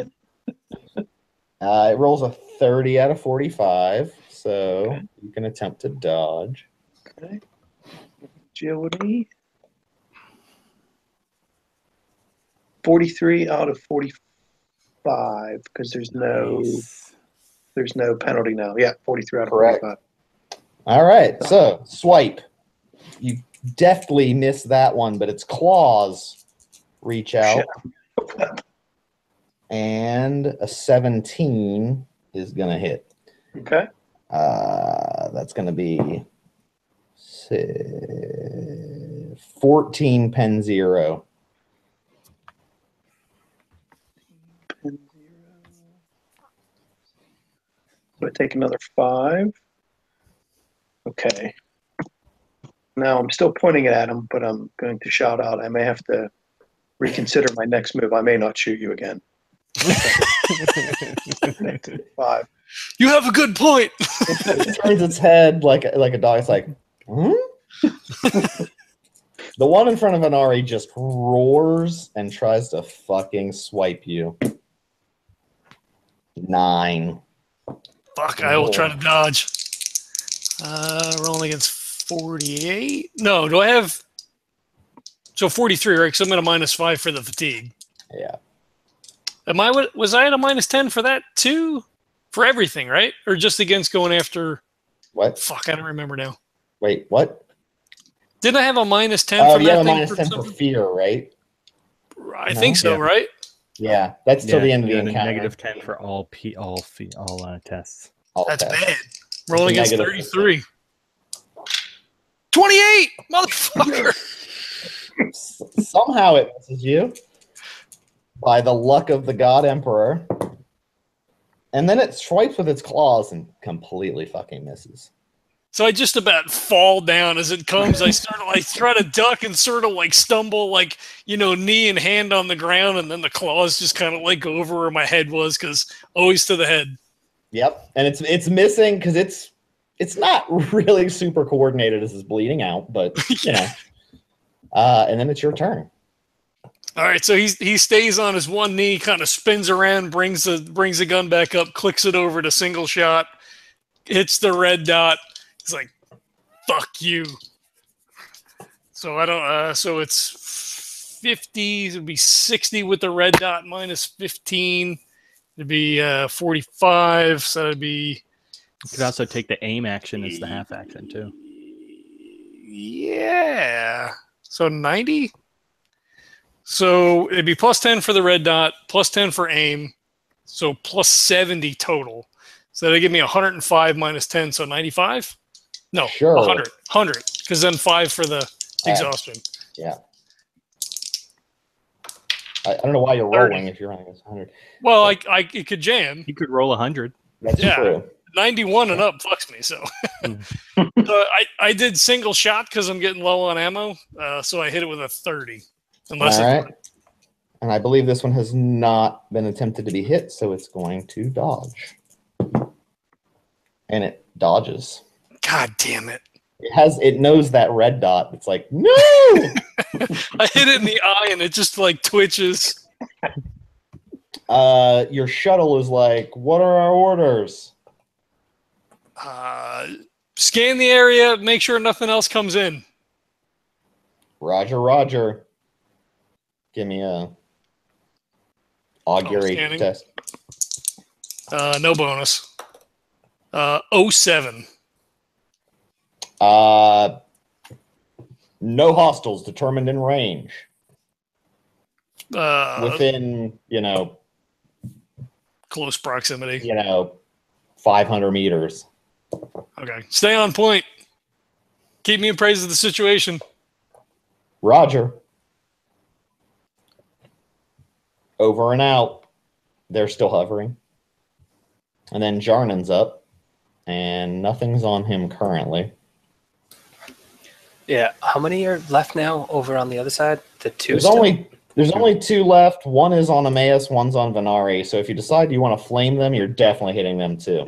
It rolls a 30 out of 45, so you can attempt to dodge. Okay. Agility. 43 out of 45 because there's no penalty now. Yeah, 43 out of 45. All right, so swipe. You deftly miss that one, but its claws reach out. And a 17 is going to hit. Okay. That's going to be 14 pen 0. Pen 0. So I take another 5. Okay. Now I'm still pointing it at him, but I'm going to shout out. I may have to reconsider my next move. I may not shoot you again. 5. You have a good point. It turns its head like a dog. It's like, hmm? The one in front of Venari just roars and tries to fucking swipe you. 9. Fuck, I will try to dodge. Rolling against 48. No, do I have... So 43, right? Because I'm at a -5 for the fatigue. Yeah. Was I at a -10 for that too? For everything, right? Or just against going after... What? Fuck, I don't remember now. Wait, what? Didn't I have a -10 Oh, for you that have a thing? -10 for fear, right? I think so, Yeah. right? Yeah, that's till the end of the and a encounter. -10 for all tests. All That's tests. bad. Rolling against negative 33. 28! Motherfucker! Somehow it misses you by the luck of the God Emperor. And then it swipes with its claws and completely fucking misses. So I just about fall down as it comes. I try to duck and sort of like stumble, like, knee and hand on the ground, and then the claws just kind of like go over where my head was, because always to the head. Yep, and it's missing because it's not really super coordinated as it's bleeding out, but you know. And then it's your turn. All right, so he stays on his one knee, kind of spins around, brings the gun back up, clicks it over to single shot, hits the red dot. He's like, "Fuck you." So I don't. So it's 50. It'd be 60 with the red dot minus 15. It'd be 45. So it'd be. You could also take the aim action as the half action too. Yeah. So 90. So it'd be plus 10 for the red dot, plus 10 for aim, so plus 70 total. So that'd give me 105 minus 10, so 95? No, sure. 100, because then 5 for the exhaustion. Yeah. I don't know why you're 30. rolling if you're running against 100. Well, it could jam. You could roll 100. That's true. 91 and up fucks me, so. So I did single shot because I'm getting low on ammo, so I hit it with a 30. All right. And I believe this one has not been attempted to be hit, so it's going to dodge. And it dodges. God damn it. It knows that red dot. It's like, no! I hit it in the eye and it just like twitches. Your shuttle is like, what are our orders? Scan the area, make sure nothing else comes in. Roger, roger. Give me a augury test. No bonus. 07. No hostiles determined in range. Within, close proximity. 500 meters. Okay. Stay on point. Keep me appraised of the situation. Roger. Over and out. They're still hovering. And then Jarnan's up. And nothing's on him currently. Yeah. How many are left now over on the other side? The two? There's only 2 left. One is on Emmaus, one's on Venari. So if you decide you want to flame them, you're definitely hitting them too.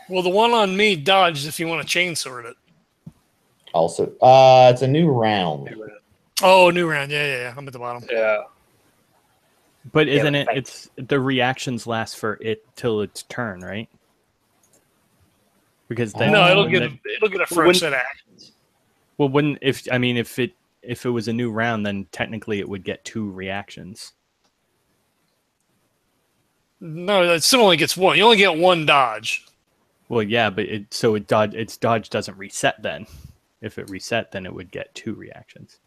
Well, the one on me dodged if you want to chainsaw it. Also, it's a new round. Oh, new round. Yeah. I'm at the bottom. Yeah. But isn't it? It's the reactions last for it till its turn, right? Because then it'll get a fresh set of actions. Well, if it was a new round, then technically it would get 2 reactions. No, it still only gets 1. You only get 1 dodge. Well, yeah, but its dodge doesn't reset then. If it reset, then it would get 2 reactions.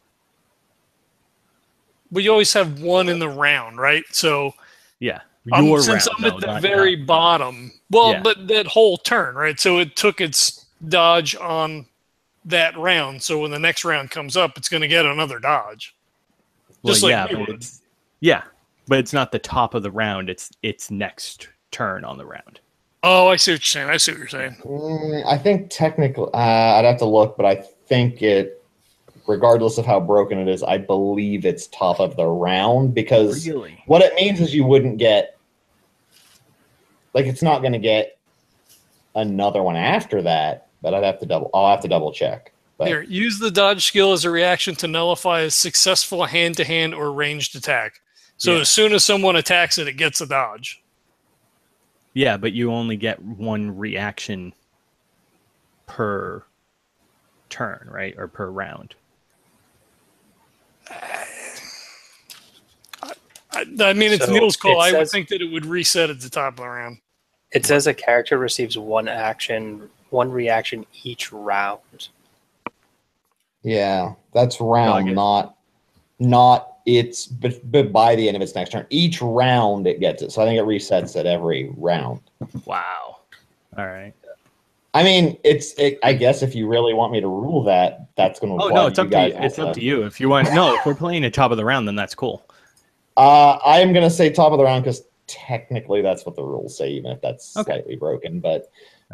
But you always have 1 in the round, right? So yeah, since I'm at the very bottom, but that whole turn, right? So it took its dodge on that round. So when the next round comes up, it's going to get another dodge. But it's not the top of the round. It's its next turn on the round. Oh, I see what you're saying. I think technically, I'd have to look, but I think regardless of how broken it is, I believe it's top of the round because what it means is you wouldn't get, it's not going to get another one after that, but I'll have to double check. But here, use the dodge skill as a reaction to nullify a successful hand-to-hand or ranged attack. So as soon as someone attacks it, it gets a dodge. Yeah, but you only get 1 reaction per turn, right? Or per round. It's Neil's call. I would think that it would reset at the top of the round. It says a character receives 1 reaction each round. Yeah, that's round, not it's but by the end of its next turn. Each round it gets it. So I think it resets at every round. Wow. All right. I mean, I guess if you really want me to rule that, that's going to. Oh no, it's up to you. It's up to you. If you want, if we're playing at top of the round, then that's cool. I am going to say top of the round because technically that's what the rules say, even if that's slightly broken. But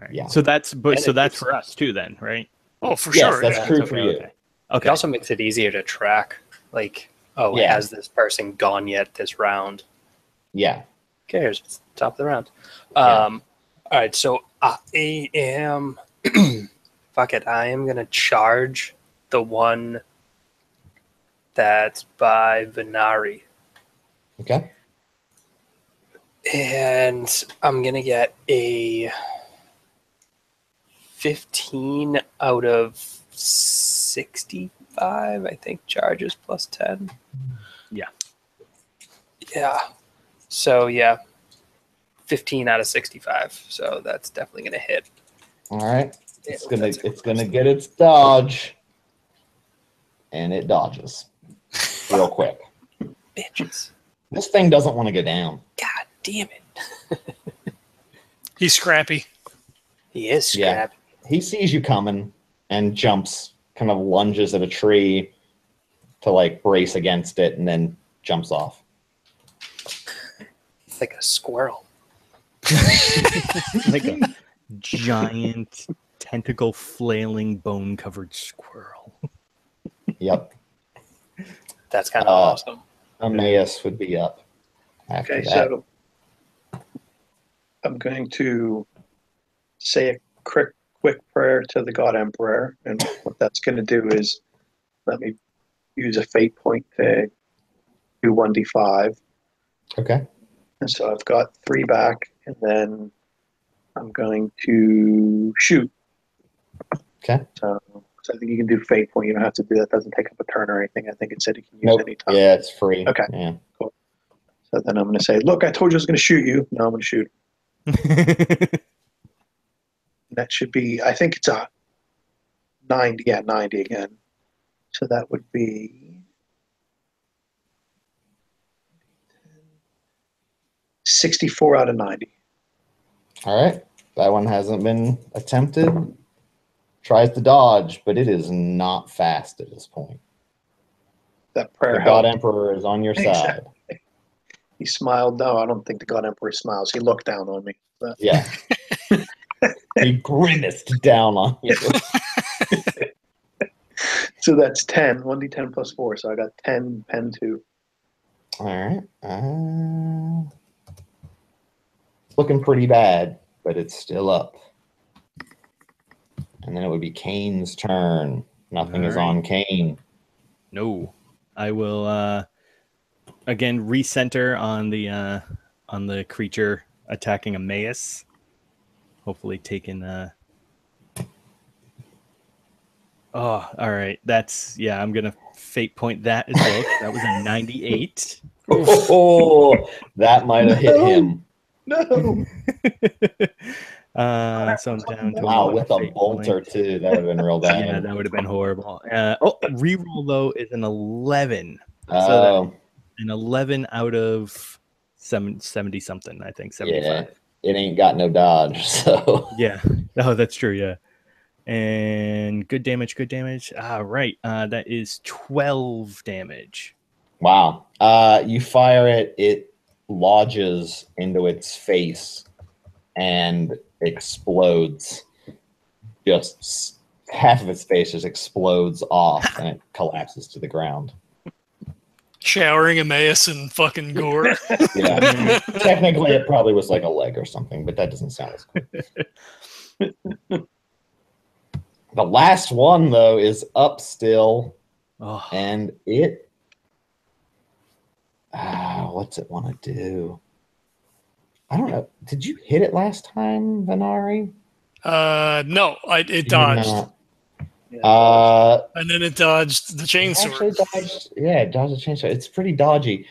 yeah. So that's for us too, then, right? Oh, for sure. Yes, that's true for you. Okay. It also makes it easier to track. Has this person gone yet this round? Yeah. cares? It's the top of the round. Yeah. All right, so I am. Fuck it. I am gonna charge the one that's by Venari, Okay. and I'm gonna get a 15 out of 65. I think charges plus 10. Yeah. Yeah. So yeah, 15 out of 65. So that's definitely gonna hit. All right. Yeah, It's gonna get its dodge, and it dodges real quick. Bitches. This thing doesn't want to go down. God damn it. He's scrappy. He is Yeah. scrappy. He sees you coming and jumps, kind of lunges at a tree to like brace against it, and then jumps off. It's like a squirrel. Like a giant tentacle flailing bone covered squirrel. Yep. That's kind of awesome. Emmaus would be up after Okay, that. so I'm going to say a quick prayer to the God Emperor, and what that's going to do is let me use a fate point to do 1d5. Okay. And so I've got 3 back, and then I'm going to shoot. Okay. So I think you can do fate point. You don't have to do that. It doesn't take up a turn or anything. I think it said you can use Nope. any time. Yeah, it's free. Okay. Yeah. Cool. So then I'm going to say, look, I told you I was going to shoot you. No, I'm going to shoot. That should be, I think it's a 90. Yeah, 90 again. So that would be 64 out of 90. All right. That one hasn't been attempted. Tries to dodge, but it is not fast at this point. That prayer The God helped. Emperor is on your Exactly. side. He smiled. No, I don't think the God Emperor smiles. He looked down on me. But Yeah. He grimaced down on you. so that's 10. 1d10 plus 4. So I got 10, pen 2. All right. It's looking pretty bad, but it's still up. And then it would be Kayne's turn. Nothing All is right. on Kayne. No. I will again recenter on the creature attacking Emmaus. Hopefully taking Oh, all right. I'm gonna fate point that as well. That was a 98. Oh, that might have hit him. No. So I'm down to Wow, one with a fate bolter point. too. That would have been real bad. Yeah, that would have been horrible. Reroll though is an 11. So Oh, that's an 11 out of 70 something, I think 75. yeah. It ain't got no dodge, so. Yeah. Oh, that's true. Yeah. And good damage. Right. That is 12 damage. Wow. You fire it, it lodges into its face and explodes. Just half of its face just explodes off and it collapses to the ground. Showering Emmaus in fucking gore. Yeah. Technically, it probably was like a leg or something, but that doesn't sound as cool. The last one, though, is up still, and it... what's it want to do? I don't know. Did you hit it last time, Venari? No, it dodged. And then it dodged the chainsaw. Actually dodged, yeah, it dodged the chainsaw. It's pretty dodgy.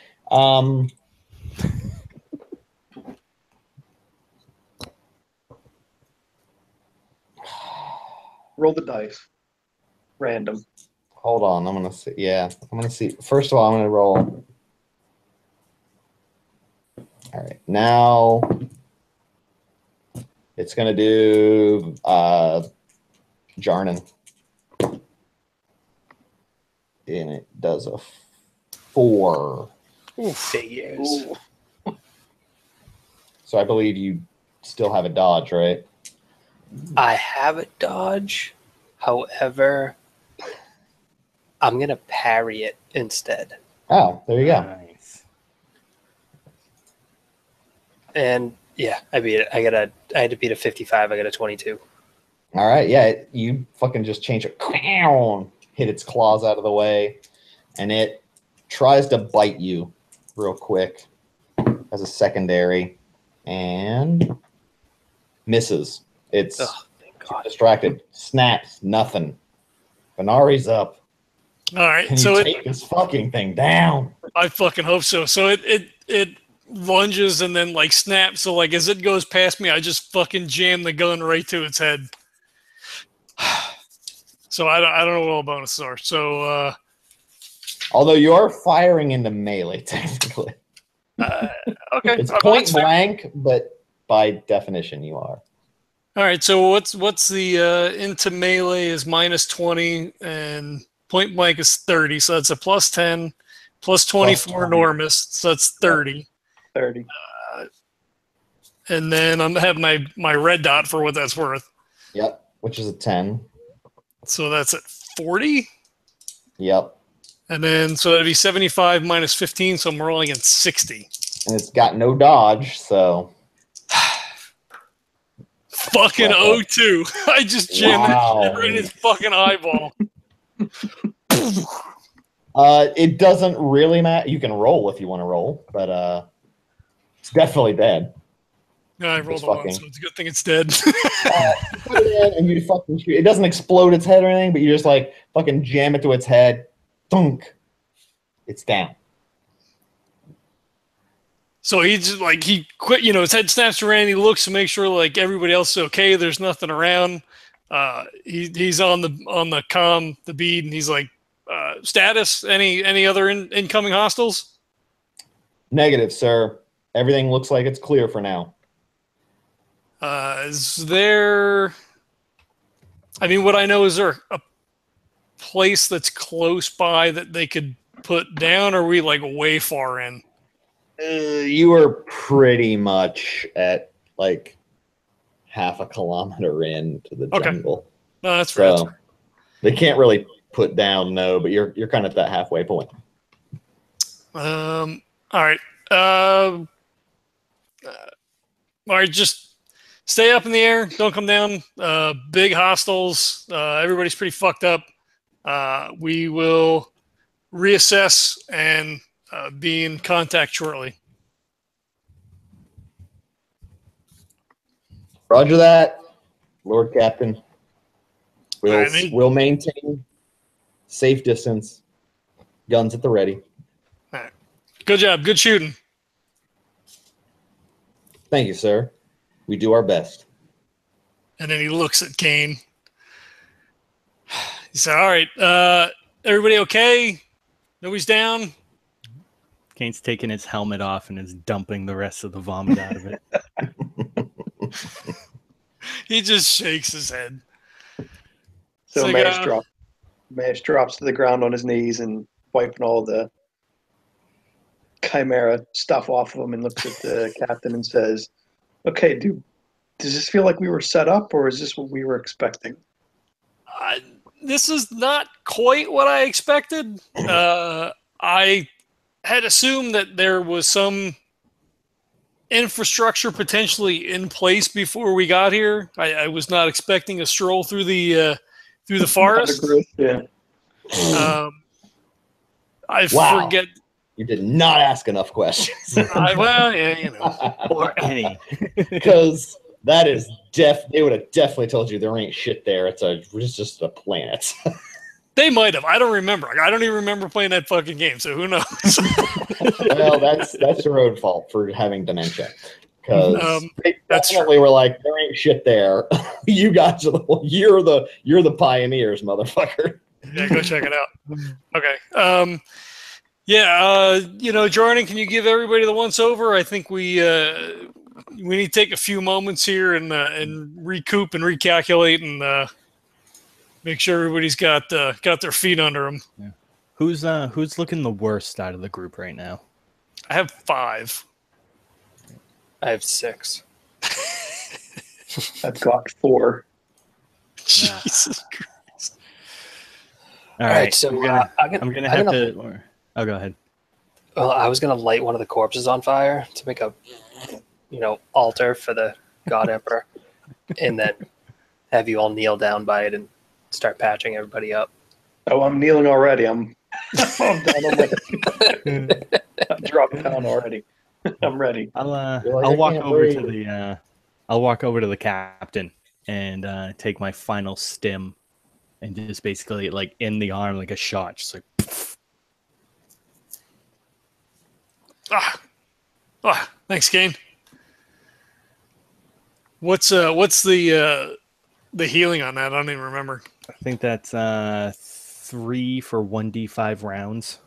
Roll the dice. Random. Hold on, I'm gonna see. Yeah, I'm gonna see. First of all, I'm gonna roll. All right, now it's gonna do Jarnan, and it does a 4. Figures. So I believe you still have a dodge, right? I have a dodge. However, I'm going to parry it instead. Oh, there you go. Nice. And yeah, I beat it. I had to beat a 55. I got a 22. All right, yeah, you fucking just change it. Hit its claws out of the way, and it tries to bite you real quick as a secondary, and misses. It's distracted. Snaps. Nothing. Venari's up. All right, Can so you take this fucking thing down? I fucking hope so. So it lunges and then like snaps. So like as it goes past me, I just fucking jam the gun right to its head. So I don't know what all bonuses are. So although you are firing into melee technically, okay, it's point blank, but by definition you are. All right. So what's the into melee is -20 and point blank is 30. So that's a +10, +20 for enormous. So that's 30. 30. And then I'm have my red dot for what that's worth. Yep, which is a 10. So that's at 40. Yep. And then so that'd be 75 minus 15. So I'm rolling in 60. And it's got no dodge, so fucking O2. I just jammed it right in his fucking eyeball. It doesn't really matter. You can roll if you want to roll, but it's definitely dead. No, I rolled a 1, so it's a good thing it's dead. Put it in and you fucking shoot. It doesn't explode its head or anything, but you just like fucking jam it to its head. Thunk. It's down. So he just like he quit. His head snaps around. He looks to make sure like everybody else is okay. There's nothing around. He's on the comm, the bead, and he's like, status. Any other incoming hostiles? Negative, sir. Everything looks like it's clear for now. Is there? I mean, what I know is there a place that's close by that they could put down? Or are we like way far in? You were pretty much at like half a kilometer into the jungle. No, that's right. So they can't really put down, no, but you're kind of at that halfway point. All right. All right, just stay up in the air. Don't come down. Big hostiles. Everybody's pretty fucked up. We will reassess and be in contact shortly. Roger that, Lord Captain. We'll maintain safe distance. Guns at the ready. All right. Good job. Good shooting. Thank you, sir. We do our best. And then he looks at Kayne. He said, all right, everybody okay? Nobody's down? Kayne's taking his helmet off and is dumping the rest of the vomit out of it. He just shakes his head. So Mash drops to the ground on his knees and wiping all the chimera stuff off of him and looks at the captain and says, okay, dude, does this feel like we were set up or is this what we were expecting? This is not quite what I expected. I had assumed that there was some infrastructure potentially in place before we got here. I was not expecting a stroll through the forest. Yeah. I forget. You did not ask enough questions. Or any. Because that is they would have definitely told you there ain't shit there. It's just a planet. They might have. I don't remember. I don't even remember playing that fucking game, so who knows? Well, that's your own fault for having dementia. Because they definitely were like, there ain't shit there. You guys you're the pioneers, motherfucker. Yeah, go check it out. Okay. Jarnan, can you give everybody the once over? I think we need to take a few moments here and recoup and recalculate and make sure everybody's got their feet under them. Yeah. Who's looking the worst out of the group right now? I have 5. I have 6. I've got 4. Jesus Christ! All right, so I'm gonna have to. Oh, go ahead. Well, I was gonna light one of the corpses on fire to make a altar for the God Emperor, and then have you all kneel down by it and start patching everybody up. Oh, I'm kneeling already. I'm down already. I dropped down already. I'm ready. I'll walk over to the captain and take my final stim and just basically like in the arm like a shot, just like. Thanks, Kayne. What's the healing on that? I don't even remember. I think that's 3 for 1d5 rounds.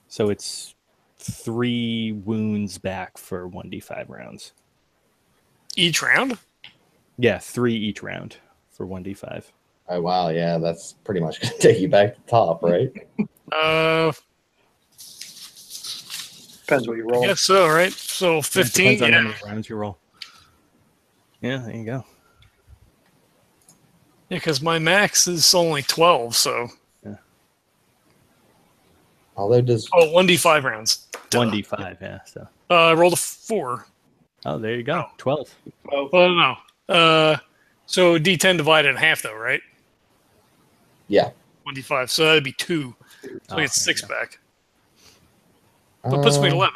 So it's 3 wounds back for 1d5 rounds. Each round? Yeah, 3 each round for 1d5. Oh wow, yeah, that's pretty much gonna take you back to the top, right? Depends what you roll. I guess so, right? So 15. Depends on how many rounds you roll. Yeah, there you go. Yeah, because my max is only 12, so. Yeah. Although does 1d5 rounds. 1d5, yeah. So. I rolled a 4. Oh, there you go. 12. Well, no. So D10 divided in half, though, right? yeah. 1d5, so that'd be 2. So I get 6 yeah. back. That puts me at 11.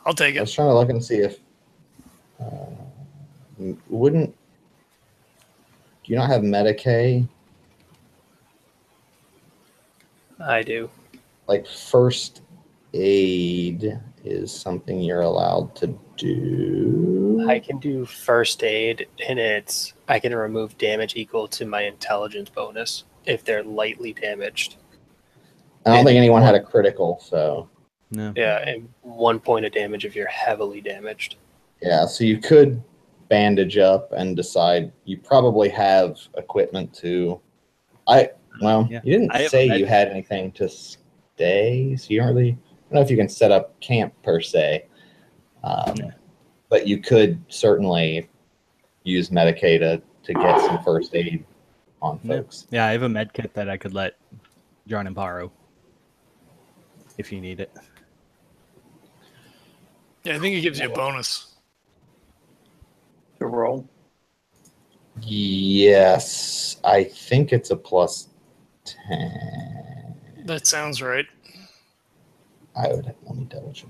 I'll take I it. was trying to look and see if do you not have Medicaid? I do. Like first aid is something you're allowed to do. I can do first aid, and I can remove damage equal to my intelligence bonus if they're lightly damaged. I don't think anyone had a critical, so No. Yeah, and 1 point of damage if you're heavily damaged. yeah. So you could bandage up and decide. You probably have equipment to. Yeah. You didn't I have say a you had anything to stay, so you don't really. I don't know if you can set up camp per se, but you could certainly use Medicaid to get some first aid on folks. Yeah, I have a med kit that I could let Jarnan borrow if you need it. Yeah, I think it gives you a bonus. To roll. Yes, I think it's a plus 10. That sounds right. Let me double check.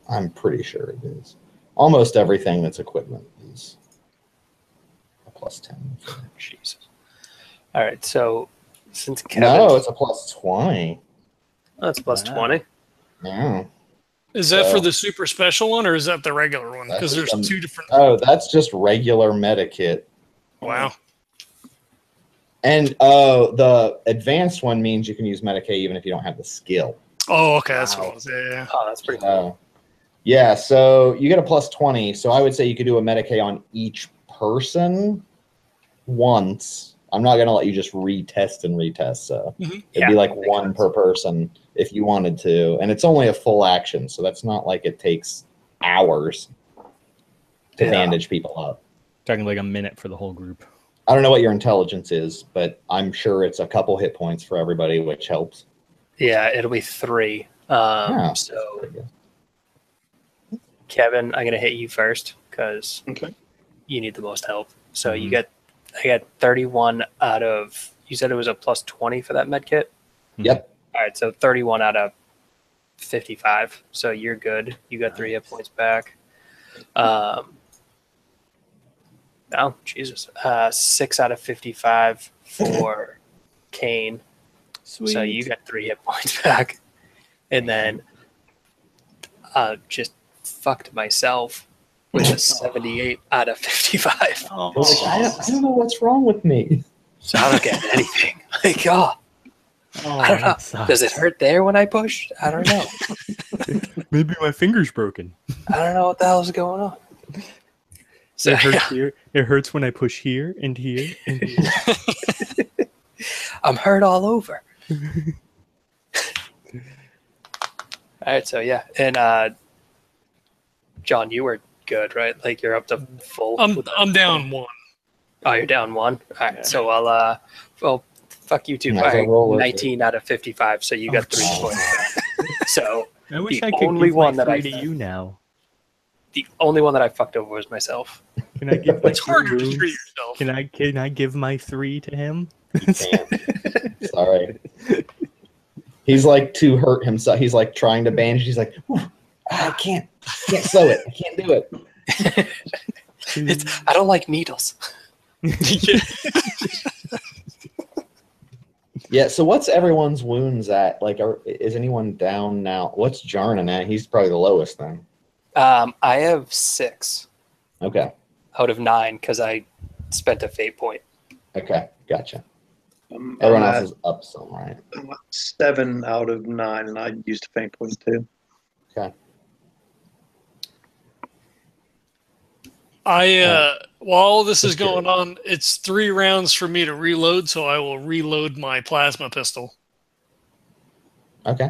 I'm pretty sure it is. Almost everything that's equipment is a plus 10. Jesus. All right, so since Kevin... No, it's a plus 20. Oh, it's plus Wow. 20. Yeah. Is that for the super special one, or is that the regular one? Because there's That's 2 different. Oh, that's just regular Medikit. Wow. And the advanced one means you can use Medicaid even if you don't have the skill. Oh, okay, that's what it was. Yeah. Oh, that's pretty cool. Yeah, so you get a plus 20. So I would say you could do a Medicaid on each person once. I'm not going to let you just retest. So it'd be like 1 per person if you wanted to. And it's only a full action, so that's not like it takes hours to bandage people up. Talking like a minute for the whole group. I don't know what your intelligence is, but I'm sure it's a couple hit points for everybody, which helps. Yeah, it'll be 3. So, Kevin, I'm going to hit you first because you need the most help. So I got 31 out of, you said it was a plus 20 for that med kit? Yep. All right, so 31 out of 55. So you're good. You got 3 hit points back. Oh, Jesus. 6 out of 55 for Kayne. Sweet. So you got 3 hit points back. And then just fucked myself with a 78 out of 55. I don't know what's wrong with me. So I don't get anything. Like, I don't know. Sucks. Does it hurt there when I push? I don't know. Maybe my finger's broken. I don't know what the hell's going on. So It hurts here. It hurts when I push here and here and here. I'm hurt all over. All right, so yeah, and John, you were good, right? Like you're up to full. I'm down 1. Oh, you're down 1. All right, so I'll fuck you too. Nice. All right, Roll 19 out of 55, so you got 3 points. So I wish The I could only give one my that I three to you now. The only one that I fucked over was myself. Can I give my It's harder to runes? treat yourself. Can I give my 3 to him? You can't. Sorry. He's like too hurt himself. He's like trying to bandage. He's like, I can't sew it. I can't do it. I don't like needles. Yeah. So what's everyone's wounds at? Like, is anyone down now? What's Jarnan at? He's probably the lowest then. I have 6 Okay. out of 9 because I spent a fate point. Okay. Gotcha. I'm Everyone at- else is up some, right? I'm at 7 out of 9, and I used a faint point too. Okay. While this is That's good. going on, it's 3 rounds for me to reload, so I will reload my plasma pistol Okay.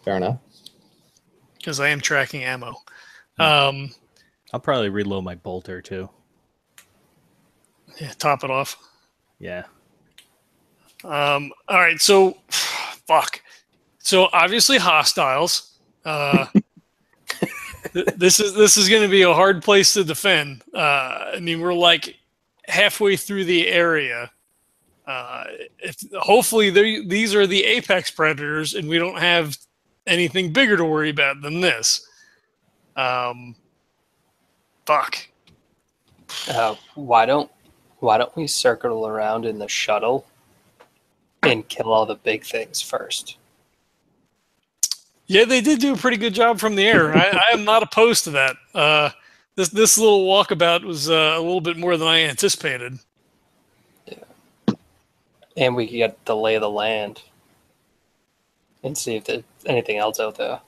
Fair enough. because I am tracking ammo. I'll probably reload my bolter too. Yeah, top it off. Yeah. All right, so fuck. So obviously hostiles. This is going to be a hard place to defend. I mean, we're like halfway through the area. Hopefully these are the apex predators, and we don't have anything bigger to worry about than this. Fuck. Why don't we circle around in the shuttle and kill all the big things first? Yeah, they did do a pretty good job from the air. I am not opposed to that. This little walkabout was a little bit more than I anticipated. And we can get the lay of the land and see if there's anything else out there.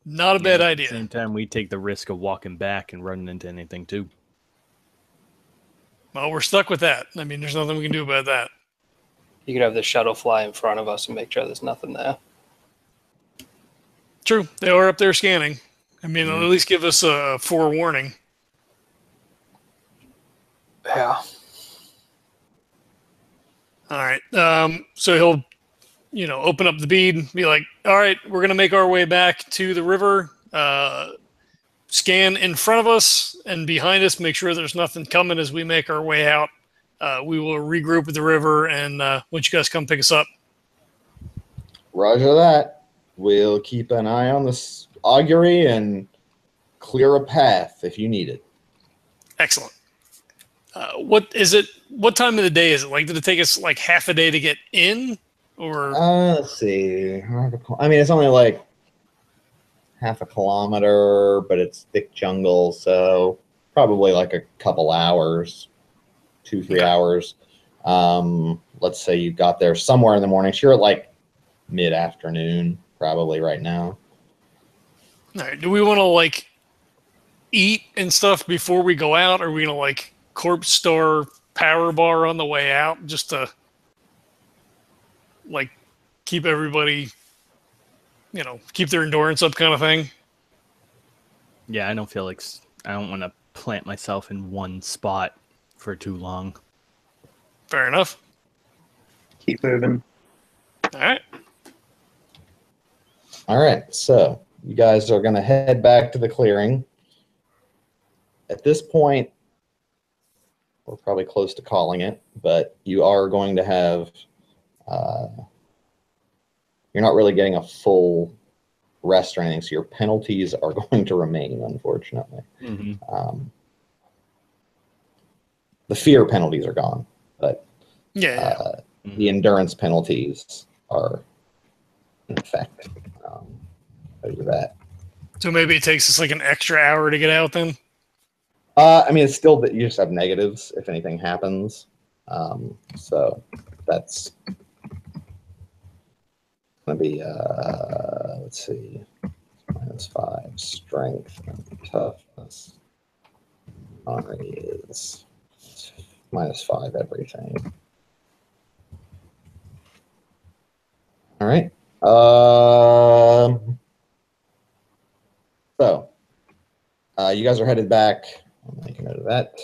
Not a bad At idea. the same time, we take the risk of walking back and running into anything too. Well, we're stuck with that. I mean, there's nothing we can do about that. You could have the shuttle fly in front of us and make sure there's nothing there. True, they are up there scanning. I mean, at least give us a forewarning. Yeah. All right. So he'll, open up the bead, be like, all right, we're going to make our way back to the river, scan in front of us and behind us, make sure there's nothing coming as we make our way out. We will regroup at the river, and once you guys come pick us up. Roger that. We'll keep an eye on this augury and clear a path if you need it. Excellent. What is it? What time of the day is it? Like, did it take us like half a day to get in, or? Let's see. I mean, it's only like half a kilometer, but it's thick jungle, so probably like a couple hours, 2-3 hours. Let's say you got there somewhere in the morning. So you're at like mid-afternoon, probably right now. All right. Do we want to like eat and stuff before we go out? Or are we gonna like corpse store power bar on the way out just to like keep everybody, keep their endurance up, kind of thing? Yeah, I don't want to plant myself in one spot for too long. Fair enough. Keep moving. All right. All right, so you guys are going to head back to the clearing. At this point, we're probably close to calling it, but you are going to have, you're not really getting a full rest or anything, so your penalties are going to remain, unfortunately. Mm-hmm. The fear penalties are gone, but Yeah. the endurance penalties are in effect. Because of that. So maybe it takes us like an extra hour to get out then? I mean, it's still that you just have negatives if anything happens. So that's going to be, let's see, -5 strength and toughness. Already is -5 everything. All right. So you guys are headed back. I'm making note of that.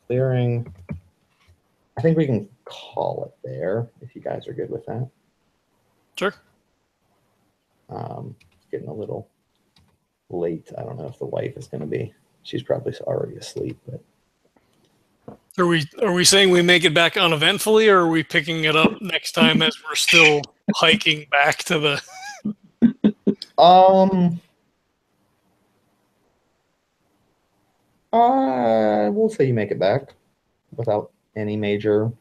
Clearing. I think we can call it there if you guys are good with that. Sure. Getting a little late. I don't know if the wife is going to be. She's probably already asleep. But Are we saying we make it back uneventfully, or are we picking it up next time as we're still hiking back to the? We'll say you make it back without any major.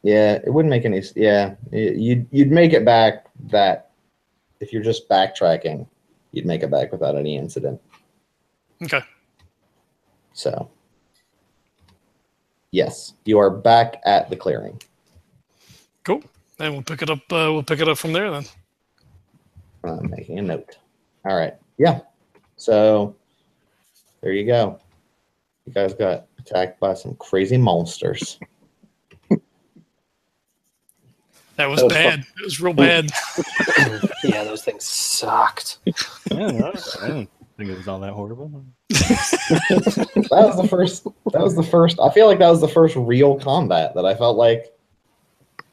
Yeah, it wouldn't make any. Yeah, you'd make it back. That if you're just backtracking, you'd make it back without any incident. Okay. So, yes, you are back at the clearing. Cool. And we'll pick it up. We'll pick it up from there then. I'm making a note. All right. Yeah. So there you go. You guys got attacked by some crazy monsters. That was bad. It was real bad. Yeah, those things sucked. Yeah, no, I don't think it was all that horrible. That was the first. That was the first. I feel like that was the first real combat that I felt like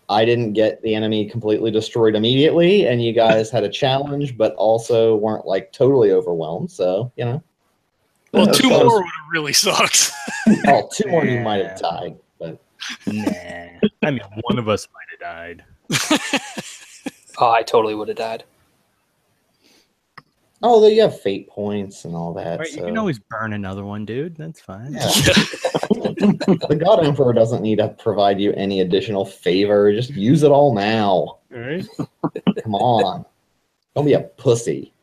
I didn't get the enemy completely destroyed immediately, and you guys had a challenge, but also weren't like totally overwhelmed. So you know. Well, two more would have really sucked. Oh, two more you might have died, but Nah. I mean, one of us might have died. Oh, I totally would have died. oh, you have fate points and all that. Right, so. you can always burn another one, dude. That's fine. Yeah. The God Emperor doesn't need to provide you any additional favor. Just use it all now. All right. Come on. Don't be a pussy.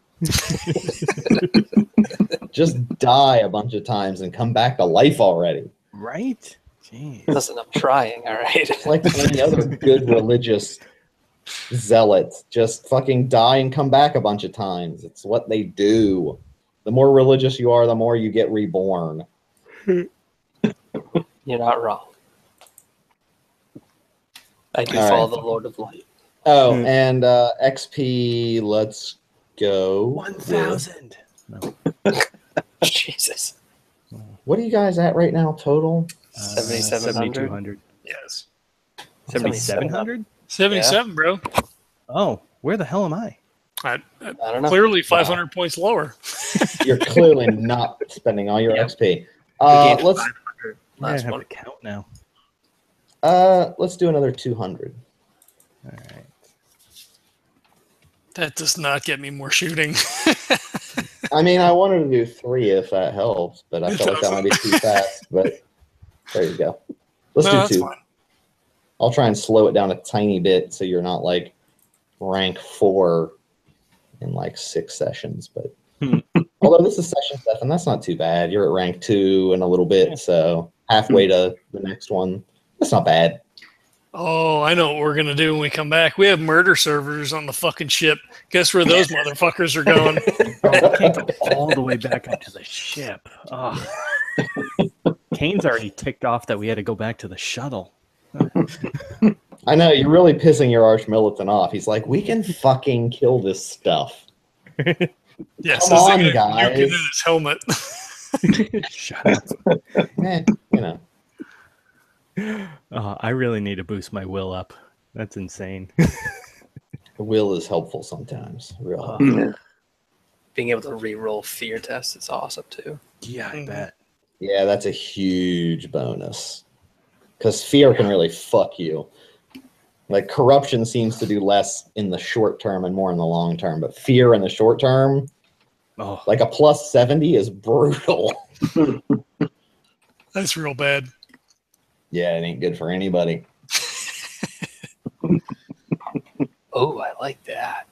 Just die a bunch of times and come back to life already. Right? Jeez. Listen, I'm trying, all right? It's like any other good religious zealot. Just fucking die and come back a bunch of times. It's what they do. The more religious you are, the more you get reborn. You're not wrong. I do All follow right. the Lord of Light. Oh, and XP, let's go. 1,000. No. Jesus. What are you guys at right now total? 7,700. 7,200. Yes. 7,700? 77, bro. Oh, where the hell am I? I don't know. Clearly 500 points lower. You're clearly not spending all your Yep. XP. We gained Let's 500 I last have one. to count now. let's do another 200. All right. That does not get me more shooting. I mean, I wanted to do 3 if that helps, but I felt like that might be too fast. But there you go. Let's No, do that's 2. fine. I'll try and slow it down a tiny bit so you're not like rank 4 in like 6 sessions. But although this is session 7, that's not too bad. You're at rank 2 in a little bit, so halfway to the next one. That's not bad. Oh, I know what we're going to do when we come back. We have murder servers on the fucking ship. Guess where those motherfuckers are going? Oh, we can't go all the way back up to the ship. Oh. Kayne's already ticked off that we had to go back to the shuttle. I know, you're really pissing your arch militant off. He's like, we can fucking kill this stuff. Yes, Come on, nuke guys. it in his helmet. Shut up. You know. I really need to boost my will up. That's insane. Will is helpful sometimes. Real Oh, helpful. Being able to re-roll fear tests is awesome too. yeah, I bet. Yeah, that's a huge bonus. Because fear can really fuck you. Like, corruption seems to do less in the short term and more in the long term. But fear in the short term, Oh, like a plus 70 is brutal. That's real bad. Yeah, it ain't good for anybody. Oh, I like that.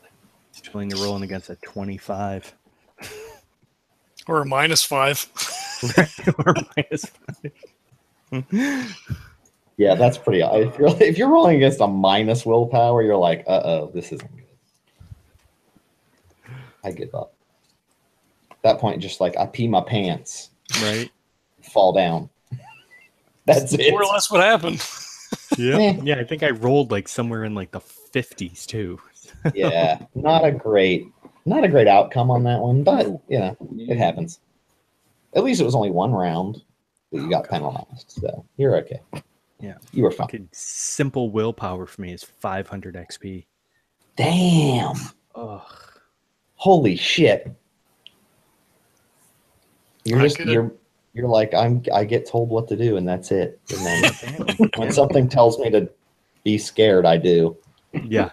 when you're rolling against a 25. Or a -5. Or -5. Yeah, that's pretty. If you're rolling against a minus willpower, you're like, this isn't good. I give up. At that point, just like I pee my pants, Right? fall down. That's it. More or less what happened. Yeah. Yeah, I think I rolled like somewhere in like the 50s too. Yeah, not a great outcome on that one, but you know, it happens. At least it was only one round that you got penalized, so you're okay. Yeah. You were fine. Fucking simple willpower for me is 500 XP. Damn. Ugh. Holy shit. You're Not just good. you're like I get told what to do and that's it. And then Apparently. when something tells me to be scared, I do. Yeah.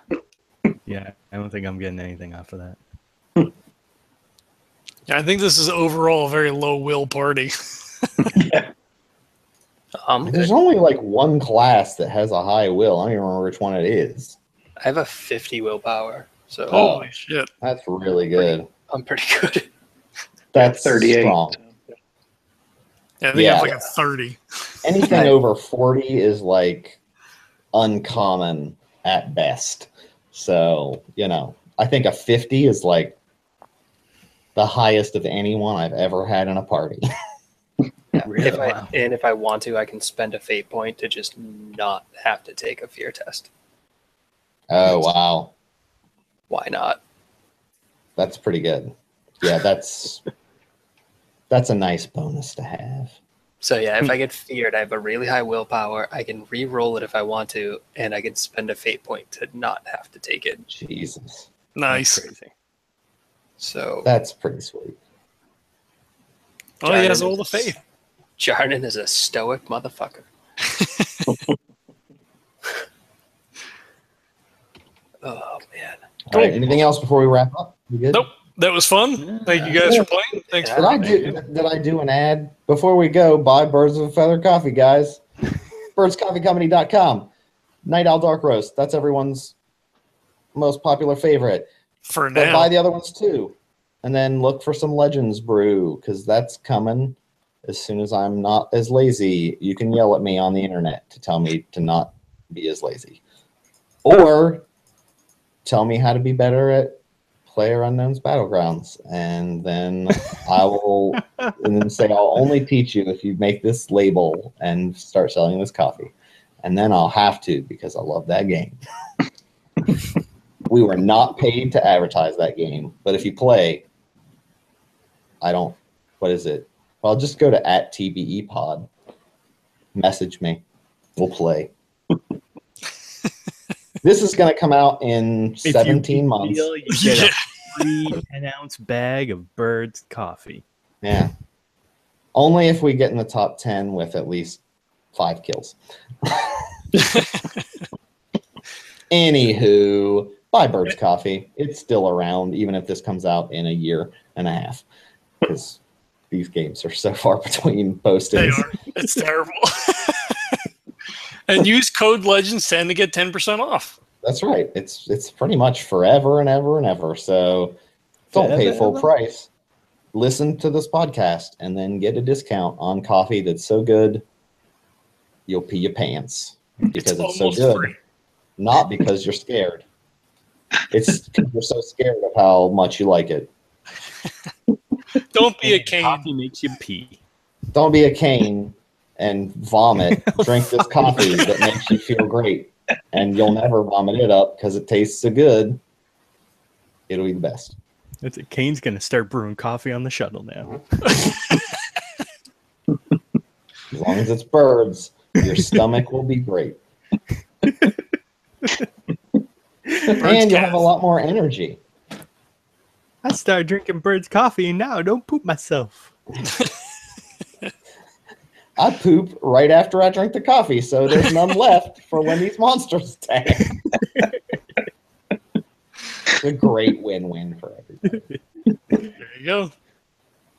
Yeah. I don't think I'm getting anything off of that. Yeah, I think this is overall a very low will party. Yeah. There's only like one class that has a high will. I don't even remember which one it is. I have a 50 willpower, so Oh. Holy shit. That's really good. I'm pretty good. That's 38. strong. Yeah, I think I have like a 30. Anything over 40 is like uncommon at best. So, I think a 50 is like the highest of anyone I've ever had in a party. Really? If I want to, I can spend a fate point to just not have to take a fear test. Oh, wow. Why not? That's pretty good. Yeah, that's a nice bonus to have. So yeah, if I get feared, I have a really high willpower. I can re-roll it if I want to, and I can spend a fate point to not have to take it. Jesus. Nice. That's crazy. So That's pretty sweet. Oh, he has Jarnan all the is- faith. Jarnan is a stoic motherfucker. Oh man. All right, anything else before we wrap up? You good? Nope. That was fun. Thank you guys for playing. Thanks for Did I do an ad? Before we go, buy Birds of a Feather coffee, guys. birdscoffeecompany.com. Night Owl Dark Roast. That's everyone's most popular favorite. for But now. buy the other ones too. And then look for some Legends brew, because that's coming as soon as I'm not as lazy. You can yell at me on the internet to tell me to not be as lazy. Or tell me how to be better at PlayerUnknown's Battlegrounds. And then I will and then say, I'll only teach you if you make this label and start selling this coffee. And then I'll have to, because I love that game. We were not paid to advertise that game, but if you play, what is it? Well, just go to @TBEpod. Message me. We'll play. This is going to come out in 17 months. You get a free 10-ounce bag of Bird's coffee. Yeah. Only if we get in the top 10 with at least 5 kills. Anywho, buy Bird's Coffee. It's still around, even if this comes out in a year and a half. Because these games are so far between postings. They are. It's terrible. And use code Legends10 to get 10% off. That's right. It's pretty much forever and ever and ever. So don't pay full price. Listen to this podcast and then get a discount on coffee that's so good you'll pee your pants because it's so good. Free. Not because you're scared. It's because you're so scared of how much you like it. Don't be a Kayne. Coffee makes you pee. Don't be a Kayne and vomit. Drink this coffee that makes you feel great. And you'll never vomit it up because it tastes so good. It'll be the best. That's it. Kayne's going to start brewing coffee on the shuttle now. As long as it's Birds, your stomach will be great. And you'll have a lot more energy. I started drinking Bird's coffee and now I don't poop myself. I poop right after I drink the coffee, so there's none left for when these monsters attack. It's a great win-win for everybody. There you go.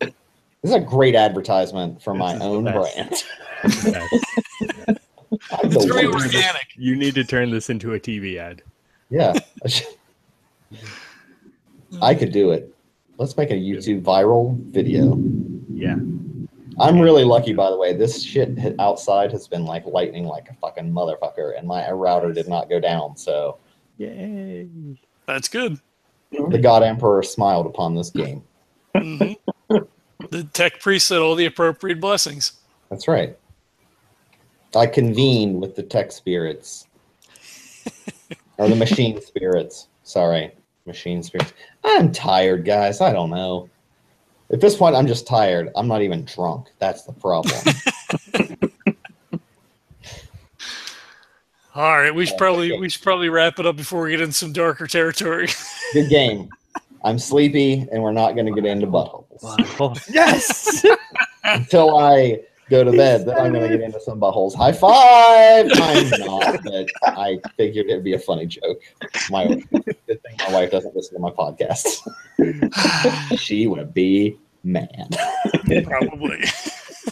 This is a great advertisement for my own brand. It's very organic. You need to turn this into a TV ad. Yeah. I could do it. Let's make a YouTube viral video. Yeah. I'm really lucky, by the way. This shit outside has been like lightning like a fucking motherfucker, and my router did not go down, so Yay. That's good. the God Emperor smiled upon this game. Mhm. The tech priest said all the appropriate blessings. That's right. I convened with the tech spirits. Or the machine spirits. Sorry. Machine spirits. I'm tired, guys. I don't know. At this point, I'm just tired. I'm not even drunk. That's the problem. All right, we should probably wrap it up before we get into some darker territory. Good game. I'm sleepy, and we're not going to get into buttholes. Yes. Until I go to bed, then I'm going to get into some buttholes. High five! I'm not, but I figured it'd be a funny joke. Good thing my wife doesn't listen to my podcasts. She would be mad. Probably.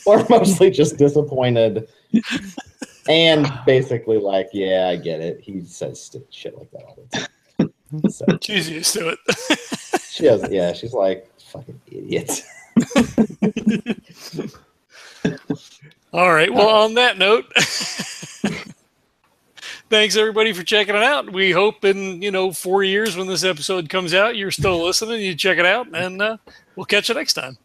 Or mostly just disappointed. And basically like, yeah, I get it. He says stupid shit like that all the time. So, she's used to it. She's like, fucking idiot. All right. Well, on that note, thanks everybody for checking it out. We hope in 4 years when this episode comes out, you're still listening. You check it out, and we'll catch you next time.